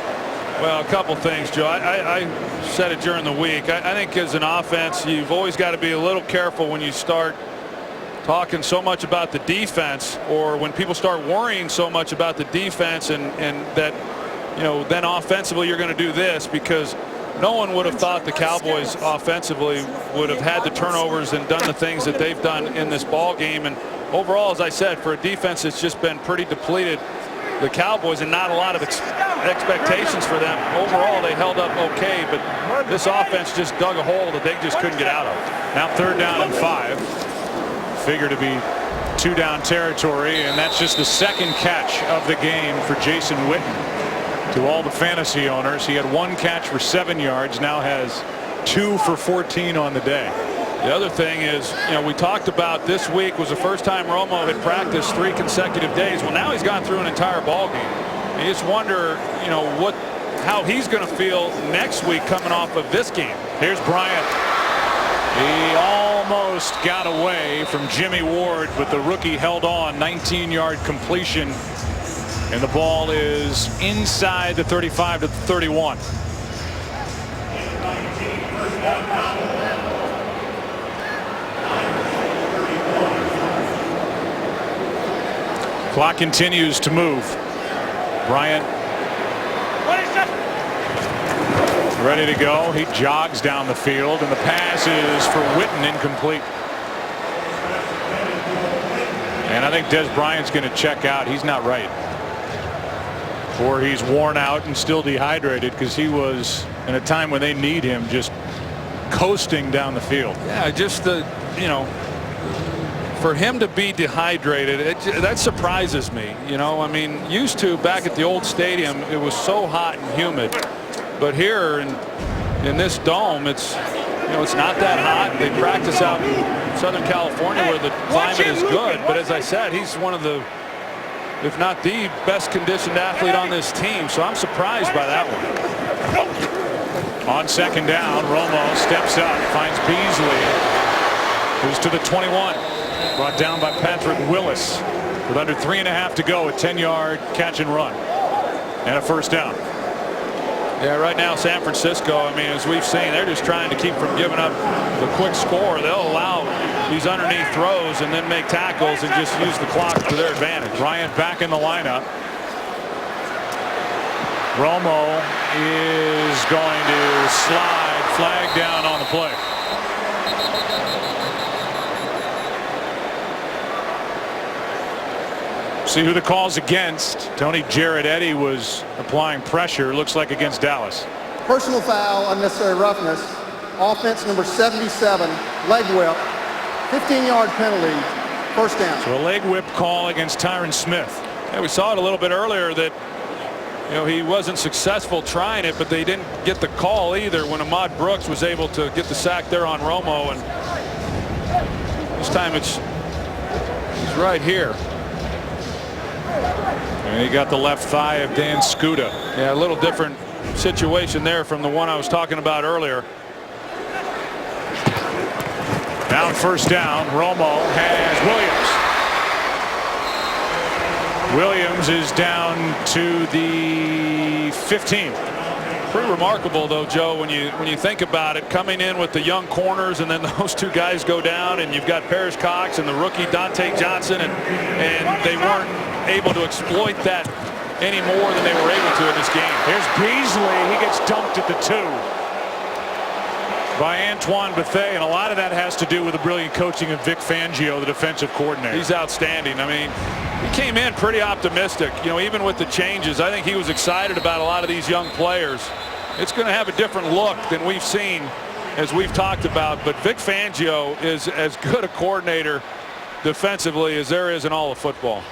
Well, a couple things, Joe. I said it during the week. I think as an offense, you've always got to be a little careful when you start talking so much about the defense, or when people start worrying so much about the defense, and that, then offensively you're going to do this, because no one would have thought the Cowboys offensively would have had the turnovers and done the things that they've done in this ball game. And overall, as I said, for a defense that's just been pretty depleted, the Cowboys, and not a lot of expectations for them. Overall, they held up okay, but this offense just dug a hole that they just couldn't get out of. Now 3rd down and 5. Figure to be 2 down territory, and that's just the 2nd catch of the game for Jason Witten. To all the fantasy owners, he had 1 catch for 7 yards, now has 2 for 14 on the day. The other thing is, we talked about this week was the first time Romo had practiced 3 consecutive days. Well, now he's gone through an entire ball game. And you just wonder, how he's going to feel next week coming off of this game. Here's Bryant. He almost got away from Jimmy Ward, but the rookie held on. 19-yard completion, and the ball is inside the 35 to 31. Clock continues to move. Bryant ready to go. He jogs down the field, and the pass is for Witten, incomplete. And I think Des Bryant's going to check out. He's not right. Or he's worn out and still dehydrated, because he was, in a time when they need him, just coasting down the field. Yeah, just you know, for him to be dehydrated, that surprises me. You know, I mean, used to back at the old stadium, it was so hot and humid, but here in this dome, it's, you know, it's not that hot. They practice out in Southern California where the climate is good, but as I said, he's one of the, if not the best conditioned athlete on this team, so I'm surprised by that one. On second down, Romo steps up, finds Beasley, who's to the 21. Brought down by Patrick Willis with under 3.5 to go. A 10-yard catch and run and a first down. Yeah, right now San Francisco, I mean, as we've seen, they're just trying to keep from giving up the quick score. They'll allow these underneath throws and then make tackles and just use the clock to their advantage. Bryant back in the lineup. Romo is going to slide, flag down on the play. See who the call's against. Tony Jared-Eddy was applying pressure, looks like against Dallas. Personal foul, unnecessary roughness. Offense number 77, leg whip. 15-yard penalty, first down. So a leg whip call against Tyron Smith. Yeah, we saw it a little bit earlier that, you know, he wasn't successful trying it, but they didn't get the call either when Ahmad Brooks was able to get the sack there on Romo, and this time he's right here. And he got the left thigh of Dan Scuda. Yeah, a little different situation there from the one I was talking about earlier. Now first down, Romo has Williams. Williams is down to the 15. Pretty remarkable, though, Joe, when you think about it, coming in with the young corners, and then those two guys go down, and you've got Parrish Cox and the rookie Dante Johnson, and they weren't able to exploit that any more than they were able to in this game. Here's Beasley. He gets dumped at the 2 by Antoine Bethea, and a lot of that has to do with the brilliant coaching of Vic Fangio, the defensive coordinator. He's outstanding. I mean, he came in pretty optimistic, you know, even with the changes. I think he was excited about a lot of these young players. It's going to have a different look than we've seen, as we've talked about, but Vic Fangio is as good a coordinator defensively as there is in all of football.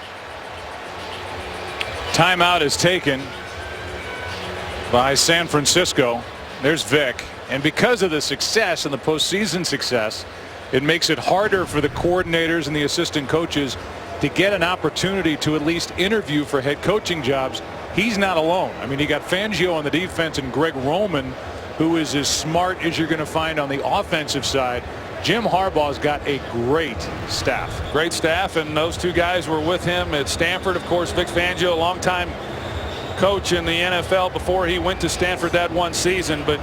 Timeout is taken by San Francisco. There's Vic. And because of the success and the postseason success, it makes it harder for the coordinators and the assistant coaches to get an opportunity to at least interview for head coaching jobs. He's not alone. I mean, he got Fangio on the defense and Greg Roman, who is as smart as you're going to find on the offensive side. Jim Harbaugh's got a great staff. Great staff, and those two guys were with him at Stanford. Of course, Vic Fangio, a longtime coach in the NFL before he went to Stanford that one season. But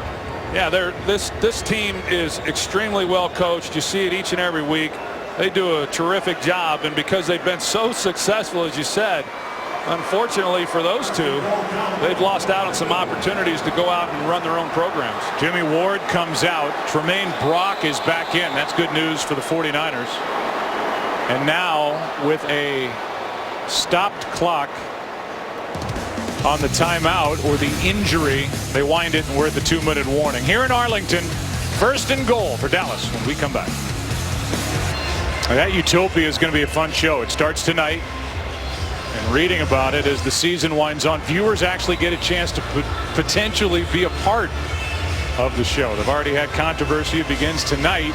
yeah, this team is extremely well coached. You see it each and every week. They do a terrific job, and because they've been so successful, as you said, unfortunately for those two, they've lost out on some opportunities to go out and run their own programs. Jimmy Ward comes out. Tremaine Brock is back in. That's good news for the 49ers. And now with a stopped clock on the timeout or the injury, they wind it, and we're at the 2-minute warning. Here in Arlington, first and goal for Dallas when we come back. That Utopia is going to be a fun show. It starts tonight. And reading about it as the season winds on, viewers actually get a chance to potentially be a part of the show. They've already had controversy. It begins tonight.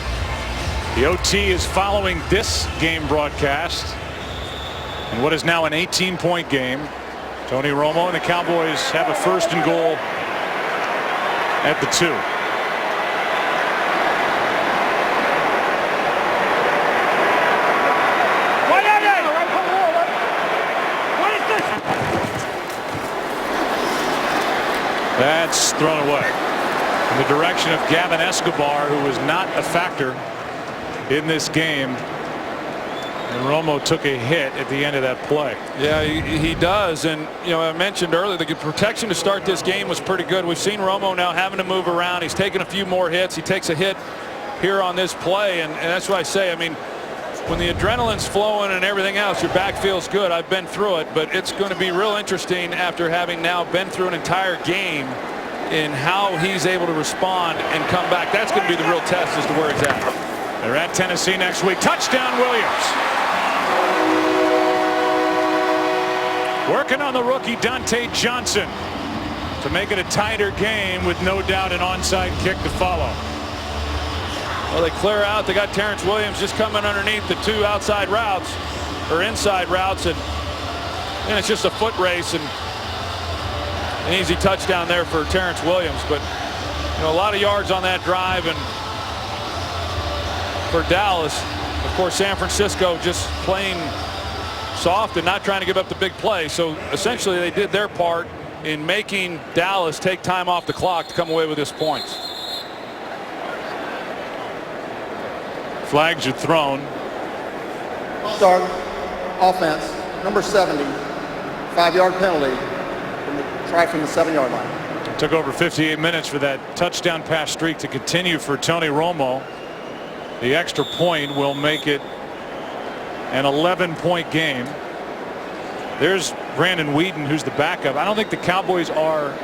The OT is following this game broadcast and what is now an 18-point game. Tony Romo and the Cowboys have a first and goal at the 2. That's thrown away in the direction of Gavin Escobar, who was not a factor in this game. And Romo took a hit at the end of that play. Yeah, he does. And, you know, I mentioned earlier the protection to start this game was pretty good. We've seen Romo now having to move around. He's taken a few more hits. He takes a hit here on this play. And that's why I say, I mean, when the adrenaline's flowing and everything else, your back feels good. I've been through it, but it's going to be real interesting after having now been through an entire game in how he's able to respond and come back. That's going to be the real test as to where he's at. They're at Tennessee next week. Touchdown, Williams. Working on the rookie Dante Johnson to make it a tighter game with no doubt an onside kick to follow. Well, they clear out. They got Terrence Williams just coming underneath the two outside routes or inside routes, and it's just a foot race and an easy touchdown there for Terrence Williams. But a lot of yards on that drive, and for Dallas, of course, San Francisco just playing soft and not trying to give up the big play. So essentially, they did their part in making Dallas take time off the clock to come away with this points. Flags are thrown. Start offense, number 70, 5-yard penalty, try from the 7-yard line. It took over 58 minutes for that touchdown pass streak to continue for Tony Romo. The extra point will make it an 11-point game. There's Brandon Whedon, who's the backup. I don't think the Cowboys are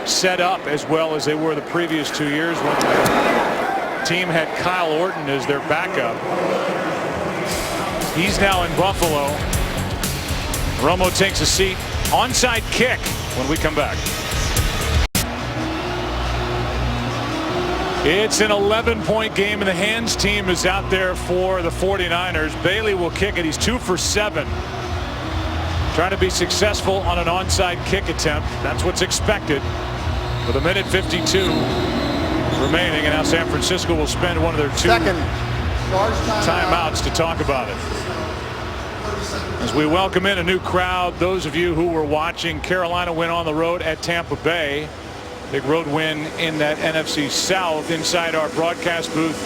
set up as well as they were the previous 2 years when the team had Kyle Orton as their backup. He's now in Buffalo. Romo takes a seat. Onside kick when we come back. It's an 11-point game, and the hands team is out there for the 49ers. Bailey will kick it. He's 2 for 7. Trying to be successful on an onside kick attempt. That's what's expected. With 1:52 remaining, and now San Francisco will spend one of their 2 timeouts to talk about it. As we welcome in a new crowd, those of you who were watching, Carolina went on the road at Tampa Bay. Big road win in that NFC South. Inside our broadcast booth,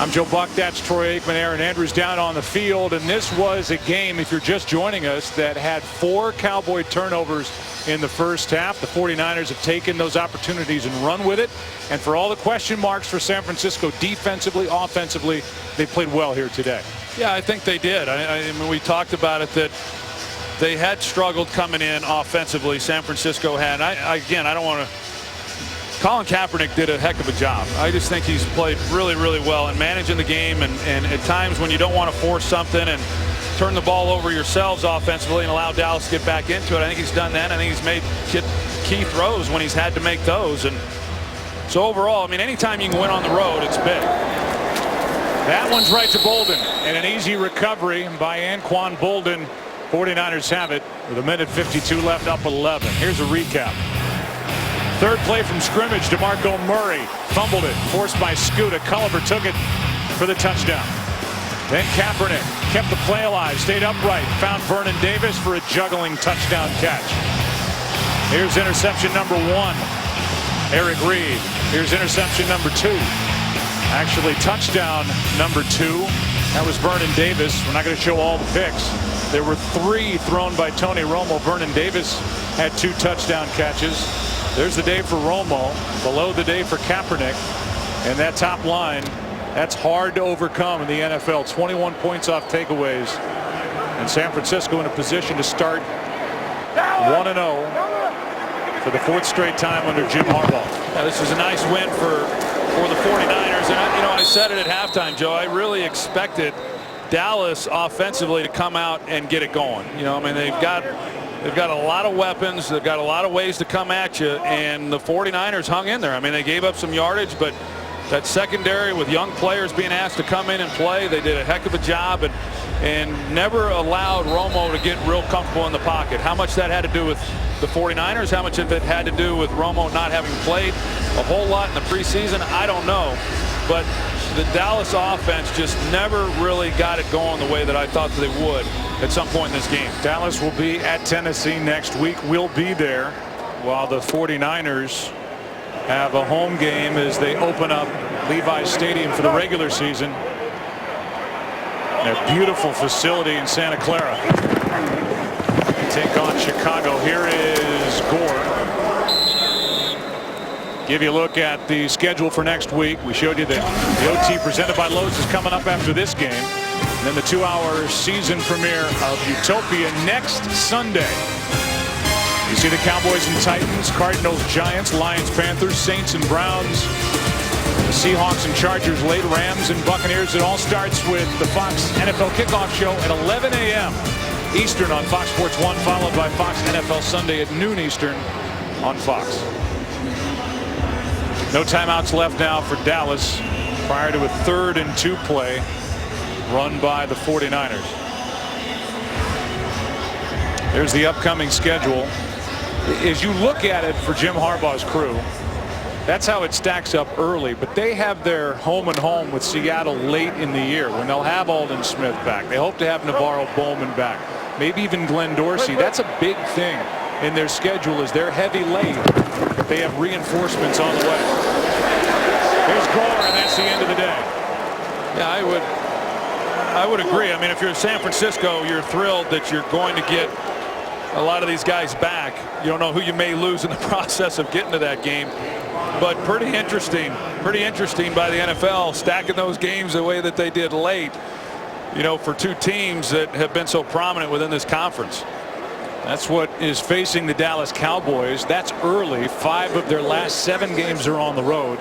I'm Joe Buck. That's Troy Aikman. Aaron Andrews down on the field. And this was a game, if you're just joining us, that had 4 Cowboy turnovers in the first half. The 49ers have taken those opportunities and run with it. And for all the question marks for San Francisco defensively, offensively, they played well here today. Yeah, I think they did. I mean, we talked about it that they had struggled coming in offensively. San Francisco had. Again, I don't want to. Colin Kaepernick did a heck of a job. I just think he's played really, really well in managing the game, and at times when you don't want to force something and turn the ball over yourselves offensively and allow Dallas to get back into it. I think he's done that. I think he's made key throws when he's had to make those. And so overall, I mean, anytime you can win on the road, it's big. That one's right to Bolden, and an easy recovery by Anquan Bolden. 49ers have it with 1:52 left, up 11. Here's a recap. Third play from scrimmage, DeMarco Murray fumbled it, forced by Scuda. Culliver took it for the touchdown. Then Kaepernick kept the play alive, stayed upright, found Vernon Davis for a juggling touchdown catch. Here's interception number 1, Eric Reed. Here's interception number 2. Actually, touchdown number 2. That was Vernon Davis. We're not going to show all the picks. There were 3 thrown by Tony Romo. Vernon Davis had 2 touchdown catches. There's the day for Romo, below the day for Kaepernick. And that top line, that's hard to overcome in the NFL. 21 points off takeaways. And San Francisco in a position to start 1-0 for the 4th straight time under Jim Harbaugh. Yeah, this is a nice win for the 49ers. And I said it at halftime, Joe. I really expected Dallas offensively to come out and get it going. I mean, they've got a lot of weapons. They've got a lot of ways to come at you, and the 49ers hung in there. I mean, they gave up some yardage, but that secondary with young players being asked to come in and play, they did a heck of a job and never allowed Romo to get real comfortable in the pocket. How much that had to do with the 49ers, how much of it had to do with Romo not having played a whole lot in the preseason, I don't know. But the Dallas offense just never really got it going the way that I thought they would at some point in this game. Dallas will be at Tennessee next week. We'll be there while the 49ers have a home game as they open up Levi's Stadium for the regular season. A beautiful facility in Santa Clara. Take on Chicago. Here is Gore. Give you a look at the schedule for next week. We showed you that the OT presented by Lowe's is coming up after this game. And then the 2-hour season premiere of Utopia next Sunday. You see the Cowboys and Titans, Cardinals, Giants, Lions, Panthers, Saints and Browns, Seahawks and Chargers late, Rams and Buccaneers. It all starts with the Fox NFL Kickoff Show at 11 a.m. Eastern on Fox Sports 1, followed by Fox NFL Sunday at noon Eastern on Fox. No timeouts left now for Dallas prior to a 3rd and 2 play run by the 49ers. There's the upcoming schedule. As you look at it for Jim Harbaugh's crew, that's how it stacks up early, but they have their home and home with Seattle late in the year when they'll have Aldon Smith back. They hope to have Navarro Bowman back, maybe even Glenn Dorsey. That's a big thing in their schedule, is they're heavy late, but they have reinforcements on the way. Here's Gore, and that's the end of the day. Yeah, I would agree. I mean, if you're San Francisco, you're thrilled that you're going to get a lot of these guys back. You don't know who you may lose in the process of getting to that game, but pretty interesting by the NFL stacking those games the way that they did late, you know, for two teams that have been so prominent within this conference. That's what is facing the Dallas Cowboys. That's early. 5 of their last 7 games are on the road.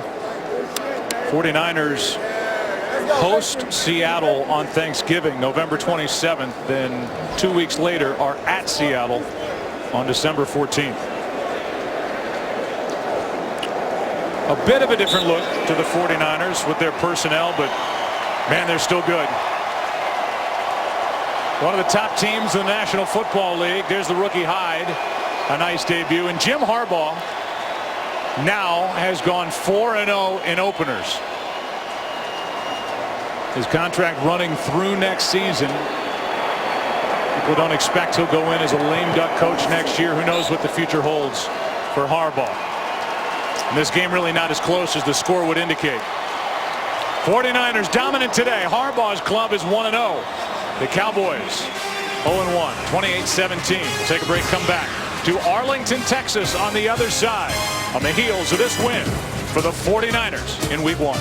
49ers host Seattle on Thanksgiving, November 27th. Then 2 weeks later are at Seattle on December 14th. A bit of a different look to the 49ers with their personnel, but man, they're still good. One of the top teams in the National Football League. There's the rookie Hyde, a nice debut. And Jim Harbaugh now has gone 4-0 in openers. His contract running through next season. People don't expect he'll go in as a lame duck coach next year. Who knows what the future holds for Harbaugh. And this game really not as close as the score would indicate. 49ers dominant today. Harbaugh's club is 1-0. The Cowboys 0-1, 28-17. We'll take a break, come back to Arlington, Texas on the other side on the heels of this win for the 49ers in week 1.